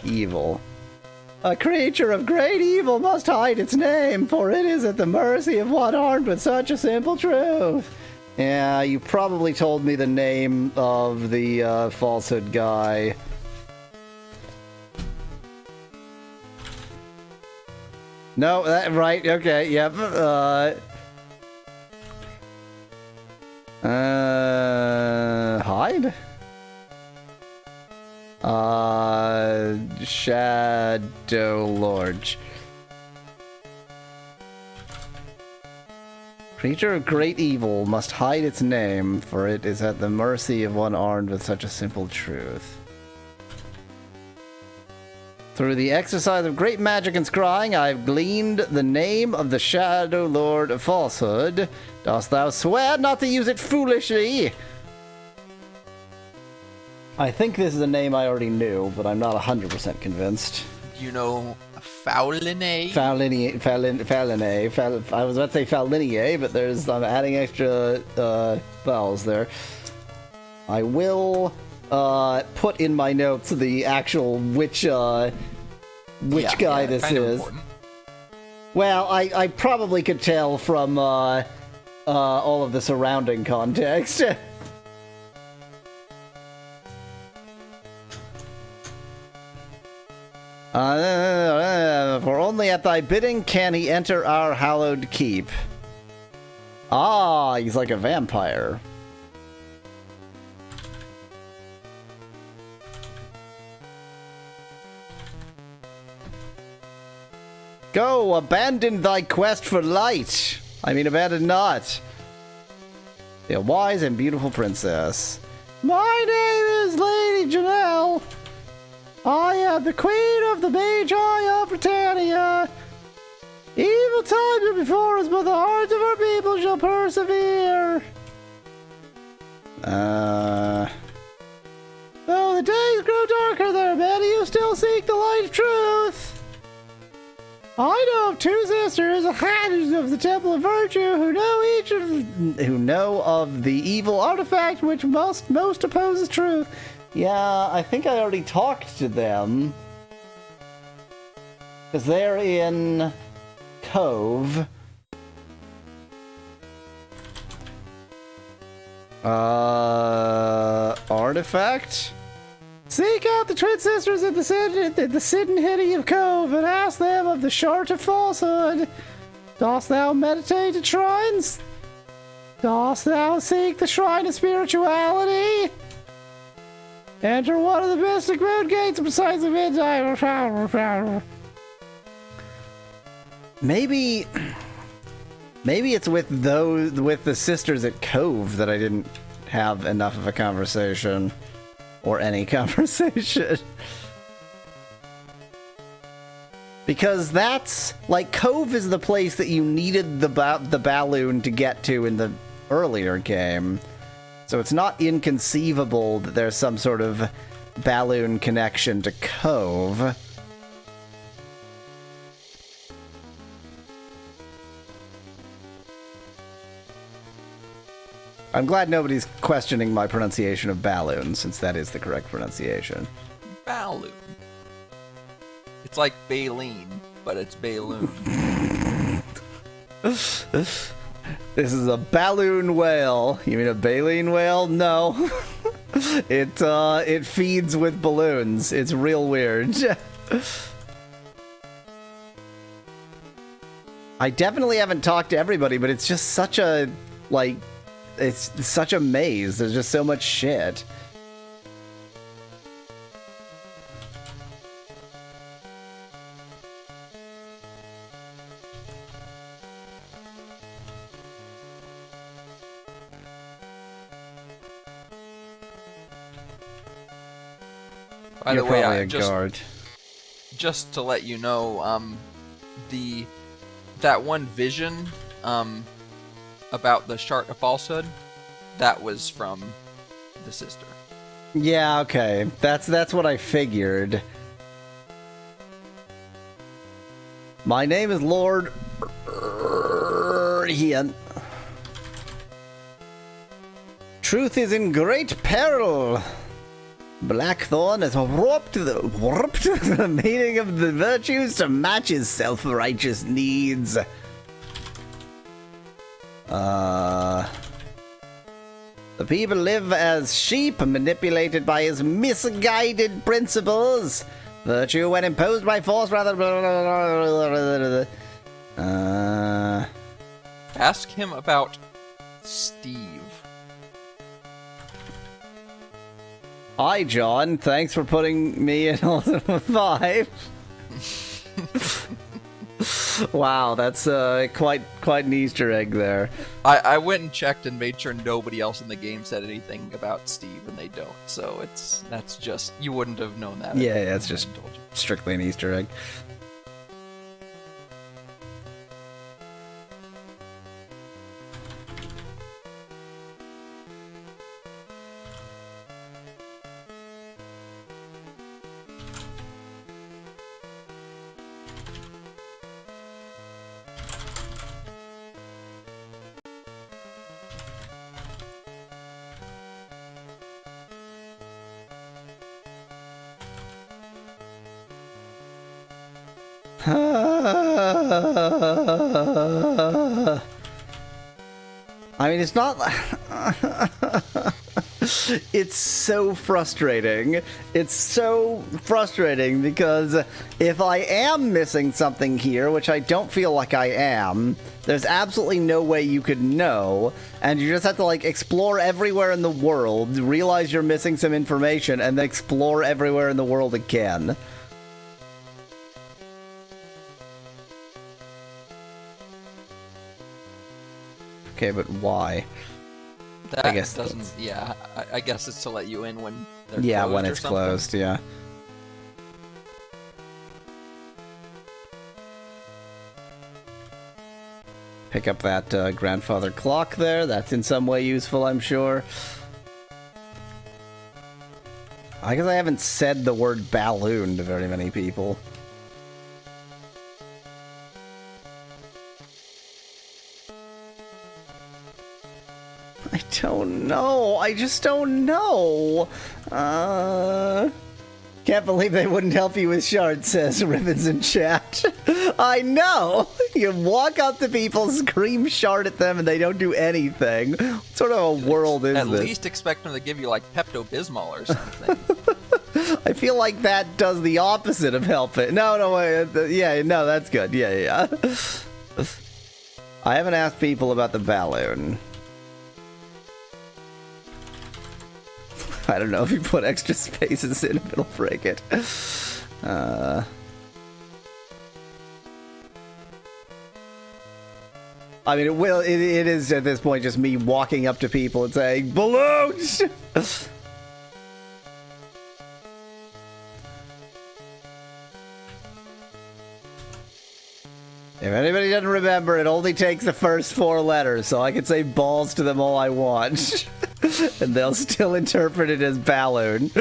Evil. A creature of great evil must hide its name, for it is at the mercy of one armed with such a simple truth. Yeah, you probably told me the name of the falsehood guy. No, that right, okay, yep. Hide? Shadow Lord. Creature of great evil must hide its name, for it is at the mercy of one armed with such a simple truth. Through the exercise of great magic and scrying, I have gleaned the name of the Shadow Lord of Falsehood. Dost thou swear not to use it foolishly? I think this is a name I already knew, but I'm not 100% convinced. You know Fauliné? Fauliné. I was about to say Faulinier, but I'm adding extra vowels there. I will put in my notes the actual which guy this is. Important. Well, I probably could tell from all of the surrounding context. For only at thy bidding can he enter our hallowed keep. Ah, he's like a vampire. Go, abandon thy quest for light. I mean, abandon not. The wise and beautiful princess. My name is Lady Janelle. I am the queen of the Magi of Britannia. Evil times are before us, but the hearts of our people shall persevere. Though the days grow darker, there are many who still seek the light of truth. I know of two sisters, hands of the Temple of Virtue, who know of the evil artifact which most opposes truth. Yeah, I think I already talked to them. Because they're in Cove. Artifact? Seek out the twin sisters in the Sidden Hitty of Cove and ask them of the Shard of Falsehood. Dost thou meditate at shrines? Dost thou seek the Shrine of Spirituality? Enter one of the mystic moon gates besides the midnight. Maybe it's with the sisters at Cove that I didn't have enough of a conversation, or any conversation. Because that's like Cove is the place that you needed the balloon to get to in the earlier game, so it's not inconceivable that there's some sort of balloon connection to Cove. I'm glad nobody's questioning my pronunciation of balloon, since that is the correct pronunciation. Balloon. It's like baleen, but it's Balloon. This is a balloon whale. You mean a baleen whale? No. It feeds with balloons. It's real weird. I definitely haven't talked to everybody, but it's just such a, like, it's such a maze. There's just so much shit. By You're the way, probably I a guard. just to let you know, that one vision about the Shard of Falsehood, that was from the sister. Yeah, okay. That's what I figured. My name is Lord Ian. Truth is in great peril. Blackthorn has warped the meaning of the virtues to match his self-righteous needs. The people live as sheep, manipulated by his misguided principles. Virtue, when imposed by force, rather. Ask him about Steve. Hi, John. Thanks for putting me in Ultima 5. Wow, that's quite an Easter egg there. I went and checked and made sure nobody else in the game said anything about Steve, and they don't. So that's just, you wouldn't have known that. Yeah, it's just strictly an Easter egg. I mean, it's not. It's so frustrating. It's so frustrating because if I am missing something here, which I don't feel like I am, there's absolutely no way you could know, and you just have to, like, explore everywhere in the world, realize you're missing some information, and then explore everywhere in the world again. Okay, but why? That I guess doesn't. that's... Yeah, I guess it's to let you in when they're yeah, closed when or it's something. closed. Yeah. Pick up that grandfather clock there. That's in some way useful, I'm sure. I guess I haven't said the word balloon to very many people. I don't know. I just don't know. Can't believe they wouldn't help you with shards, says Ribbons in chat. I know. You walk up to people, scream shard at them, and they don't do anything. What sort of a world is At this? least expect them to give you like Pepto-Bismol or something. I feel like that does the opposite of help it. No, wait. Yeah, no, that's good. Yeah. I haven't asked people about the balloon. I don't know if you put extra spaces in if it'll break it. I mean, it is at this point just me walking up to people and saying, balloons! If anybody doesn't remember, it only takes the first 4 letters, so I can say balls to them all I want. And they'll still interpret it as balloon.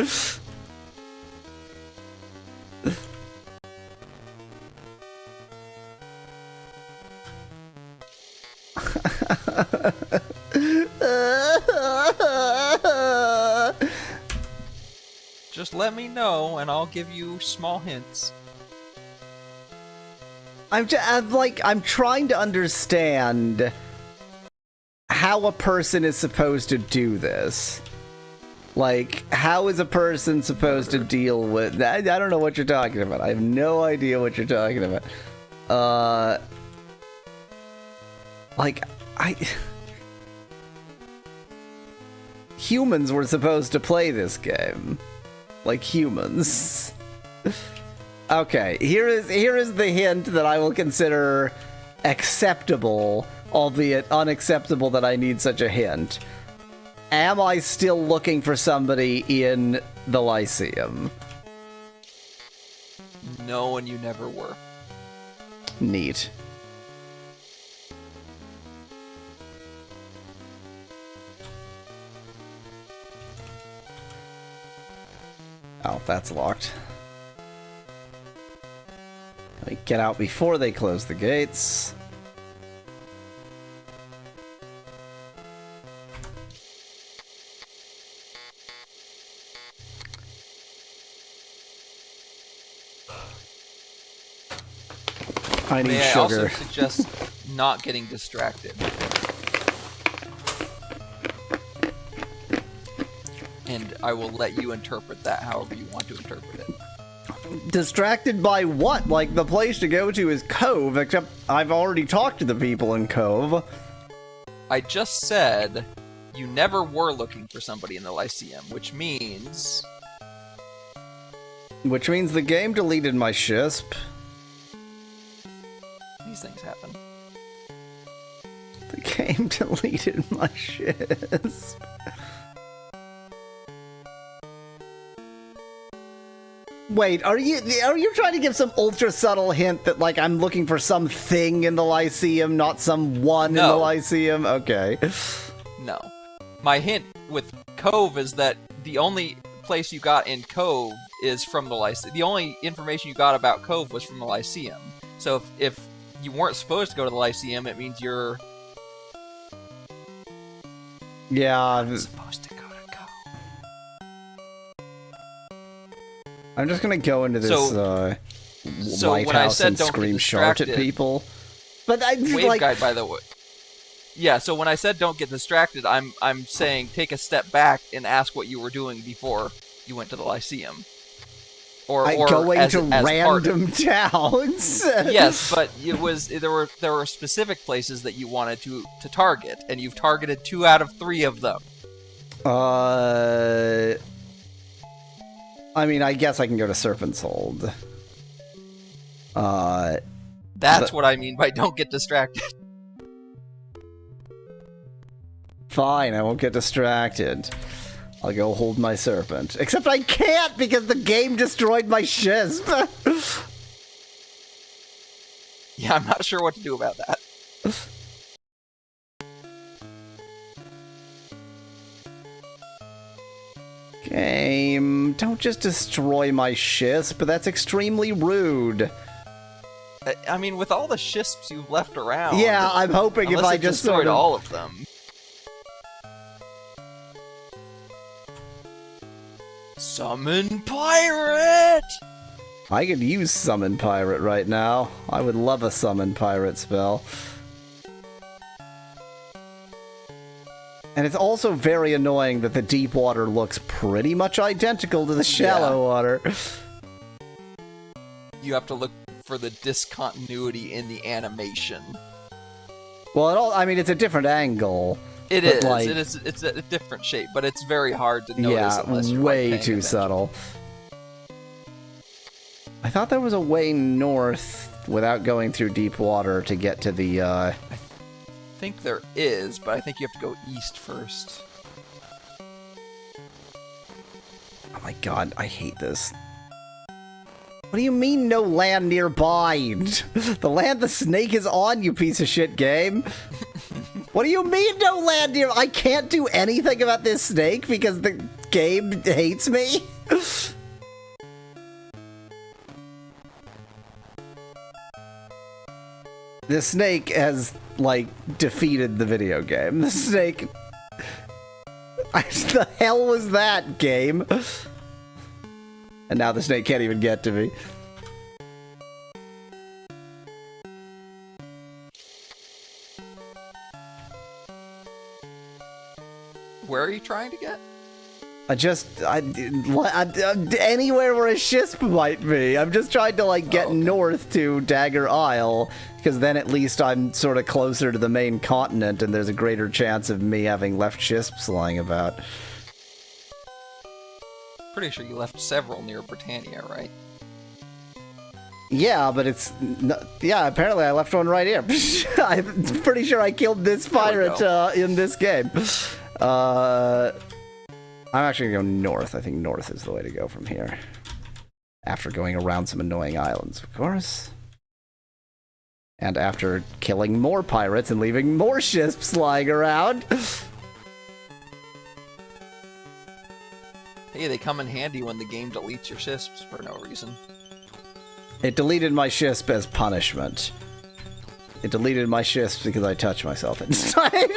Just let me know, and I'll give you small hints. I'm trying to understand how a person is supposed to do this. Like, how is a person supposed to deal with... I don't know what you're talking about. I have no idea what you're talking about. Humans were supposed to play this game. Like humans. Okay, here is the hint that I will consider acceptable, albeit unacceptable that I need such a hint. Am I still looking for somebody in the Lyceum? No, and you never were. Neat. Oh, that's locked. Let me get out before they close the gates. I need sugar. I also suggest not getting distracted. And I will let you interpret that however you want to interpret it. Distracted by what? Like, the place to go to is Cove, except I've already talked to the people in Cove. I just said you never were looking for somebody in the Lyceum, which means... Which means the game deleted my shisp. These things happen. The game deleted my shisp. Wait, are you trying to give some ultra subtle hint that, like, I'm looking for something in the Lyceum, not someone in the Lyceum? Okay. No. My hint with Cove is that the only place you got in Cove is from the Lyceum. The only information you got about Cove was from the Lyceum. So if you weren't supposed to go to the Lyceum, it means you're... Yeah. supposed to go to Cove. I'm just gonna go into this White when I House said and don't scream get shart at distracted- people. But I Wave like... guide, by the way. Yeah, so when I said don't get distracted, I'm saying take a step back and ask what you were doing before you went to the Lyceum. Or going as, to as random towns. Yes, but it was there were specific places that you wanted to target, and you've targeted 2 out of 3 of them. I mean, I guess I can go to Serpent's Hold. That's what I mean by don't get distracted. Fine, I won't get distracted. I'll go hold my serpent. Except I can't because the game destroyed my shisp. Yeah, I'm not sure what to do about that. Game, don't just destroy my shisp. That's extremely rude. I mean, with all the shisps you've left around... Yeah, I'm hoping if I just destroyed sort of... all of them. Summon Pirate! I could use Summon Pirate right now. I would love a Summon Pirate spell. And it's also very annoying that the deep water looks pretty much identical to the shallow water. You have to look for the discontinuity in the animation. Well, I mean, it's a different angle. It is. Like, It's a different shape, but it's very hard to notice unless you're way paying too attention. subtle. I thought there was a way north without going through deep water to get to the think there is, but I think you have to go east first. Oh my god, I hate this. What do you mean no land nearby? The land the snake is on, you piece of shit game. What do you mean no land near? I can't do anything about this snake because the game hates me? The snake has, like, defeated the video game. The snake... the hell was that, game? And now the snake can't even get to me. Where are you trying to get? Anywhere where a Shisp might be. I'm just trying to, like, get north to Dagger Isle, because then at least I'm sort of closer to the main continent, and there's a greater chance of me having left Shisps lying about. Pretty sure you left several near Britannia, right? Yeah, but it's... yeah, apparently I left one right here. I'm pretty sure I killed this pirate in this game. I'm actually going to go north. I think north is the way to go from here. After going around some annoying islands, of course. And after killing more pirates and leaving more ships lying around. Hey, they come in handy when the game deletes your ships for no reason. It deleted my ship as punishment. It deleted my ships because I touched myself inside.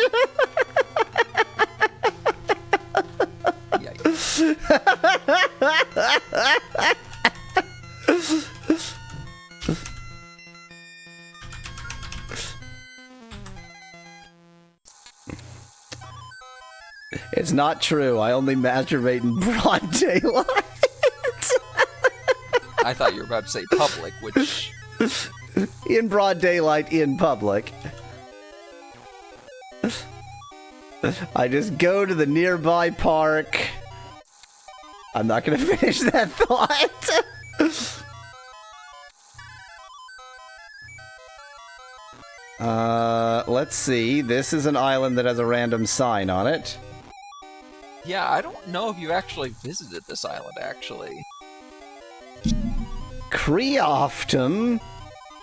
It's not true. I only masturbate in broad daylight. I thought you were about to say public, which... In broad daylight, in public. I just go to the nearby park. I'm not gonna finish that thought. Let's see. This is an island that has a random sign on it. Yeah, I don't know if you actually visited this island, actually. Creoftum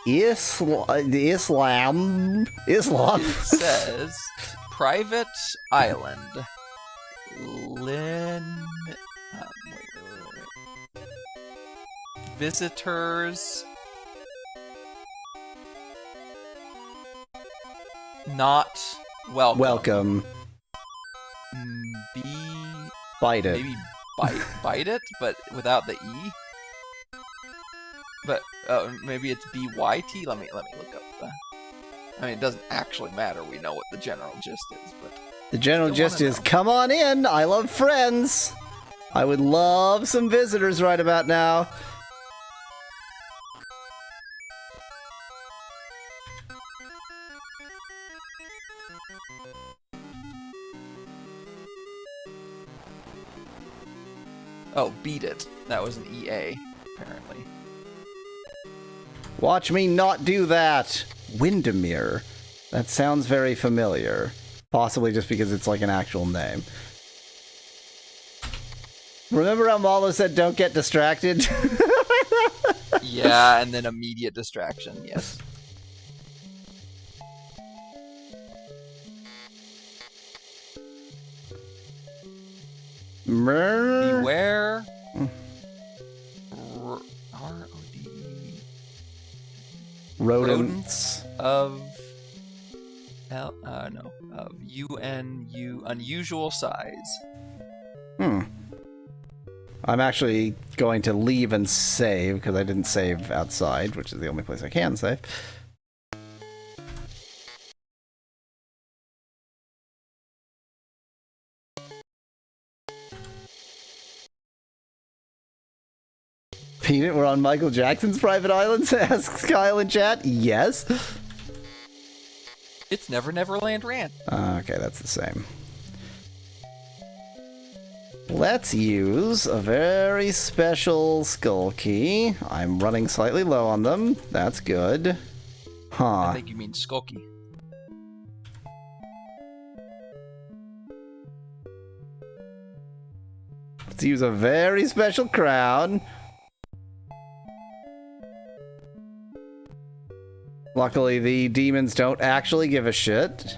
Islam. It says private island. Wait. Visitors not welcome. Welcome. Bite it. Maybe bite it, but without the E. But maybe it's BYT. Let me look up the. I mean, it doesn't actually matter. We know what the general gist is, but the general gist is, come on in. I love friends. I would love some visitors right about now. Oh, beat it. That was an EA, apparently. Watch me not do that. Windermere. That sounds very familiar. Possibly just because it's like an actual name. Remember how Mallow said don't get distracted? Yeah, and then immediate distraction, yes. Beware. R-O-D. Rodents of of UNU unusual size. I'm actually going to leave and save because I didn't save outside, which is the only place I can save. Peanut, we're on Michael Jackson's private islands? Asks Kyle in chat. Yes. It's Never Neverland Rant. Okay, that's the same. Let's use a very special skull key. I'm running slightly low on them. That's good. Huh. I think you mean Skulky. Let's use a very special crown. Luckily, the demons don't actually give a shit.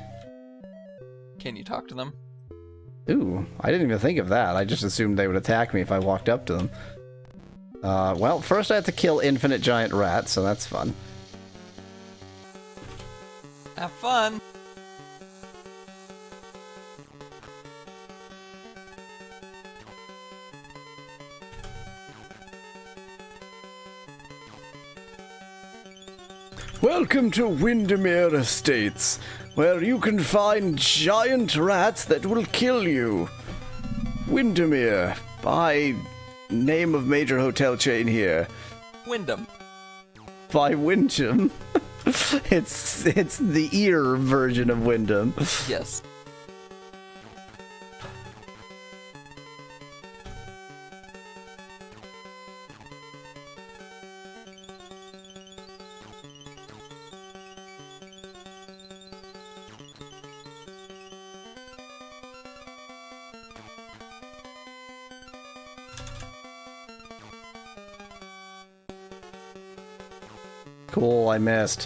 Can you talk to them? Ooh, I didn't even think of that. I just assumed they would attack me if I walked up to them. Well, first I have to kill infinite giant rats, so that's fun. Have fun! Welcome to Windermere Estates, where you can find giant rats that will kill you. Windermere, by name of major hotel chain here. Wyndham. By Wyndham. It's the ear version of Wyndham. Yes. Cool, I missed.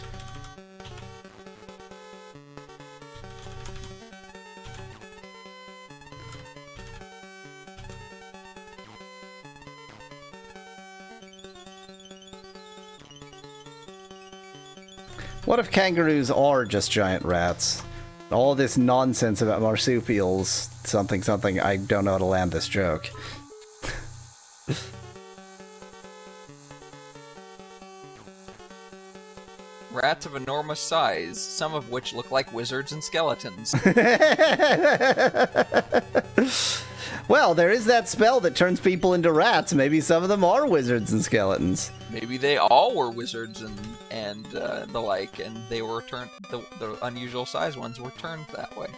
What if kangaroos are just giant rats? All this nonsense about marsupials, something, I don't know how to land this joke. Rats of enormous size, some of which look like wizards and skeletons. Well, there is that spell that turns people into rats. Maybe some of them are wizards and skeletons. Maybe they all were wizards and the like, and they were turned. The unusual size ones were turned that way.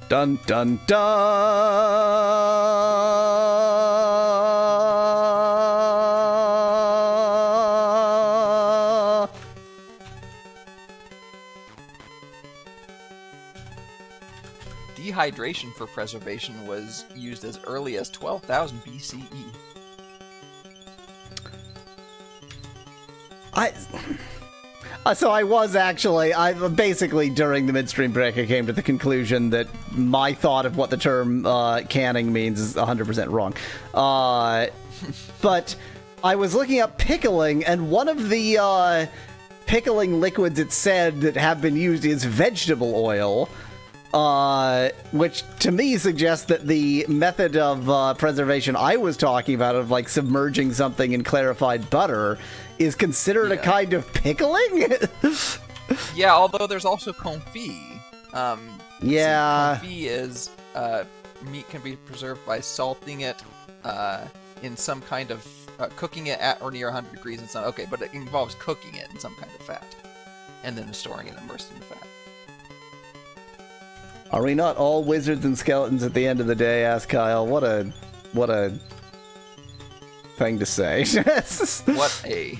Dun dun dun! Dehydration for preservation was used as early as 12,000 BCE. So I basically during the midstream break, I came to the conclusion that my thought of what the term canning means is 100% wrong. But I was looking up pickling, and one of the pickling liquids it said that have been used is vegetable oil. Which to me suggests that the method of preservation I was talking about, of like submerging something in clarified butter, is considered a kind of pickling? Yeah, although there's also confit. Yeah. Confit is meat can be preserved by salting it in some kind of cooking it at or near 100 degrees and some. Okay, but it involves cooking it in some kind of fat and then storing it immersed in the fat. Are we not all wizards and skeletons at the end of the day? Asked Kyle. What a thing to say. What a.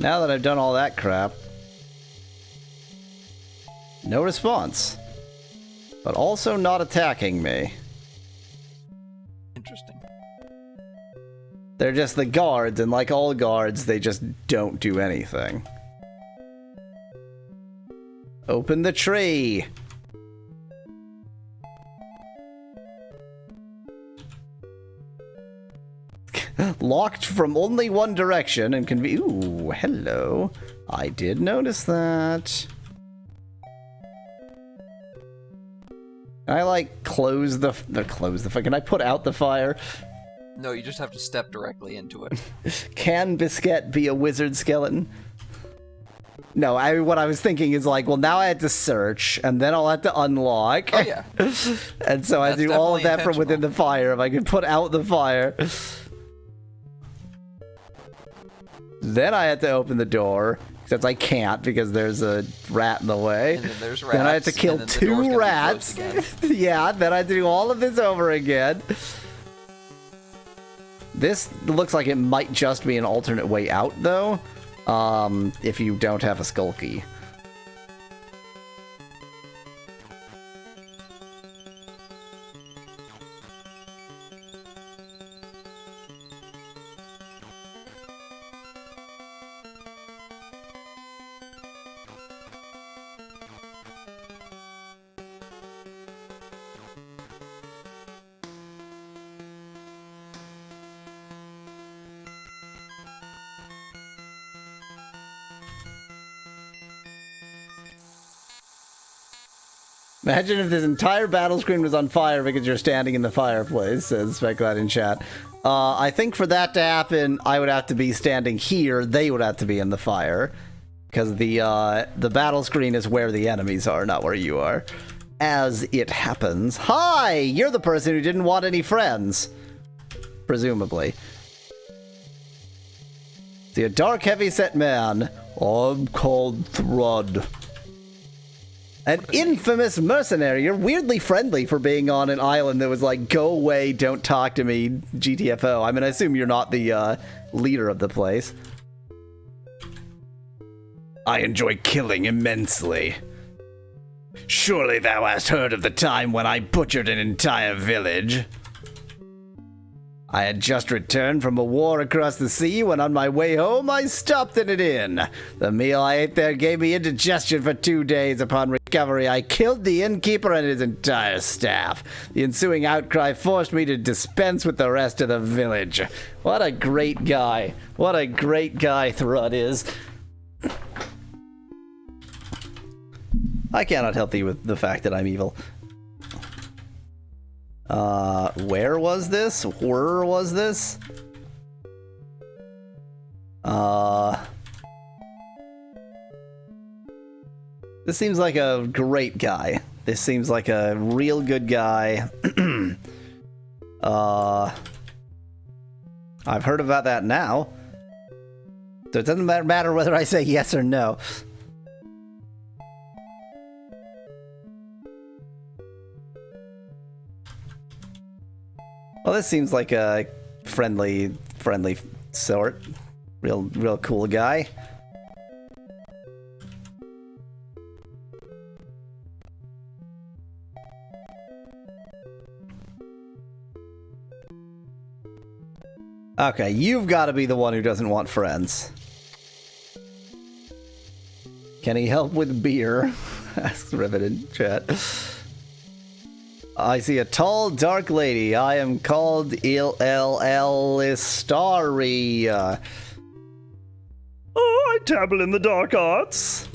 Now that I've done all that crap, no response. But also not attacking me. Interesting. They're just the guards, and like all guards, they just don't do anything. Open the tree! Locked from only one direction and can be. Ooh, hello. I did notice that. Can I like close the fire? Can I put out the fire? No, you just have to step directly into it. Can Biscuit be a wizard skeleton? No, what I was thinking is like, well, now I had to search, and then I'll have to unlock. Oh yeah. And so I do all of that from within the fire. If I can put out the fire. Then I had to open the door, Except I can't because there's a rat in the way. And then there's rats. Then I have to kill and then the door's gonna 2 be rats. closed again. Yeah, then I have to do all of this over again. This looks like it might just be an alternate way out, though, if you don't have a skull key. Imagine if this entire battle screen was on fire because you're standing in the fireplace, says Speculate in chat. I think for that to happen, I would have to be standing here, they would have to be in the fire. Because the battle screen is where the enemies are, not where you are. As it happens. Hi! You're the person who didn't want any friends. Presumably. See, a dark, heavy-set man. I'm called Thrud. An infamous mercenary. You're weirdly friendly for being on an island that was like, go away, don't talk to me, GTFO. I mean, I assume you're not the leader of the place. I enjoy killing immensely. Surely thou hast heard of the time when I butchered an entire village. I had just returned from a war across the sea when on my way home I stopped in an inn. The meal I ate there gave me indigestion for 2 days. Upon recovery, I killed the innkeeper and his entire staff. The ensuing outcry forced me to dispense with the rest of the village. What a great guy. What a great guy Thrud is. I cannot help thee with the fact that I'm evil. Where was this? Where was this? This seems like a great guy. This seems like a real good guy. I've heard about that now. So it doesn't matter whether I say yes or no. Well, this seems like a friendly sort. Real cool guy. Okay, you've got to be the one who doesn't want friends. Can he help with beer? Asks Rivet in chat. I see a tall, dark lady. I am called Ilistari. Oh, I dabble in the dark arts.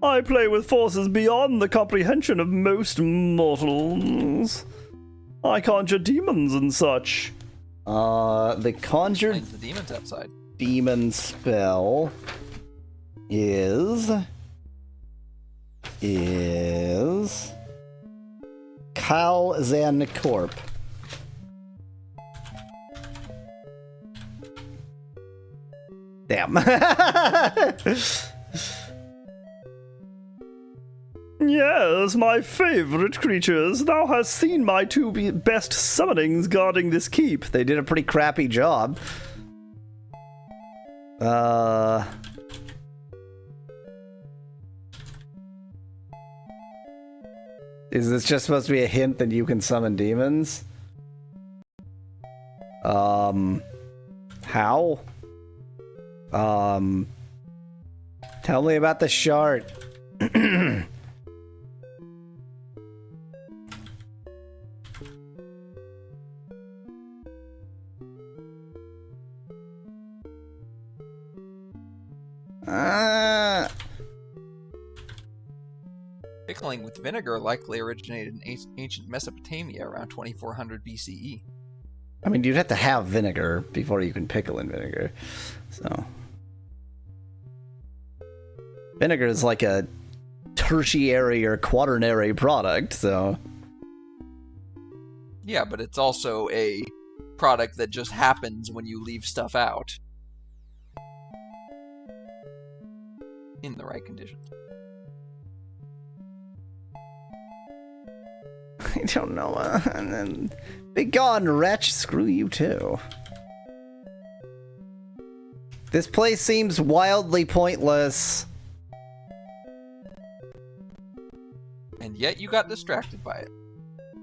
I play with forces beyond the comprehension of most mortals. I conjure demons and such. The conjured The demons outside. demon spell is Kal Zan Corp. Damn. Yes, my favorite creatures. Thou hast seen my 2 best summonings guarding this keep. They did a pretty crappy job. Is this just supposed to be a hint that you can summon demons? How? Tell me about the shard. Pickling with vinegar likely originated in ancient Mesopotamia around 2400 BCE. I mean, you'd have to have vinegar before you can pickle in vinegar. So, vinegar is like a tertiary or quaternary product, so... Yeah, but it's also a product that just happens when you leave stuff out. in the right condition. I don't know. And then, be gone, wretch. Screw you too. This place seems wildly pointless. And yet you got distracted by it.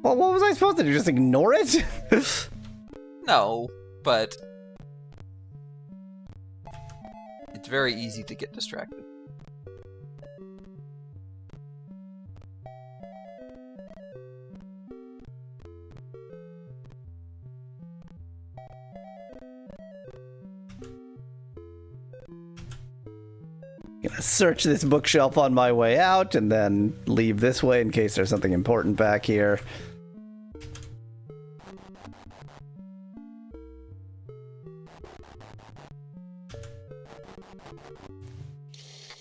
Well, what was I supposed to do? Just ignore it? No, but it's very easy to get distracted. Gonna search this bookshelf on my way out and then leave this way in case there's something important back here.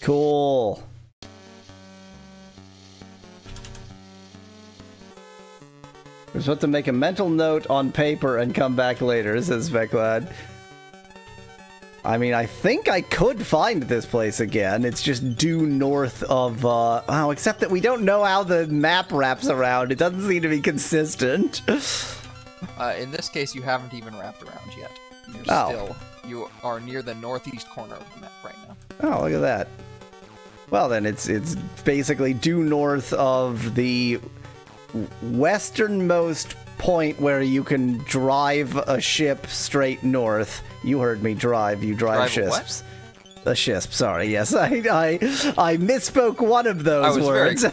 Cool. We're supposed to make a mental note on paper and come back later, says Speclad. I mean, I think I could find this place again. It's just due north of, oh, except that we don't know how the map wraps around. It doesn't seem to be consistent. In this case, you haven't even wrapped around yet. You are near the northeast corner of the map right now. Oh, look at that. Well, then it's basically due north of the westernmost point where you can drive a ship straight north. You heard me. Drive. You drive ships. A ship. Sorry. Yes, I misspoke one of those words.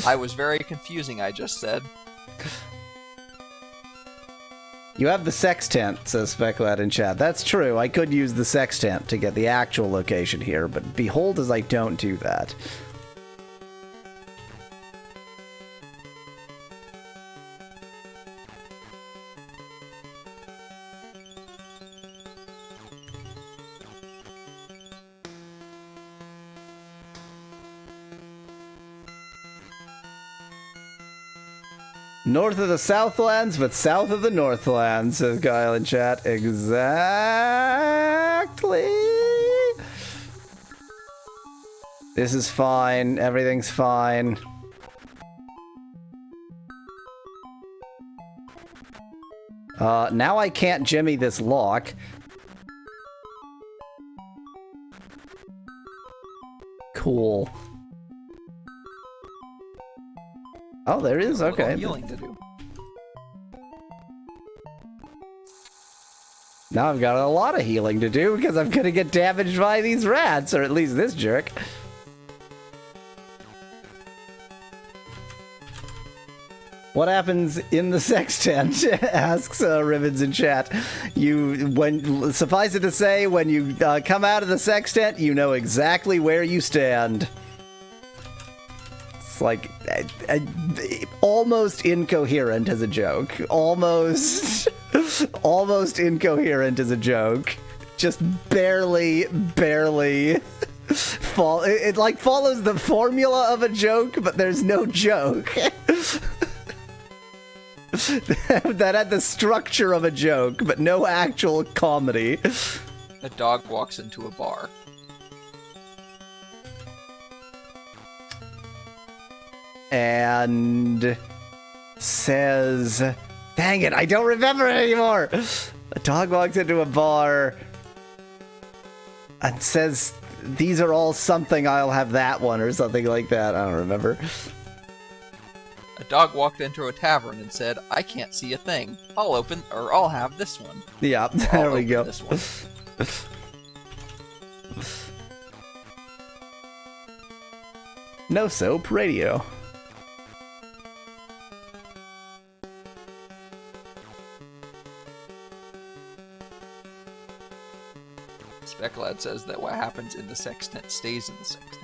I was very confusing. I just said. You have the sextant, says Speclad in chat. That's true. I could use the sextant to get the actual location here, but behold as I don't do that. North of the Southlands, but south of the Northlands, says Kyle in chat. Exactly. This is fine. Everything's fine. Now I can't jimmy this lock. Cool. Oh, there is. Okay. Healing to do. Now I've got a lot of healing to do because I'm gonna get damaged by these rats, or at least this jerk. What happens in the sextant? Asks Ribbons in chat. Suffice it to say, when you come out of the sextant, you know exactly where you stand. It's like almost incoherent as a joke. Almost incoherent as a joke. Just barely it like follows the formula of a joke, but there's no joke. That had the structure of a joke, but no actual comedy. A dog walks into a bar. And says, dang it, I don't remember it anymore. A dog walks into a bar and says, these are all something, I'll have that one, or something like that. I don't remember. A dog walked into a tavern and said, I can't see a thing. I'll have this one. Yeah, there we go. This one. No soap radio. Speclad says that what happens in the sextant stays in the sextant.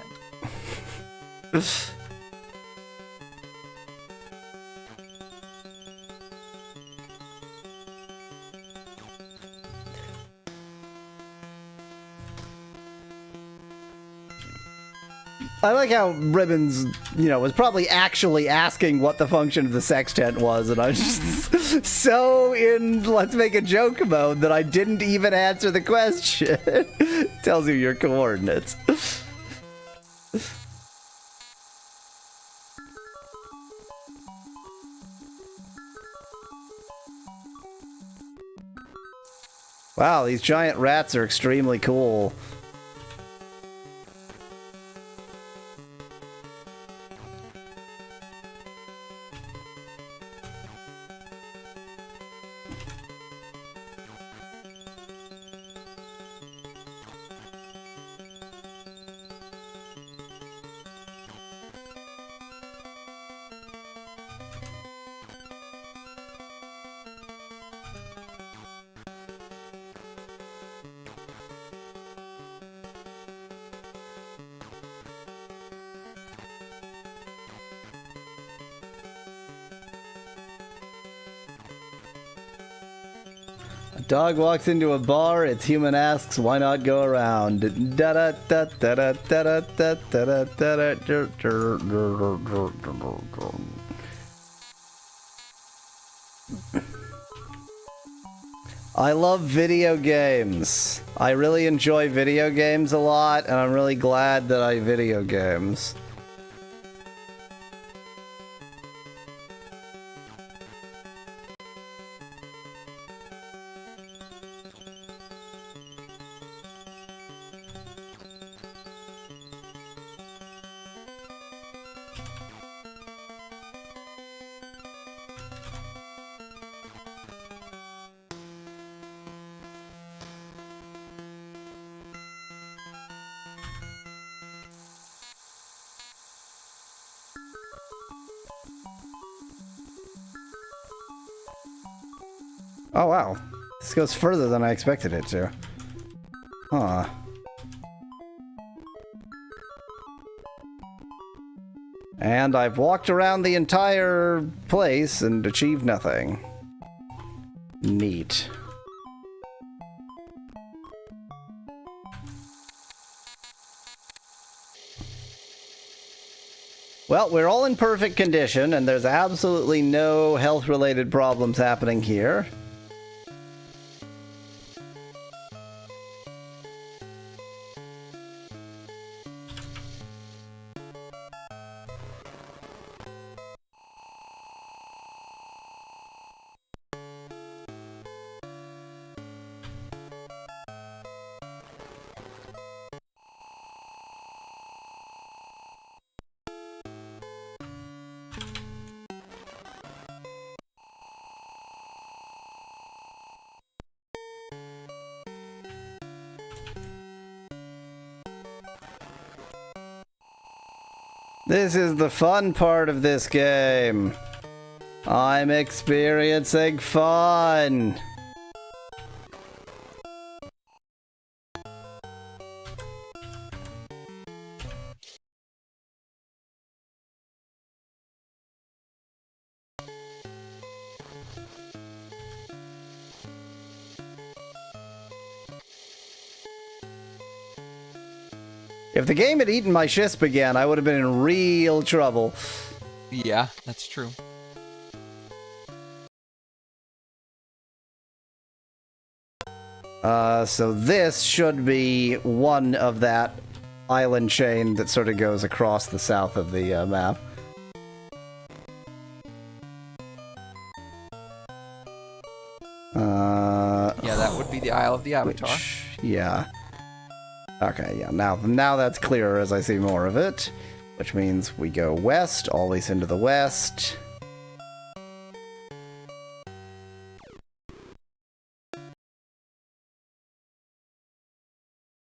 I like how Ribbons, was probably actually asking what the function of the sextant was, and I was just so in let's make a joke mode that I didn't even answer the question. Tells you your coordinates. Wow, these giant rats are extremely cool. A dog walks into a bar, its human asks, why not go around? I love video games. I really enjoy video games a lot, and I'm really glad that I video games. Oh wow, this goes further than I expected it to. Huh. And I've walked around the entire place and achieved nothing. Neat. Well, we're all in perfect condition, and there's absolutely no health-related problems happening here. This is the fun part of this game. I'm experiencing fun. If the game had eaten my Shisp again, I would have been in real trouble. Yeah, that's true. So this should be one of that island chain that sort of goes across the south of the map. Yeah, that would be the Isle of the Avatar. Yeah. Okay, yeah, now that's clearer as I see more of it. Which means we go west, always into the west.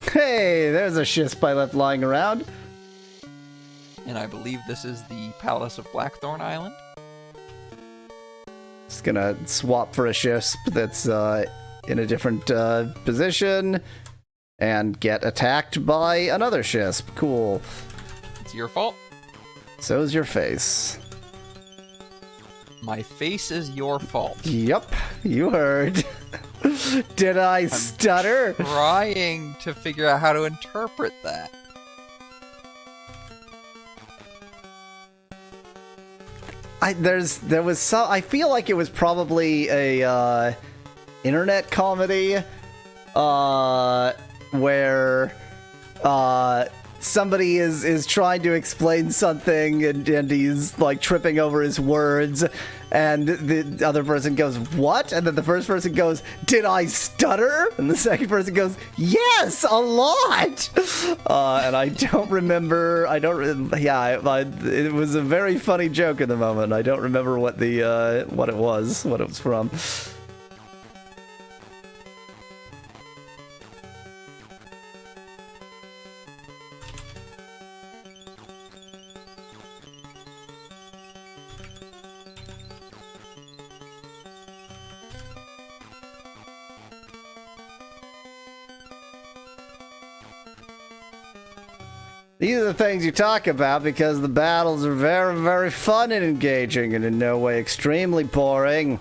Hey, there's a Shisp I left lying around. And I believe this is the Palace of Blackthorn Island. Just gonna swap for a Shisp that's in a different position. And get attacked by another Shisp. Cool. It's your fault. So's your face. My face is your fault. Yep, you heard. Did I stutter? Trying to figure out how to interpret that. there was some. I feel like it was probably a internet comedy, where somebody is trying to explain something and he's like tripping over his words, and the other person goes, "What?" And then the first person goes, "Did I stutter?" And the second person goes, "Yes, a lot." And I don't remember. It was a very funny joke in the moment. I don't remember what it was from. These are the things you talk about because the battles are very, very fun and engaging and in no way extremely boring.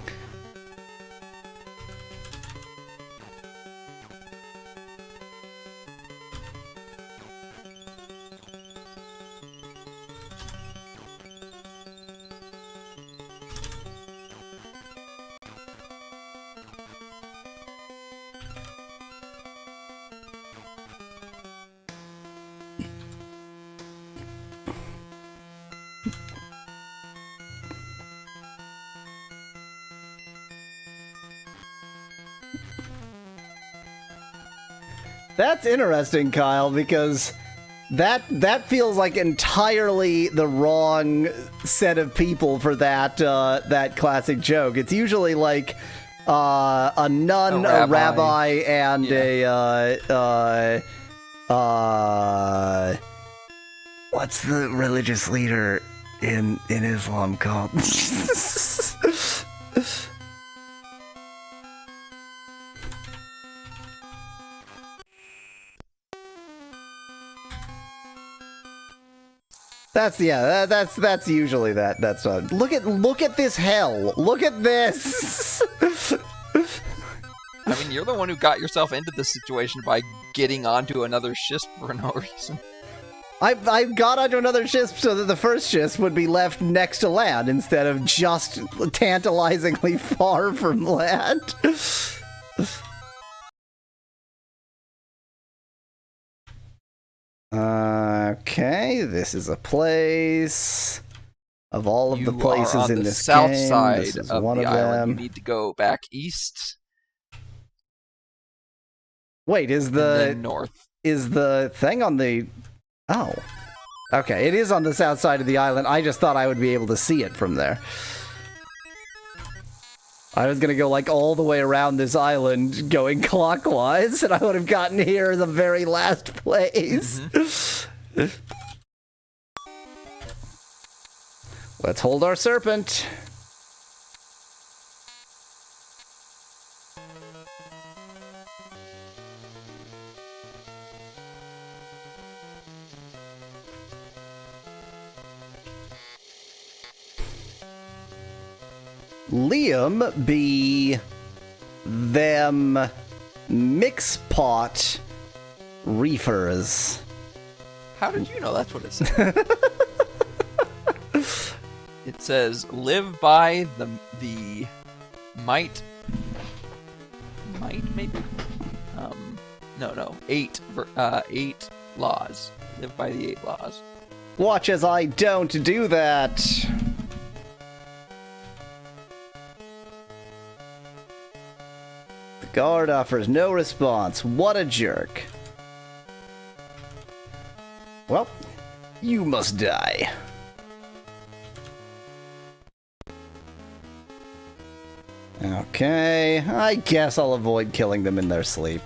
That's interesting, Kyle, because that feels like entirely the wrong set of people for that classic joke. It's usually like a nun, a rabbi, and what's the religious leader in Islam called? That's usually that. That's not. Look at this hell. Look at this. I mean, you're the one who got yourself into this situation by getting onto another ship for no reason. I got onto another ship so that the first ship would be left next to land instead of just tantalizingly far from land. Okay, this is a place of all of the places in this game. South side this is of one the of island. them. You need to go back east. Wait, and then north. Is the thing on the? Oh, okay. It is on the south side of the island. I just thought I would be able to see it from there. I was gonna go like all the way around this island going clockwise, and I would have gotten here in the very last place. Mm-hmm. Let's hold our serpent. Liam be them mix pot reefers. How did you know that's what it said? It says, live by the might maybe? No. 8 laws. Live by the 8 laws. Watch as I don't do that. The guard offers no response. What a jerk. Well, you must die. Okay, I guess I'll avoid killing them in their sleep.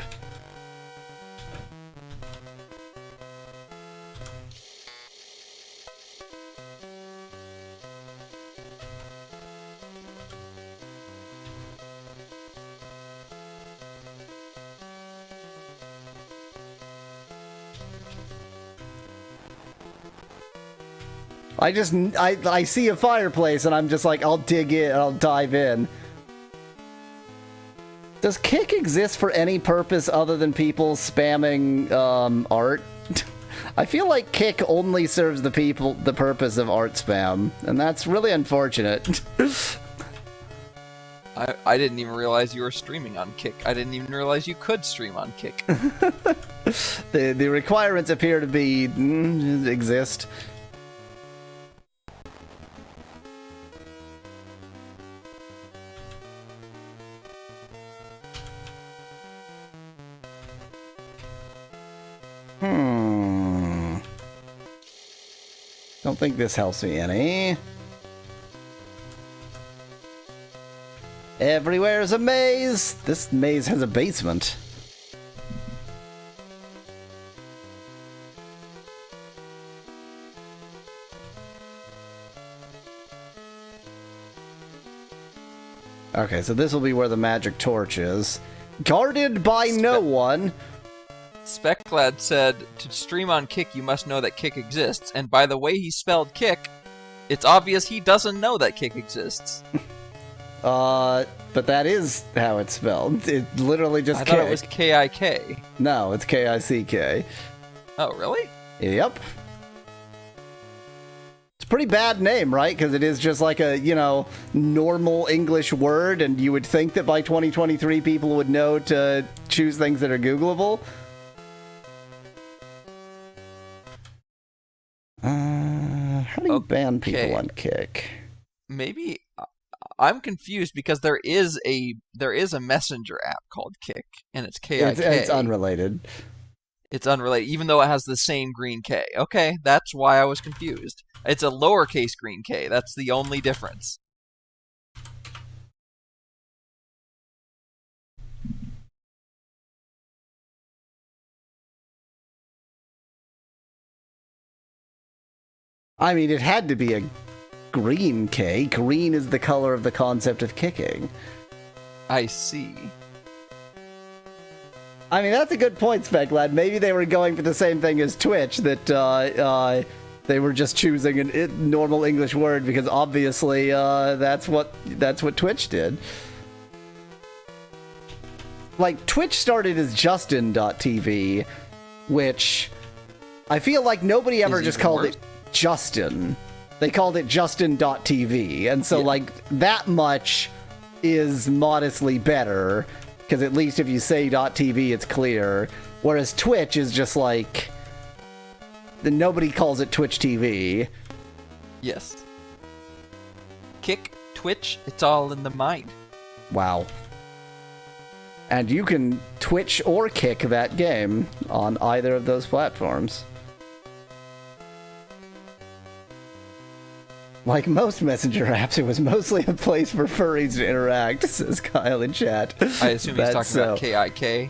I see a fireplace and I'm just like, I'll dig in, I'll dive in. Does kick exist for any purpose other than people spamming art? I feel like Kick only serves the purpose of art spam, and that's really unfortunate. I didn't even realize you were streaming on Kick. I didn't even realize you could stream on Kick. The requirements appear to be exist. Don't think this helps me any. Everywhere is a maze. This maze has a basement. Okay, so this will be where the magic torch is. Guarded by no one. Speclad said, to stream on Kick, you must know that Kick exists. And by the way he spelled Kick, it's obvious he doesn't know that Kick exists. But that is how it's spelled. It literally just I thought it was K-I-K. No, it's K-I-C-K. Oh, really? Yep. It's a pretty bad name, right? Because it is just like a, normal English word, and you would think that by 2023 people would know to choose things that are Googleable. How do you ban people on Kick? Maybe I'm confused because there is a messenger app called Kick, and it's K-I-K. It's unrelated. It's unrelated, even though it has the same green K. Okay, that's why I was confused. It's a lowercase green K. That's the only difference. I mean, it had to be a green K. Green is the color of the concept of kicking. I see. I mean, that's a good point, Speclad. Maybe they were going for the same thing as Twitch, that they were just choosing a normal English word because obviously that's what Twitch did. Like, Twitch started as Justin.tv, which I feel like nobody ever just called it Justin. They called it Justin.tv, and so like that much is modestly better, because at least if you say .tv it's clear, whereas Twitch is just like, nobody calls it Twitch TV. Yes. Kick, Twitch, it's all in the mind. Wow. And you can Twitch or Kick that game on either of those platforms. Like most messenger apps, it was mostly a place for furries to interact, says Kyle in chat. I assume he's talking about K-I-K.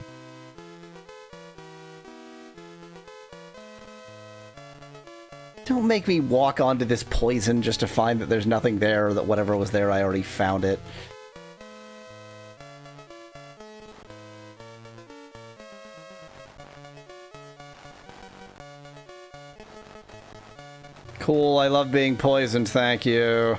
Don't make me walk onto this poison just to find that there's nothing there, or that whatever was there, I already found it. Cool, I love being poisoned, thank you.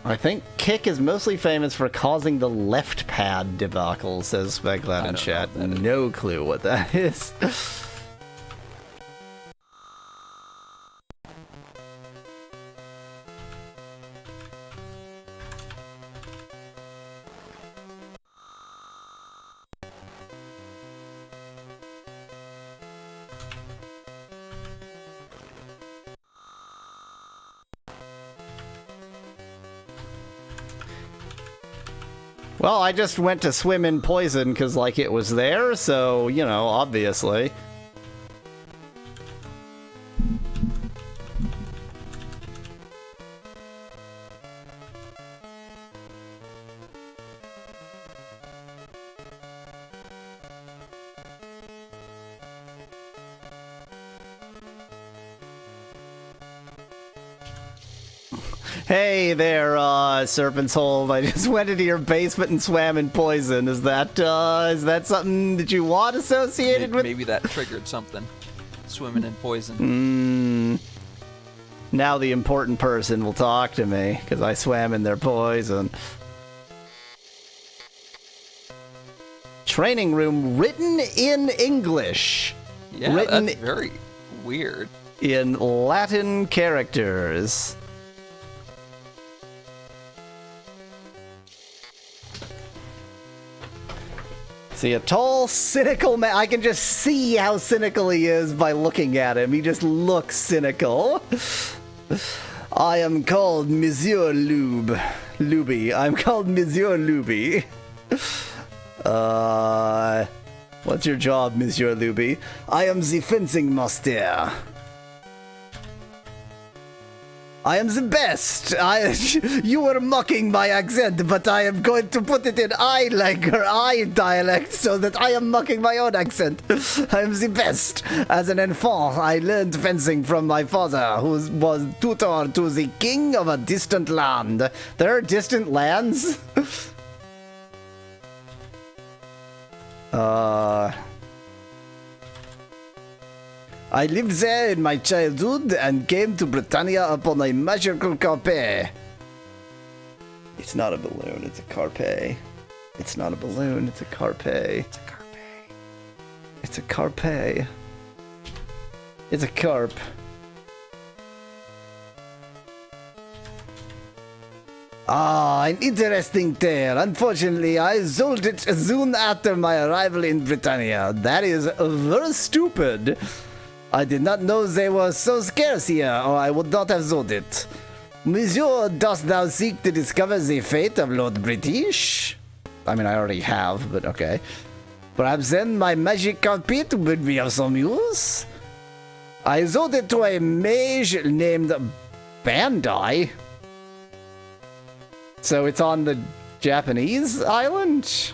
I think Kick is mostly famous for causing the left pad debacle, says Speclad in chat. No clue what that is. Well, I just went to swim in poison because, like, it was there, so, obviously. Hey there, Serpent's Hold. I just went into your basement and swam in poison. Is that something that you want associated with? Maybe that triggered something. Swimming in poison. Now the important person will talk to me, because I swam in their poison. training room written in English. Yeah, Written that's very weird. in Latin characters. See, a tall, cynical man. I can just see how cynical he is by looking at him. He just looks cynical. I am called Monsieur Luby. I'm called Monsieur Luby. What's your job, Monsieur Luby? I am the fencing master. I am the best. You were mocking my accent, but I am going to put it in I dialect so that I am mocking my own accent. I am the best. As an enfant, I learned fencing from my father, who was tutor to the king of a distant land. There are distant lands? I lived there in my childhood and came to Britannia upon a magical carpe. It's not a balloon, it's a carpe. It's not a balloon, it's a carpe. It's a carpe. It's a carpe. It's a carp. An interesting tale. Unfortunately, I sold it soon after my arrival in Britannia. That is very stupid. I did not know they were so scarce here, or I would not have sold it. Monsieur, dost thou seek to discover the fate of Lord British? I mean, I already have, but okay. Perhaps then my magic carpet would be of some use? I sold it to a mage named Bandai. So it's on the Japanese island?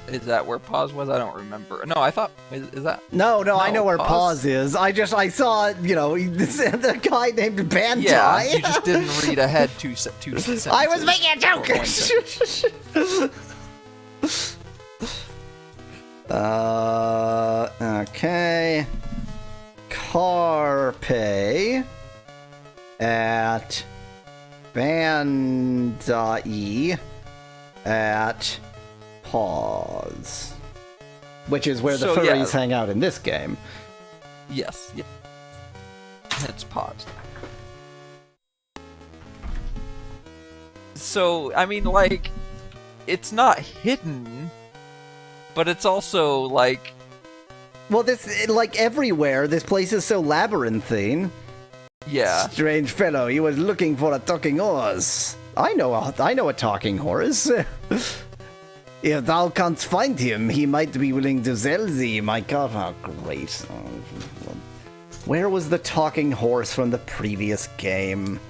Is that where pause was? I don't remember. No, I thought is that? No, I know where pause is. I saw, the guy named Bandai. Yeah, you just didn't read ahead two sentences. I was making a joke. Okay. Carpe at Bandai at pause, which is where the furries hang out in this game. Yes. Yeah. It's paused. So, I mean, like, it's not hidden, but it's also, like... Well, this, like, everywhere, this place is so labyrinthine. Yeah. Strange fellow, he was looking for a talking horse. I know a talking horse. If thou canst find him, he might be willing to sell thee my car. Oh, great. Where was the talking horse from the previous game?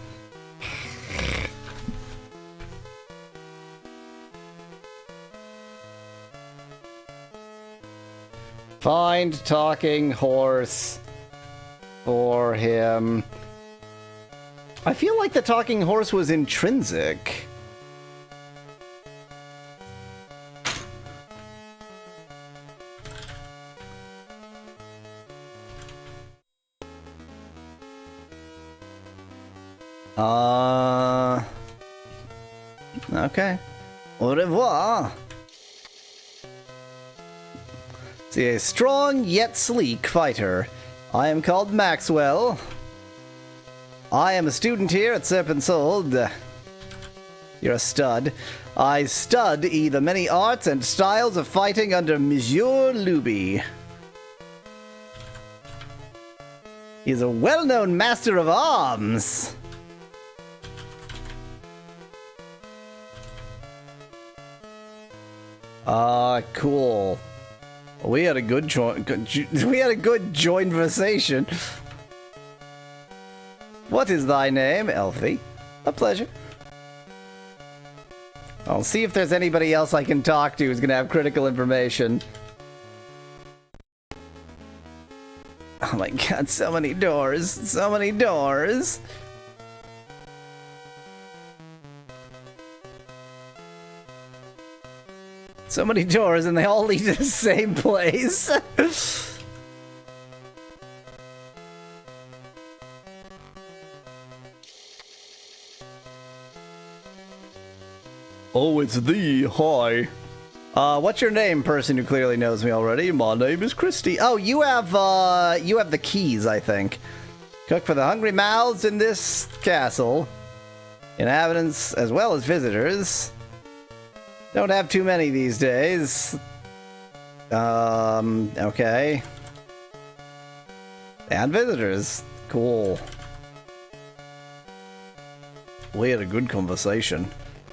Find talking horse for him. I feel like the talking horse was intrinsic. Okay. Au revoir. See, a strong yet sleek fighter. I am called Maxwell. I am a student here at Serpent's Hold. You're a stud. I study the many arts and styles of fighting under Monsieur Luby. He is a well-known master of arms. Cool. We had a good joinversation. What is thy name, Elfie? A pleasure. I'll see if there's anybody else I can talk to who's gonna have critical information. Oh my god, so many doors. So many doors. So many doors and they all lead to the same place. Oh, it's thee. Hi. What's your name, person who clearly knows me already? My name is Christy. Oh, you have the keys, I think. Cook for the hungry mouths in this castle. Inhabitants as well as visitors. Don't have too many these days. Okay. And visitors. Cool. We had a good conversation.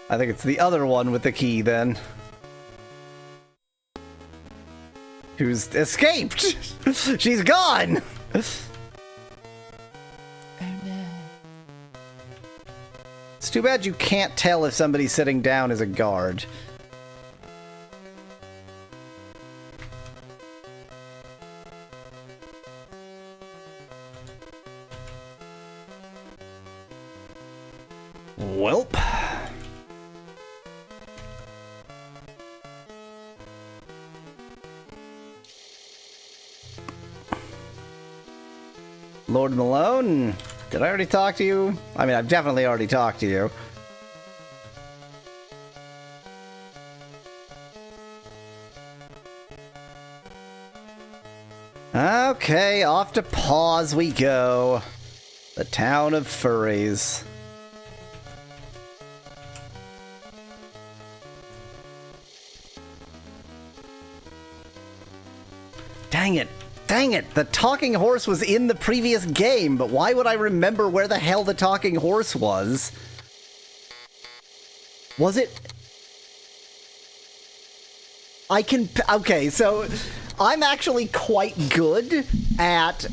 I think it's the other one with the key, then. Who's escaped? She's gone! It's too bad you can't tell if somebody sitting down is a guard. Welp. Lord Malone, did I already talk to you? I mean, I've definitely already talked to you. Okay, off to pause we go. The town of furries. Dang it. Dang it! The talking horse was in the previous game, but why would I remember where the hell the talking horse was? Was it... Okay, so I'm actually quite good at,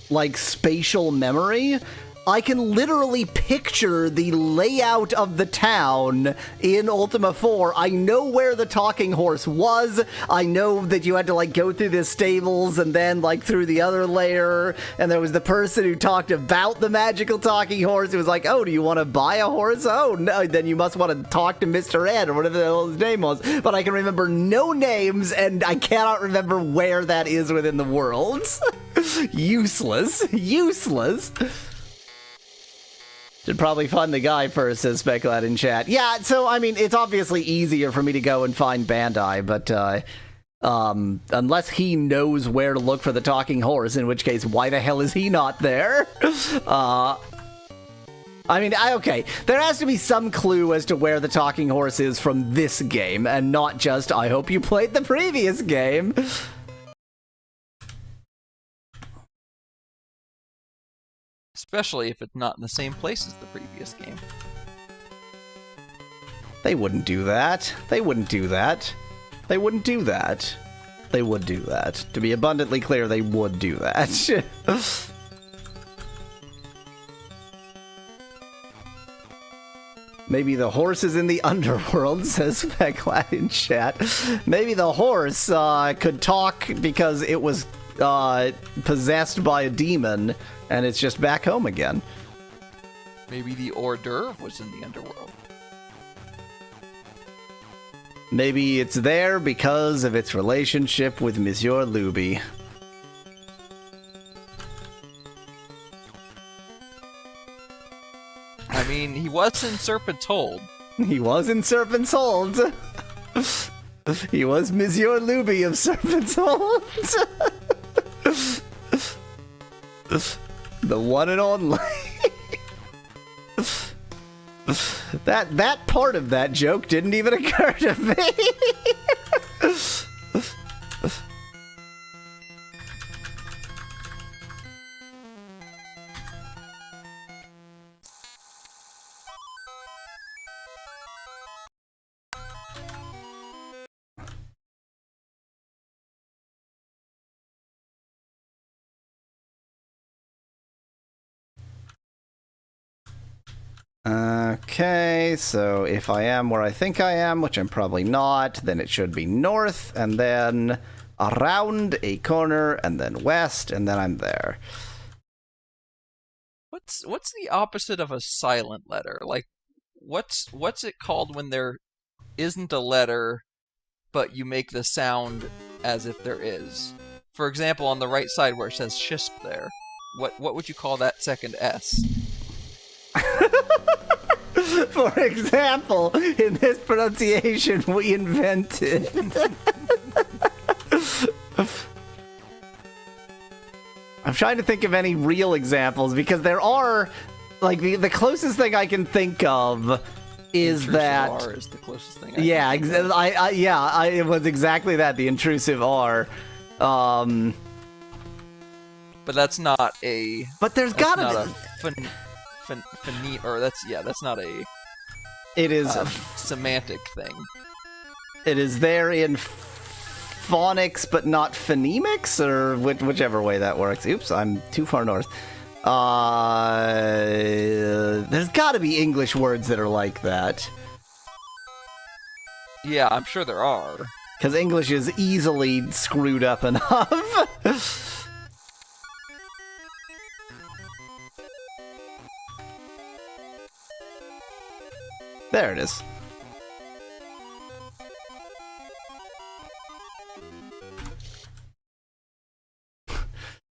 like, spatial memory. I can literally picture the layout of the town in Ultima 4. I know where the talking horse was. I know that you had to, like, go through the stables and then, like, through the other layer. And there was the person who talked about the magical talking horse. It was like, oh, do you want to buy a horse? Oh, no, then you must want to talk to Mr. Ed or whatever the hell his name was. But I can remember no names, and I cannot remember where that is within the world. Useless. Useless. Should probably find the guy first, says Speculad in chat. Yeah, so, I mean, it's obviously easier for me to go and find Bandai, but, unless he knows where to look for the talking horse, in which case, why the hell is he not there? I mean, okay, there has to be some clue as to where the talking horse is from this game, and not just, I hope you played the previous game. Especially if it's not in the same place as the previous game. They wouldn't do that. They wouldn't do that. They wouldn't do that. They would do that. To be abundantly clear, they would do that. Maybe the horse is in the underworld, says Speculad in chat. Maybe the horse could talk because it was possessed by a demon, and it's just back home again. Maybe the hors d'oeuvre was in the underworld. Maybe it's there because of its relationship with Monsieur Luby. I mean, he was in Serpent's Hold. He was in Serpent's Hold. He was Monsieur Luby of Serpent's Hold. The one and only. That part of that joke didn't even occur to me. Okay, so if I am where I think I am, which I'm probably not, then it should be north, and then around a corner, and then west, and then I'm there. What's the opposite of a silent letter? Like, what's it called when there isn't a letter, but you make the sound as if there is? For example, on the right side where it says shisp there, what would you call that second S? For example, in this pronunciation we invented. I'm trying to think of any real examples because there are, like, the closest thing I can think of is Intrusive that. R is the closest thing. It was exactly that. The intrusive R. But that's not a. But there's That's gotta not be. that's not a It is. semantic thing. It is there in phonics, but not phonemics, or whichever way that works. Oops, I'm too far north. There's got to be English words that are like that. Yeah, I'm sure there are. Because English is easily screwed up enough. There it is.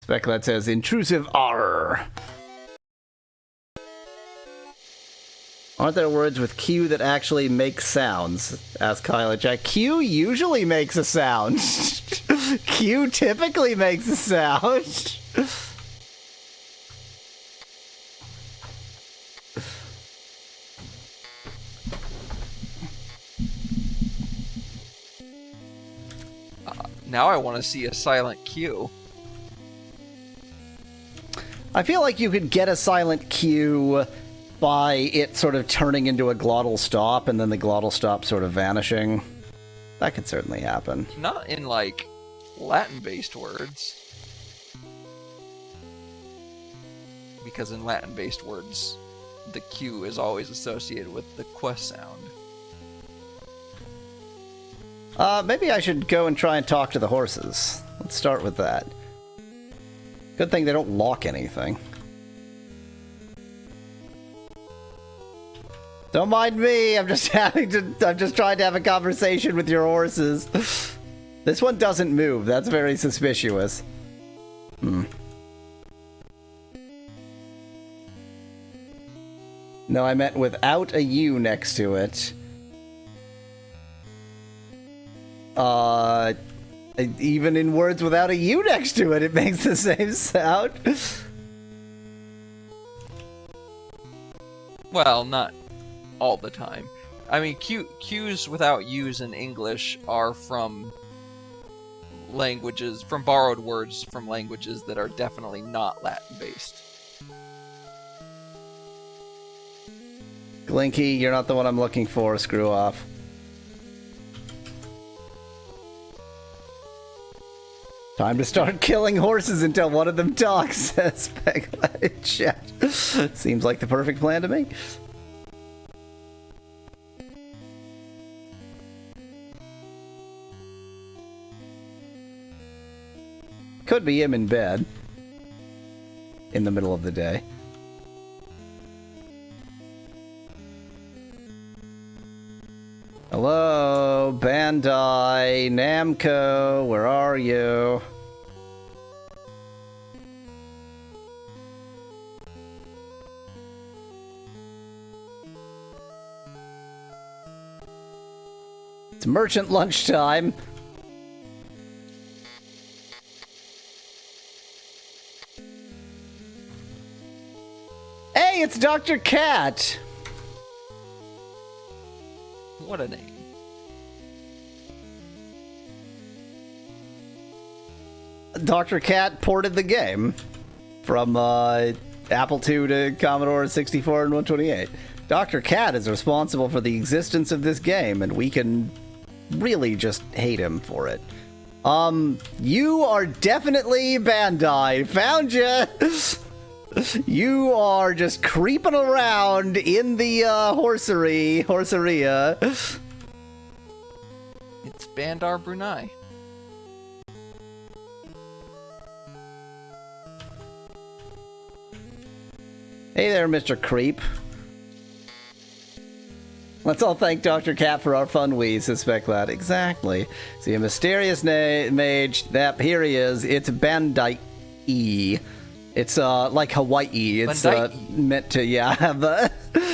Speculat says intrusive R. Aren't there words with Q that actually make sounds? Asked Kyle at Jack. Q usually makes a sound. Q typically makes a sound. Now I want to see a silent Q. I feel like you could get a silent Q by it sort of turning into a glottal stop and then the glottal stop sort of vanishing. That could certainly happen. Not in, like, Latin-based words. Because in Latin-based words, the Q is always associated with the quest sound. Maybe I should go and try and talk to the horses. Let's start with that. Good thing they don't lock anything. Don't mind me, I'm just trying to have a conversation with your horses. This one doesn't move, that's very suspicious. No, I meant without a U next to it. Even in words without a U next to it, it makes the same sound. Well, not all the time. I mean, Q's without U's in English are from languages, from borrowed words from languages that are definitely not Latin-based. Glinky, you're not the one I'm looking for, screw off. Time to start killing horses until one of them talks, says Speculat in chat. Seems like the perfect plan to me. Could be him in bed. In the middle of the day. Hello, Bandai, Namco, where are you? It's merchant lunchtime. Hey, it's Dr. Cat. What a name. Dr. Cat ported the game from Apple II to Commodore 64 and 128. Dr. Cat is responsible for the existence of this game, and we can really just hate him for it. You are definitely Bandai. Found ya! You are just creeping around in the horseria. It's Bandar Brunei. Hey there, Mr. Creep. Let's all thank Dr. Cat for our fun wheeze, says Speculat. Exactly. See, a mysterious mage. Here he is. It's Bandai-E. It's like Hawaii. It's meant to, have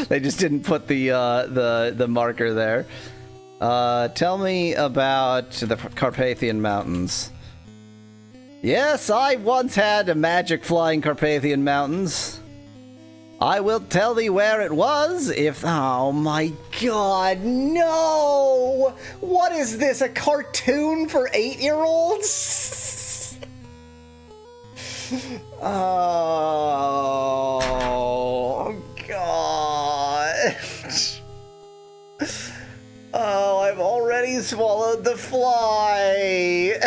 They just didn't put the marker there. Tell me about the Carpathian Mountains. Yes, I once had a magic flying Carpathian Mountains. I will tell thee where it was if... Oh my god, no! What is this, a cartoon for 8-year-olds? Oh, god. Oh, I've already swallowed the fly.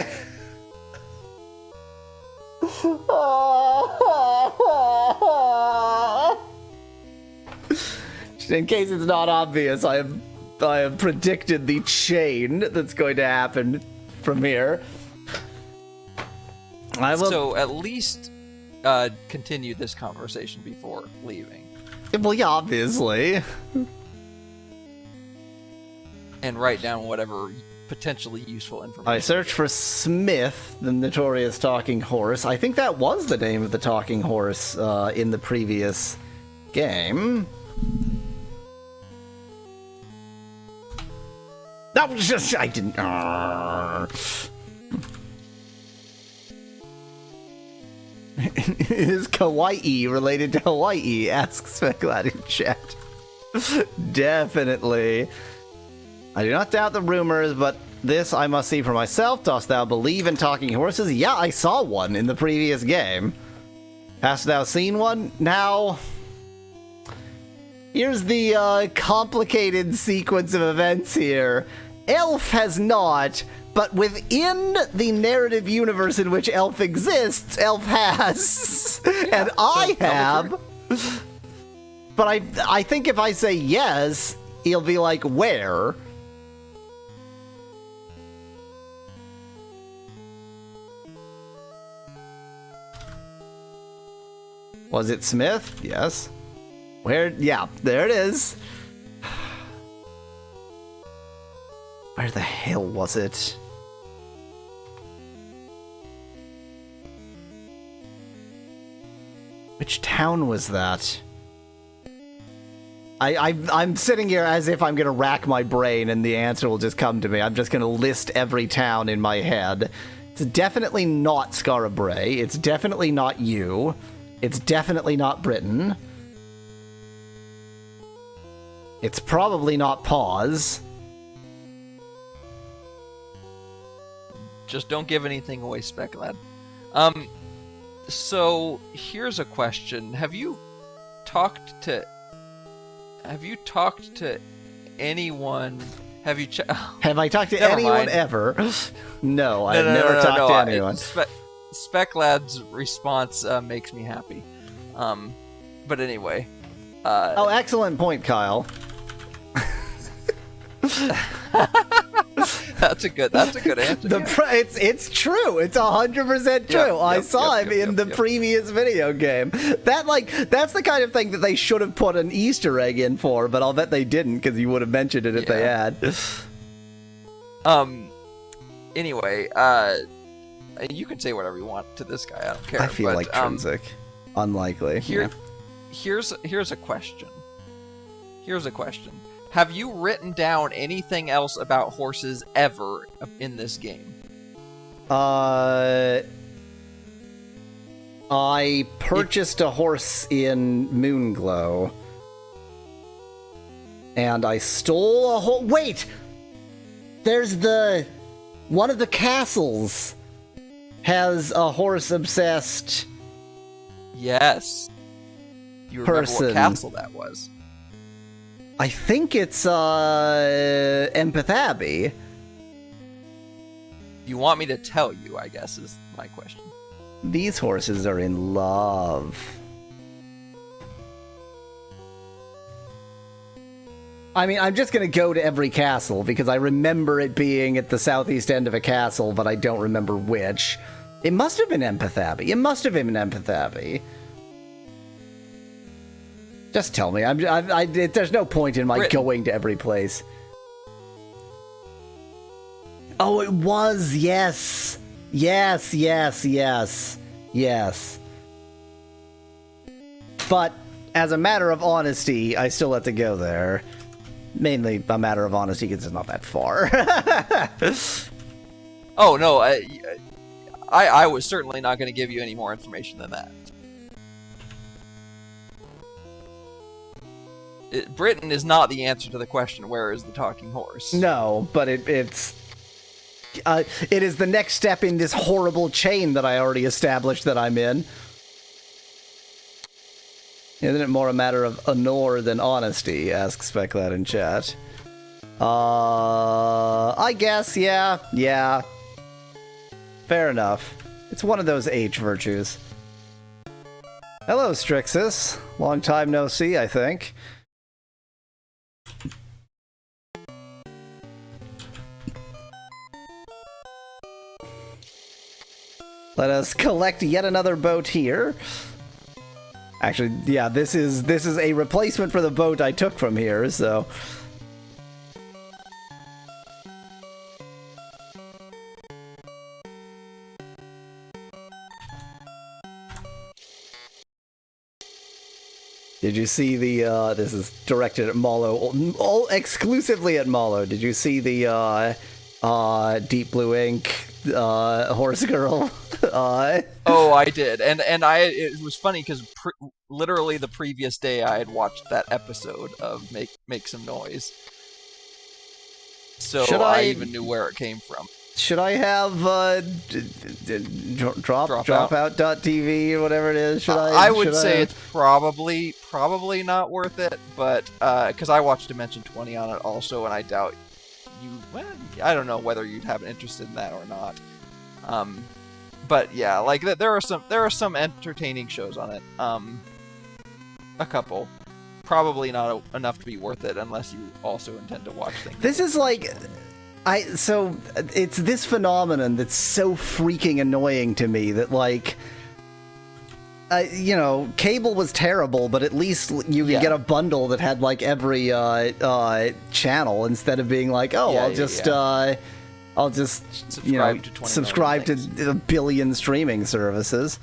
In case it's not obvious, I have predicted the chain that's going to happen from here. I will... So at least continue this conversation before leaving. Well, yeah, obviously. And write down whatever potentially useful information. I searched for Smith, the notorious talking horse. I think that was the name of the talking horse in the previous game. That was just... I didn't... Is kawaii related to Hawaii? Asks Speculad in chat. Definitely. I do not doubt the rumors, but this I must see for myself. Dost thou believe in talking horses? Yeah, I saw one in the previous game. Hast thou seen one? Now... Here's the complicated sequence of events here. Elf has not, but within the narrative universe in which Elf exists, Elf has. And I have. But I think if I say yes, he'll be like, where? Was it Smith? Yes. Where? Yeah, there it is. Where the hell was it? Which town was that? I'm sitting here as if I'm gonna rack my brain and the answer will just come to me. I'm just gonna list every town in my head. It's definitely not Scarabray. It's definitely not you. It's definitely not Britain. It's probably not Pause. Just don't give anything away, Speculad. So here's a question: Have you talked to anyone? Have you? Have I talked to Never anyone mind. ever? No, I've never talked to anyone. Speculad's response makes me happy. But anyway. Oh, excellent point, Kyle. That's a good answer. It's true. It's 100% true. I saw him in the previous video game. That's the kind of thing that they should have put an Easter egg in for, but I'll bet they didn't because you would have mentioned it if they had. Anyway, you can say whatever you want to this guy. I don't care. I feel like Trinsic. Unlikely. Here's a question. Have you written down anything else about horses ever in this game? I purchased a horse in Moonglow. And I stole a whole... Wait! There's one of the castles has a horse-obsessed... Yes. You remember what castle that was? I think it's Empath Abbey. You want me to tell you, I guess, is my question. These horses are in love. I mean, I'm just going to go to every castle because I remember it being at the southeast end of a castle, but I don't remember which. It must have been Empath Abbey. Just tell me. There's no point in my going to every place. Oh, it was. Yes. But as a matter of honesty, I still let to go there. Mainly a matter of honesty because it's not that far. Oh no, I was certainly not going to give you any more information than that. Britain is not the answer to the question, where is the talking horse? No, but it is the next step in this horrible chain that I already established that I'm in. Isn't it more a matter of honor than honesty? Asks Speclat in chat. I guess, yeah. Fair enough. It's one of those H virtues. Hello, Strixus. Long time no see, I think. Let us collect yet another boat here. Actually, yeah, this is a replacement for the boat I took from here, so... Did you see the, this is directed at Mallow, all exclusively at Mallow. Did you see the, Deep Blue Ink, horse girl? Oh, I did, and it was funny because literally the previous day I had watched that episode of Make Some Noise, so I even knew where it came from. Should I have dropout.tv or whatever it is? Should I would say it's probably not worth it, but because I watched Dimension 20 on it also, and I doubt you. Well, I don't know whether you'd have an interest in that or not. But yeah, like there are some entertaining shows on it. A couple, probably not enough to be worth it unless you also intend to watch things. This is like. So it's this phenomenon that's so freaking annoying to me that, like, you know, cable was terrible, but at least you could get a bundle that had, like, every channel instead of being like, oh, I'll just subscribe to a billion streaming services.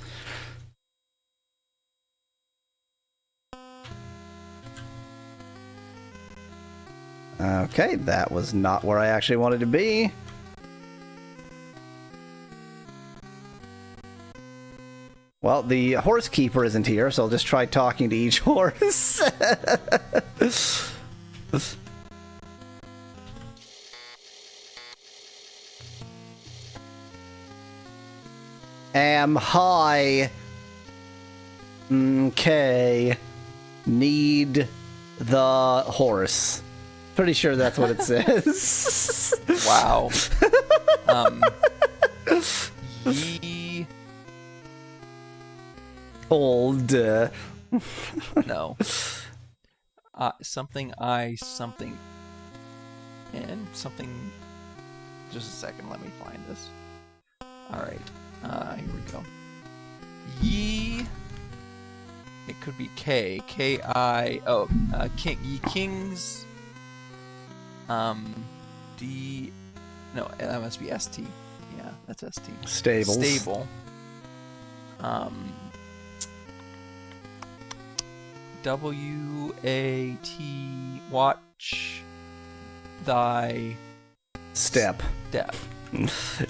Okay, that was not where I actually wanted to be. Well, the horse keeper isn't here, so I'll just try talking to each horse. Am high. Okay. Need the horse. Pretty sure that's what it says. Wow. Ye... Old. No. Something. And something... Just a second, let me find this. Alright. Here we go. Ye... It could be K. K-I... Oh, Ye Kings... D... No, that must be ST. Yeah, that's ST. Stables. Stable. W-A-T... Watch... Thy... Step. Step.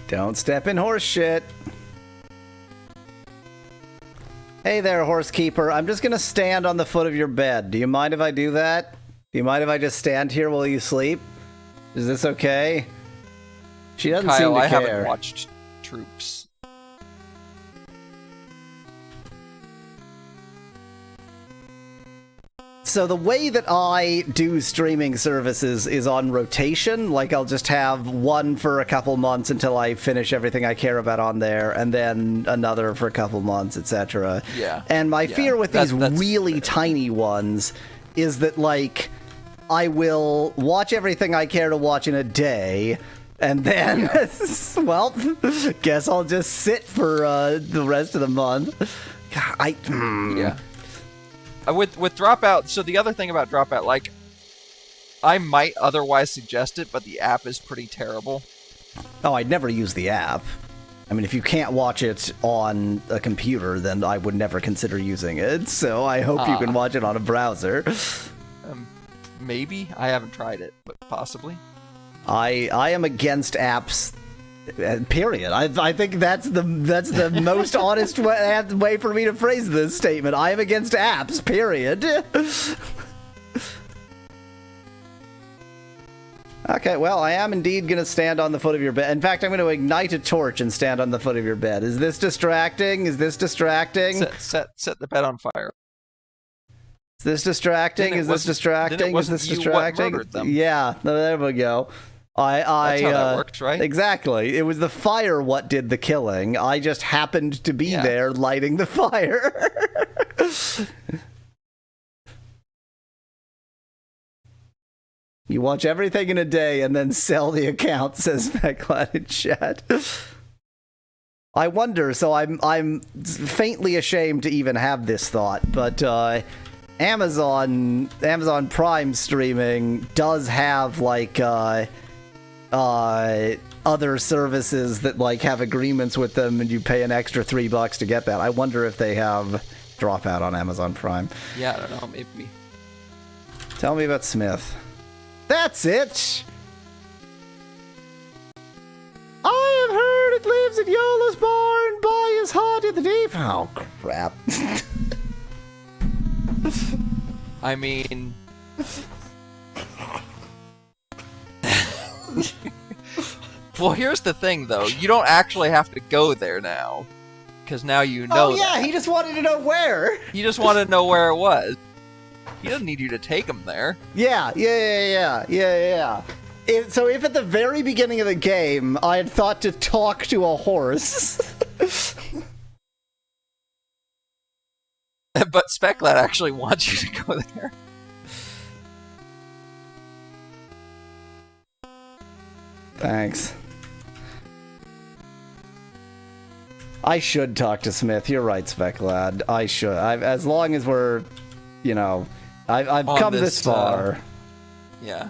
Don't step in horse shit. Hey there, horse keeper. I'm just gonna stand on the foot of your bed. Do you mind if I do that? Do you mind if I just stand here while you sleep? Is this okay? She doesn't seem to care. I haven't watched Troops. So the way that I do streaming services is on rotation. Like, I'll just have one for a couple months until I finish everything I care about on there, and then another for a couple months, etc. Yeah. And my fear with these really tiny ones is that, like, I will watch everything I care to watch in a day, and then, well, guess I'll just sit for the rest of the month. Yeah. With Dropout, so the other thing about Dropout, like, I might otherwise suggest it, but the app is pretty terrible. Oh, I'd never use the app. I mean, if you can't watch it on a computer, then I would never consider using it. So I hope you can watch it on a browser. Maybe. I haven't tried it, but possibly. I am against apps. Period. I think that's the most honest way for me to phrase this statement. I am against apps. Period. Okay, well, I am indeed going to stand on the foot of your bed. In fact, I'm going to ignite a torch and stand on the foot of your bed. Is this distracting? Is this distracting? Set the bed on fire. Is this distracting? Is this distracting? Is this distracting? Yeah, there we go. That's how that works, right? Exactly. It was the fire what did the killing. I just happened to be there lighting the fire. You watch everything in a day and then sell the account, says Fecklad in chat. I wonder, so I'm faintly ashamed to even have this thought, but Amazon Prime streaming does have like other services that like have agreements with them and you pay an extra $3 to get that. I wonder if they have Dropout on Amazon Prime. Yeah, I don't know, maybe. Tell me about Smith. That's it! I have heard it lives in Yola's barn by his heart in the deep. Oh, crap. I mean... Well, here's the thing, though. You don't actually have to go there now. Because now you know yeah, he just wanted to know where. He just wanted to know where it was. He doesn't need you to take him there. Yeah. So if at the very beginning of the game I had thought to talk to a horse... But Specklad actually wants you to go there. Thanks. I should talk to Smith. You're right, Specklad. I should. As long as we're, I've come this far. Yeah,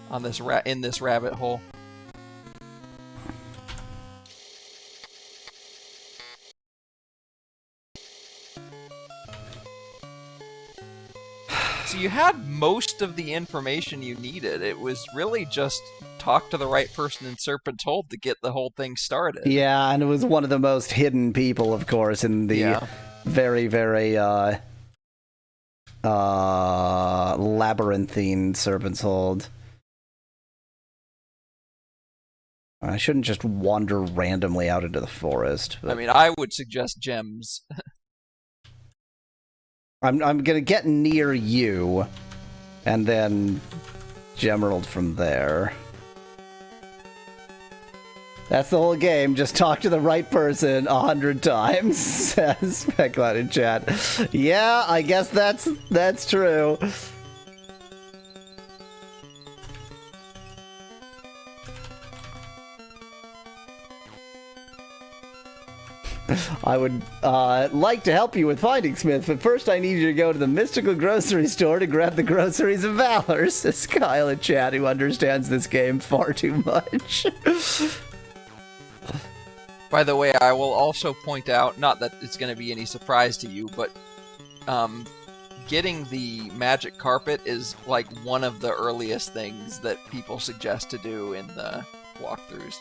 on this in this rabbit hole. So you had most of the information you needed. It was really just talk to the right person in Serpent's Hold to get the whole thing started. Yeah, and it was one of the most hidden people, of course, in the very, very labyrinthine Serpent's Hold. I shouldn't just wander randomly out into the forest. But... I mean, I would suggest gems. I'm gonna get near you, and then Gemerald from there. That's the whole game. Just talk to the right person 100 times, says Specklad in chat. Yeah, I guess that's true. I would like to help you with finding Smith, but first I need you to go to the mystical grocery store to grab the groceries of valor, says Kyle in chat, who understands this game far too much. By the way, I will also point out, not that it's going to be any surprise to you, but getting the magic carpet is like one of the earliest things that people suggest to do in the walkthroughs.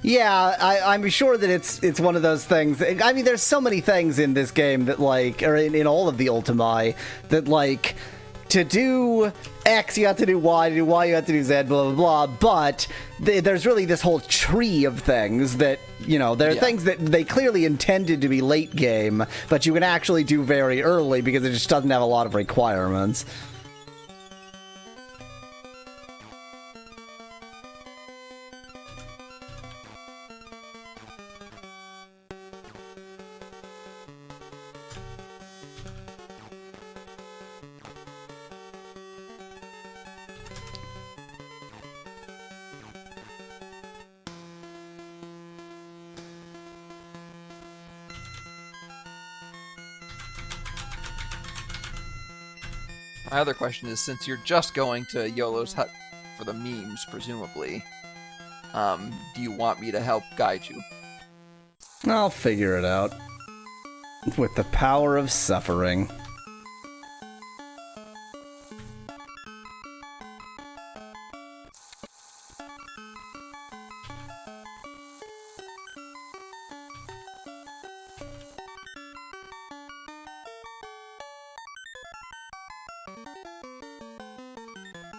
Yeah, I'm sure that it's one of those things. I mean, there's so many things in this game that, like, or in all of the Ultima, that, like, to do X, you have to do Y, to do Y, you have to do Z, blah, blah, blah, but there's really this whole tree of things that, there are things that they clearly intended to be late game, but you can actually do very early because it just doesn't have a lot of requirements. My other question is, since you're just going to Yolo's hut for the memes, presumably, do you want me to help guide you? I'll figure it out. With the power of suffering.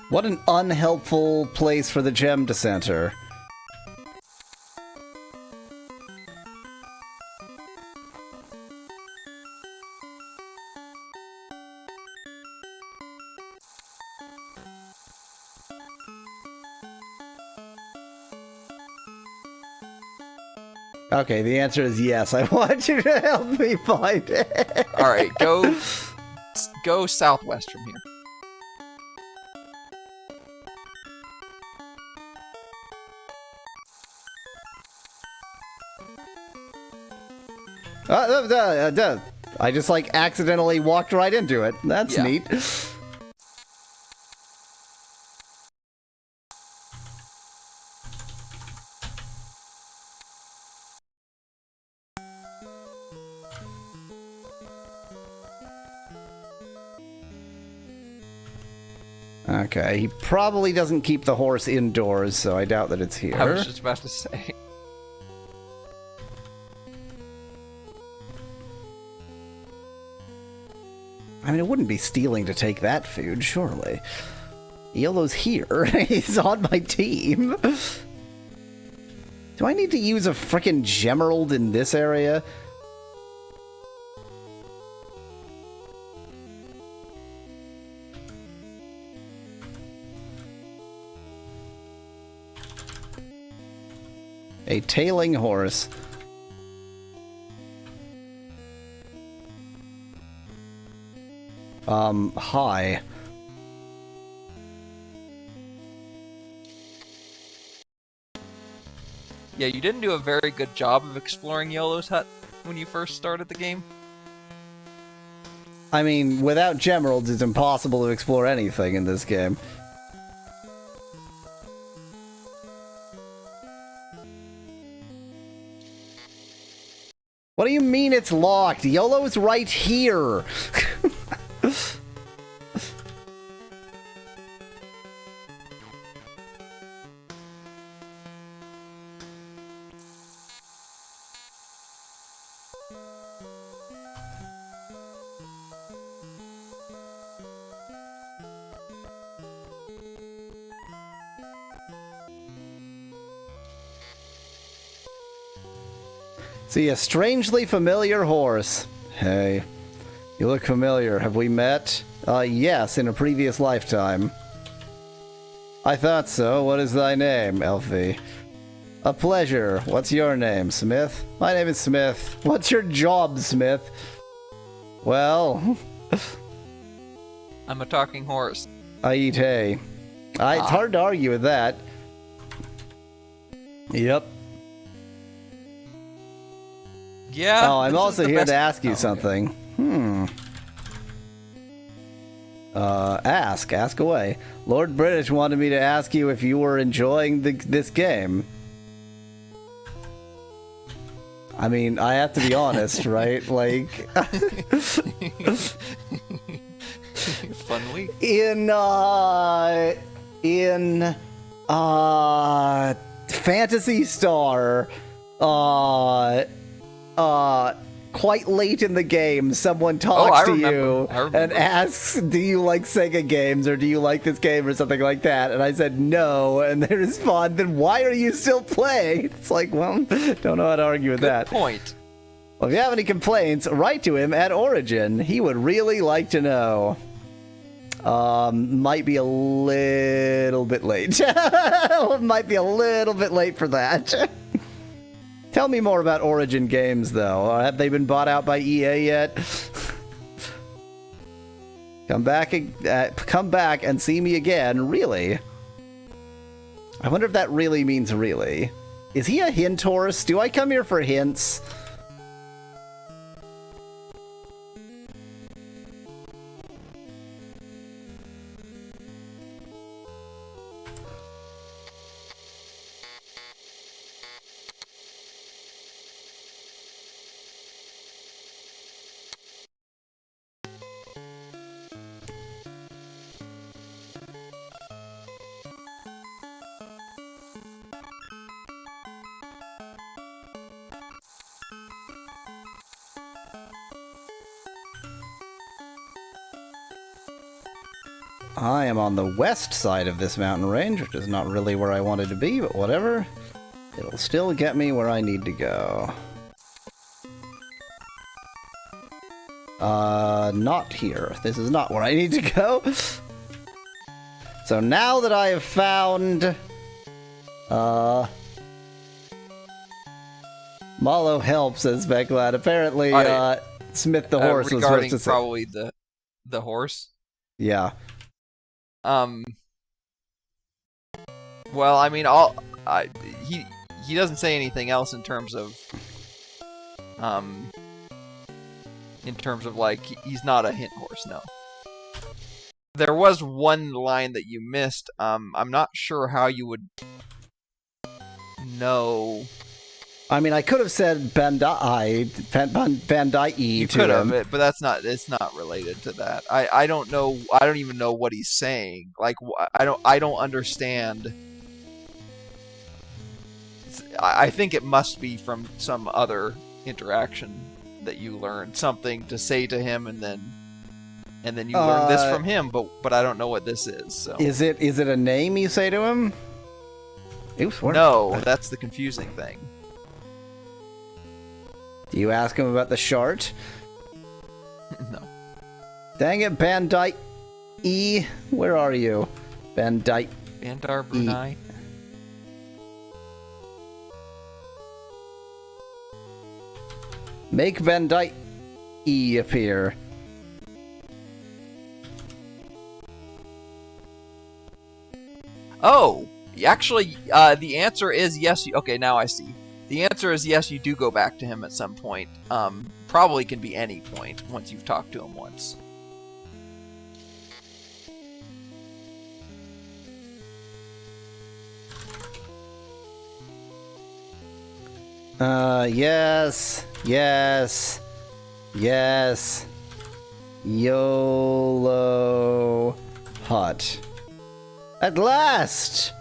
What an unhelpful place for the gem to center. Okay, the answer is yes. I want you to help me find it. All right, go southwest from here. I just like accidentally walked right into it. That's neat. Okay, he probably doesn't keep the horse indoors, so I doubt that it's here. I was just about to say. I mean, it wouldn't be stealing to take that food, surely. Yellow's here. He's on my team. Do I need to use a frickin' Gemerald in this area? A tailing horse. Hi. Yeah, you didn't do a very good job of exploring Yellow's hut when you first started the game. I mean, without Gemeralds, it's impossible to explore anything in this game. What do you mean it's locked? YOLO's right here! See, a strangely familiar horse. Hey, you look familiar. Have we met? Yes, in a previous lifetime. I thought so. What is thy name, Elfie? A pleasure. What's your name, Smith? My name is Smith. What's your job, Smith? Well... I'm a talking horse. I eat hay. It's hard to argue with that. Yep. Yeah. Oh, I'm also here to ask you something. Ask away. Lord British wanted me to ask you if you were enjoying this game. I mean, I have to be honest, right? Like... Fun week. In Phantasy Star, quite late in the game, someone talks to you and asks, do you like Sega games, or do you like this game, or something like that, and I said no, and they respond, then why are you still playing? It's like, well, don't know how to argue with that. Good point. Well, if you have any complaints, write to him at Origin. He would really like to know. Might be a little bit late. Might be a little bit late for that. Tell me more about Origin games, though. Have they been bought out by EA yet? Come back and see me again. Really? I wonder if that really means really. Is he a hint horse? Do I come here for hints? I am on the west side of this mountain range, which is not really where I wanted to be, but whatever. It'll still get me where I need to go. Not here. This is not where I need to go. So now that I have found... Mallow helps, says Becklad. Apparently, Smith the horse was supposed to say... probably the horse? Yeah. Well, I mean, he doesn't say anything else in terms of like he's not a hint horse. No. There was one line that you missed. I'm not sure how you would know. I mean, I could have said Bandai You could have, but that's not. It's not related to that. I don't know. I don't even know what he's saying. Like I don't understand. I think it must be from some other interaction that you learned something to say to him, and then you learn this from him. But I don't know what this is. So is it a name you say to him? Oops, no, that's the confusing thing. Do you ask him about the shard? No. Dang it, Bandai E. Where are you? Bandai Bandar Brunei. Make Bandai E appear. Oh, actually, the answer is yes. Okay, now I see. The answer is yes, you do go back to him at some point. Probably can be any point once you've talked to him once. Yes. YOLO Hut. At last!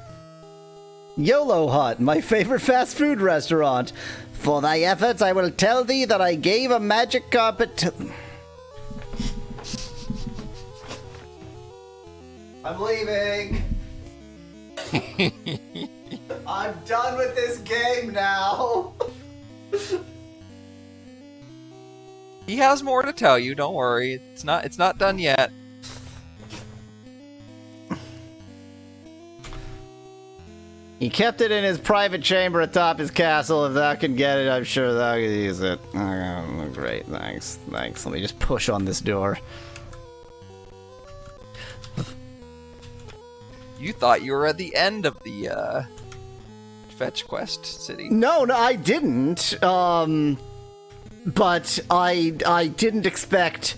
YOLO Hut, my favorite fast food restaurant. For thy efforts, I will tell thee that I gave a magic carpet to... I'm leaving. I'm done with this game now. He has more to tell you. Don't worry. It's not done yet. He kept it in his private chamber atop his castle. If thou can get it, I'm sure thou can use it. Oh, great, thanks. Let me just push on this door. You thought you were at the end of the fetch quest city. No, I didn't. But I didn't expect.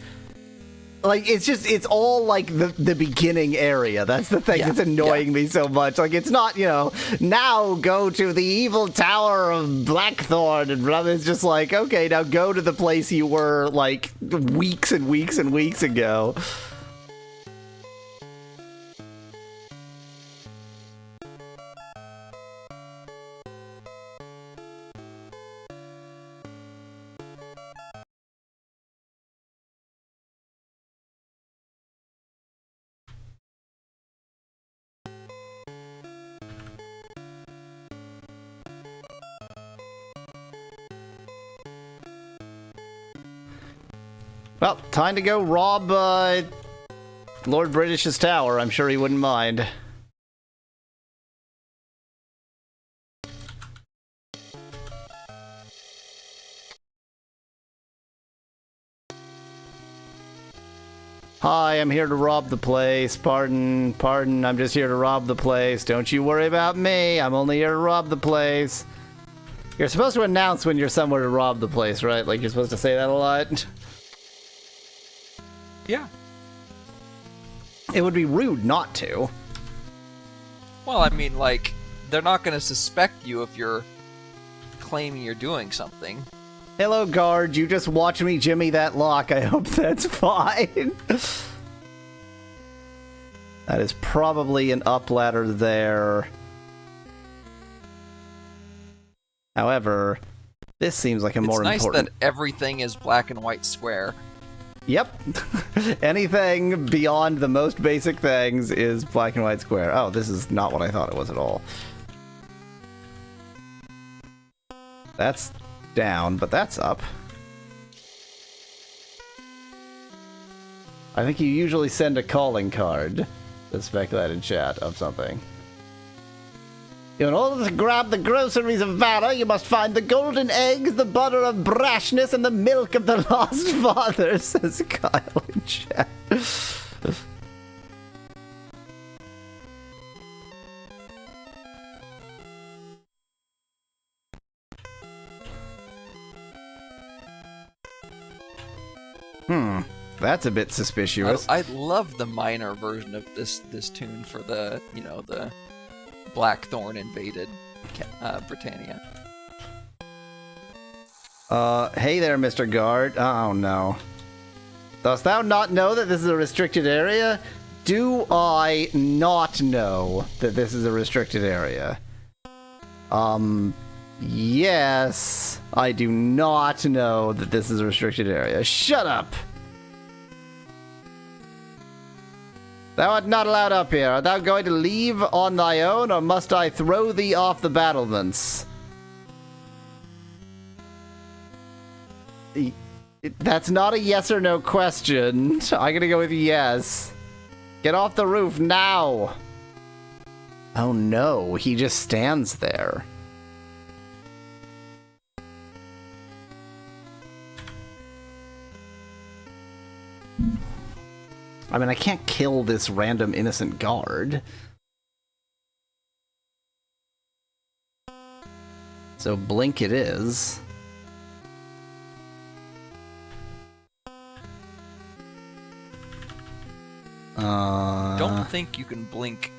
Like, it's all, like, the beginning area. That's the thing that's annoying me so much. Like, it's not, now go to the evil tower of Blackthorn and blah. It's just like, okay, now go to the place you were, like, weeks and weeks and weeks ago. Well, time to go rob Lord British's tower. I'm sure he wouldn't mind. Hi, I'm here to rob the place. Pardon, I'm just here to rob the place. Don't you worry about me. I'm only here to rob the place. You're supposed to announce when you're somewhere to rob the place, right? Like, you're supposed to say that a lot? Yeah. It would be rude not to. Well, I mean, like, they're not going to suspect you if you're claiming you're doing something. Hello, guard. You just watched me jimmy that lock. I hope that's fine. That is probably an up ladder there. However, this seems like a more important... It's nice that everything is black and white square. Yep. Anything beyond the most basic things is black and white square. Oh, this is not what I thought it was at all. That's down, but that's up. I think you usually send a calling card to speculate in chat of something. In order to grab the groceries of valor, you must find the golden eggs, the butter of brashness, and the milk of the lost father, says Kyle in chat. That's a bit suspicious. I love the minor version of this tune for the, you know, the Blackthorn invaded Britannia. Hey there, Mr. Guard. Oh no. Dost thou not know that this is a restricted area? Do I not know that this is a restricted area? Yes. I do not know that this is a restricted area. Shut up! Thou art not allowed up here. Art thou going to leave on thy own, or must I throw thee off the battlements? That's not a yes or no question. I'm gonna go with yes. Get off the roof now! Oh no, he just stands there. I mean, I can't kill this random innocent guard. So blink it is. Don't think you can blink.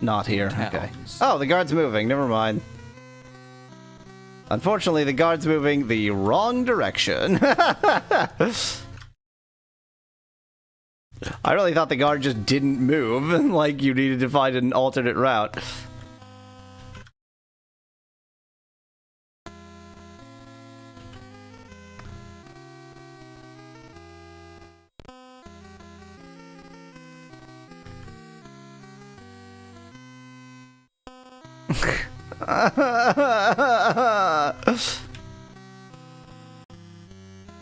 Not here, towns. okay. Oh, the guard's moving, never mind. Unfortunately, the guard's moving the wrong direction. I really thought the guard just didn't move, like you needed to find an alternate route.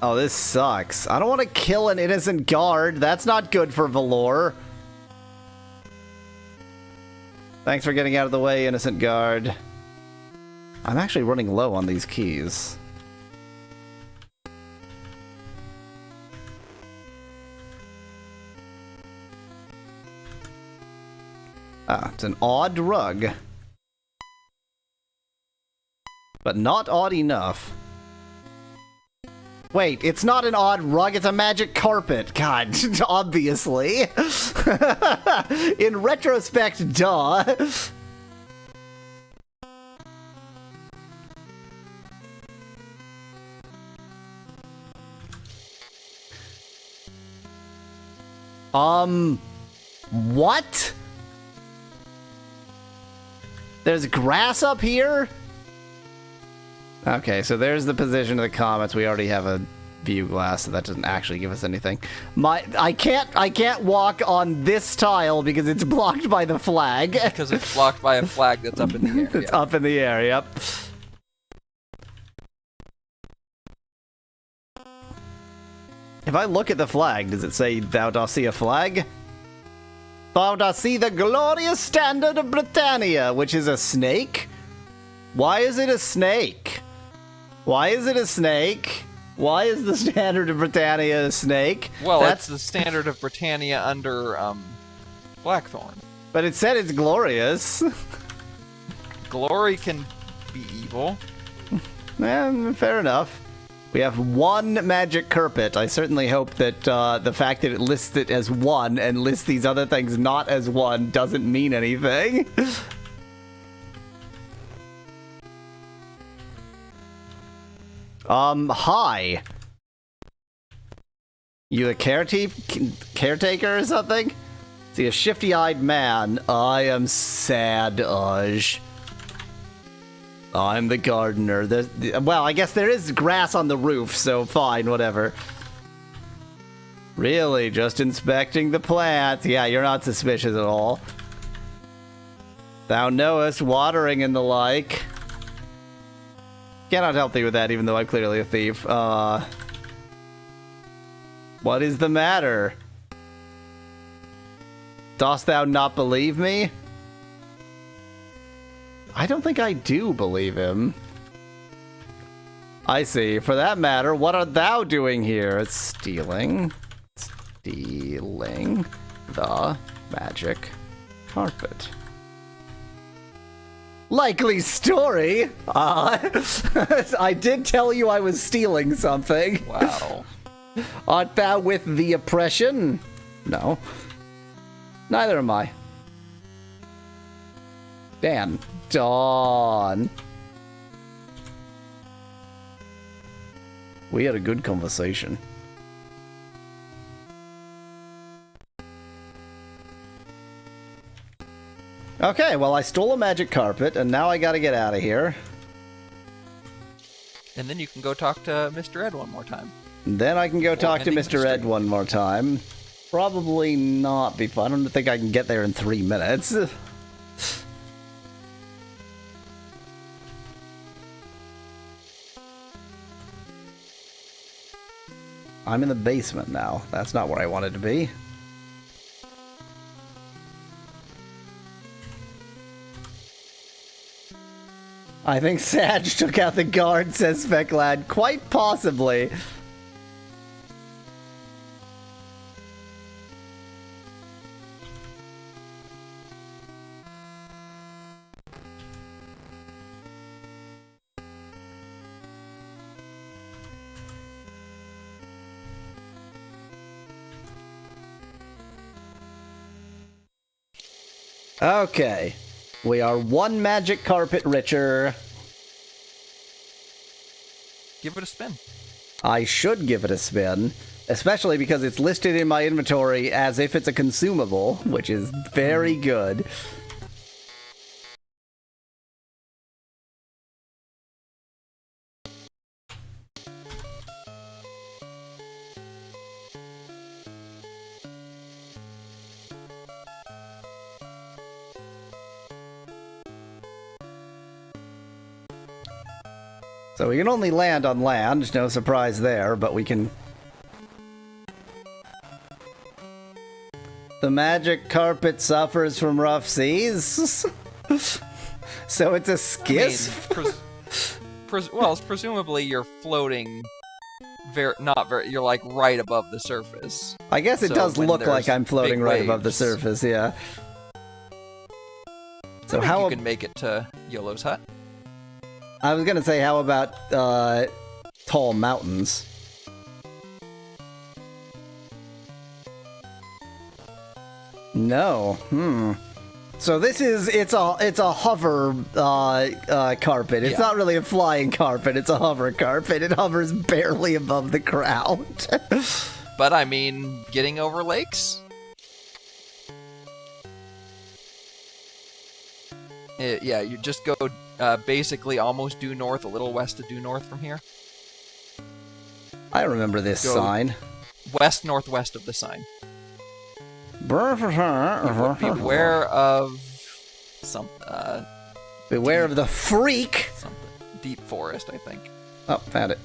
Oh, this sucks. I don't want to kill an innocent guard. That's not good for Valor. Thanks for getting out of the way, innocent guard. I'm actually running low on these keys. Ah, it's an odd rug. But not odd enough. Wait, it's not an odd rug, it's a magic carpet. God, obviously. In retrospect, duh. What? There's grass up here? Okay, so there's the position of the comets. We already have a view glass, so that doesn't actually give us anything. I can't walk on this tile because it's blocked by the flag. Because it's blocked by a flag that's up in the air. It's up in the air, yep. If I look at the flag, does it say, "Thou dost see a flag"? Thou dost see the glorious standard of Britannia, which is a snake? Why is it a snake? Why is it a snake? Why is the standard of Britannia a snake? Well, that's the standard of Britannia under Blackthorn. But it said it's glorious. Glory can be evil. Fair enough. We have one magic carpet. I certainly hope that the fact that it lists it as one and lists these other things not as one doesn't mean anything. Hi. You a caretaker or something? See, a shifty-eyed man. I am sad, I'm the gardener. Well, I guess there is grass on the roof, so fine, whatever. Really? Just inspecting the plant? Yeah, you're not suspicious at all. Thou knowest, watering and the like. Cannot help thee with that, even though I'm clearly a thief. What is the matter? Dost thou not believe me? I don't think I do believe him. I see. For that matter, what art thou doing here? It's stealing the magic carpet. Likely story. I did tell you I was stealing something. Wow. Art thou with the oppression? No. Neither am I. Dan. Dawn. We had a good conversation. Okay, well, I stole a magic carpet, and now I gotta get out of here. And then you can go talk to Mr. Ed one more time. Then I can go talk to ending Mr. Ed one more time. Probably not before. I don't think I can get there in 3 minutes. I'm in the basement now. That's not where I wanted to be. I think Sag took out the guard, says Fecklad. Quite possibly. Okay. We are one magic carpet richer. Give it a spin. I should give it a spin, especially because it's listed in my inventory as if it's a consumable, which is very good. So we can only land on land, no surprise there, but we can... The magic carpet suffers from rough seas? So it's a skiff? I mean, well, presumably you're floating you're like right above the surface. I guess it So does when look like there's I'm floating big right above the waves- surface, yeah. So I think how you can make it to Yolo's hut? I was gonna say, how about tall mountains? No. So this is it's a hover carpet. It's Yeah. not really a flying carpet. It's a hover carpet. It hovers barely above the ground. But I mean, getting over lakes? Yeah, you just go basically almost due north, a little west of due north from here. I remember this Go- sign. West-northwest of the sign. Beware of some Beware of the freak. something deep forest, I think. Oh, found it.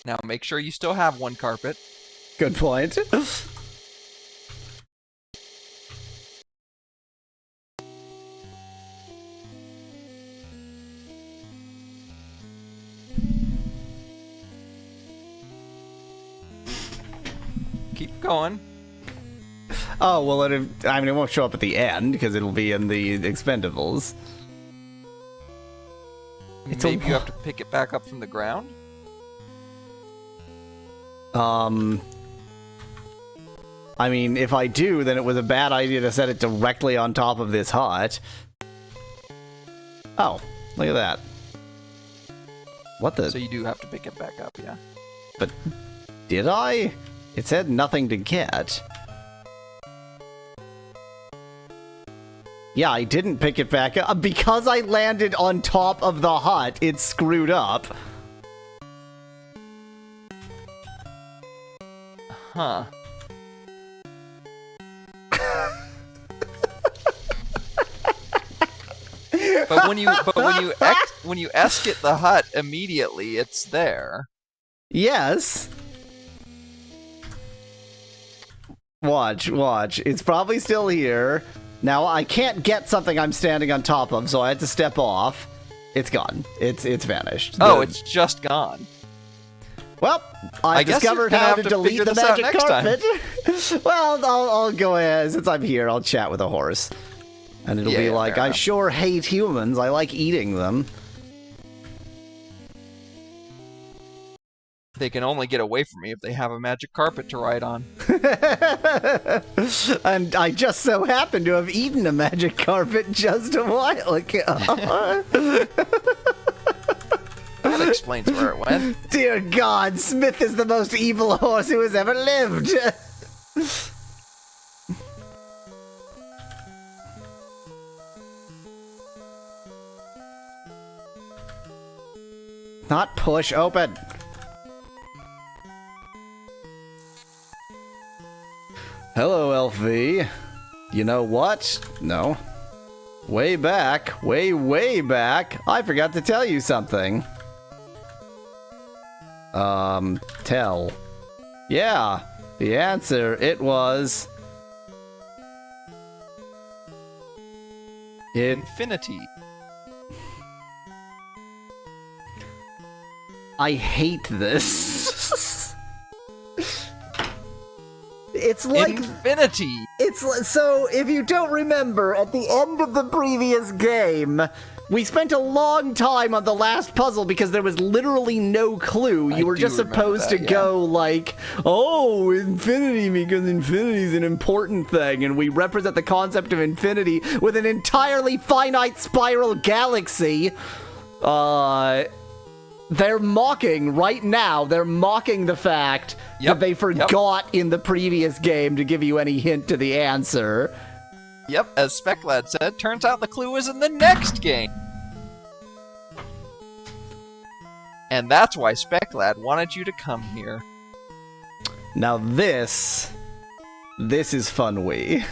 Now make sure you still have one carpet. Good point. Keep going. Oh, well, it won't show up at the end because it'll be in the expendables. Maybe you have to pick it back up from the ground. I mean, if I do, then it was a bad idea to set it directly on top of this hut. Oh, look at that. What the? So you do have to pick it back up, yeah. But did I? It said nothing to get. Yeah, I didn't pick it back up. Because I landed on top of the hut, it's screwed up. Huh. But when you escape the hut immediately, it's there. Yes. Watch. It's probably still here. Now, I can't get something I'm standing on top of, so I had to step off. It's gone. It's vanished. Oh, it's just gone. Well, I discovered how to delete the magic carpet. Well, I'll go ahead. Since I'm here, I'll chat with a horse. And it'll be like, I sure hate humans. I like eating them. They can only get away from me if they have a magic carpet to ride on. And I just so happen to have eaten a magic carpet just a while ago. That explains where it went. Dear God, Smith is the most evil horse who has ever lived. Not push, open. Hello, LV. You know what? No. Way back, way back, I forgot to tell you something. Tell. Yeah, the answer, it was... Infinity. I hate this. It's like Infinity. It's so if you don't remember, at the end of the previous game, we spent a long time on the last puzzle because there was literally no clue. You were just supposed to go like, oh, infinity, because infinity is an important thing, and we represent the concept of infinity with an entirely finite spiral galaxy. They're mocking right now. They're mocking the fact that they forgot in the previous game to give you any hint to the answer. Yep, as Speclad said, turns out the clue is in the next game. And that's why Speclad wanted you to come here. Now this is fun-wee.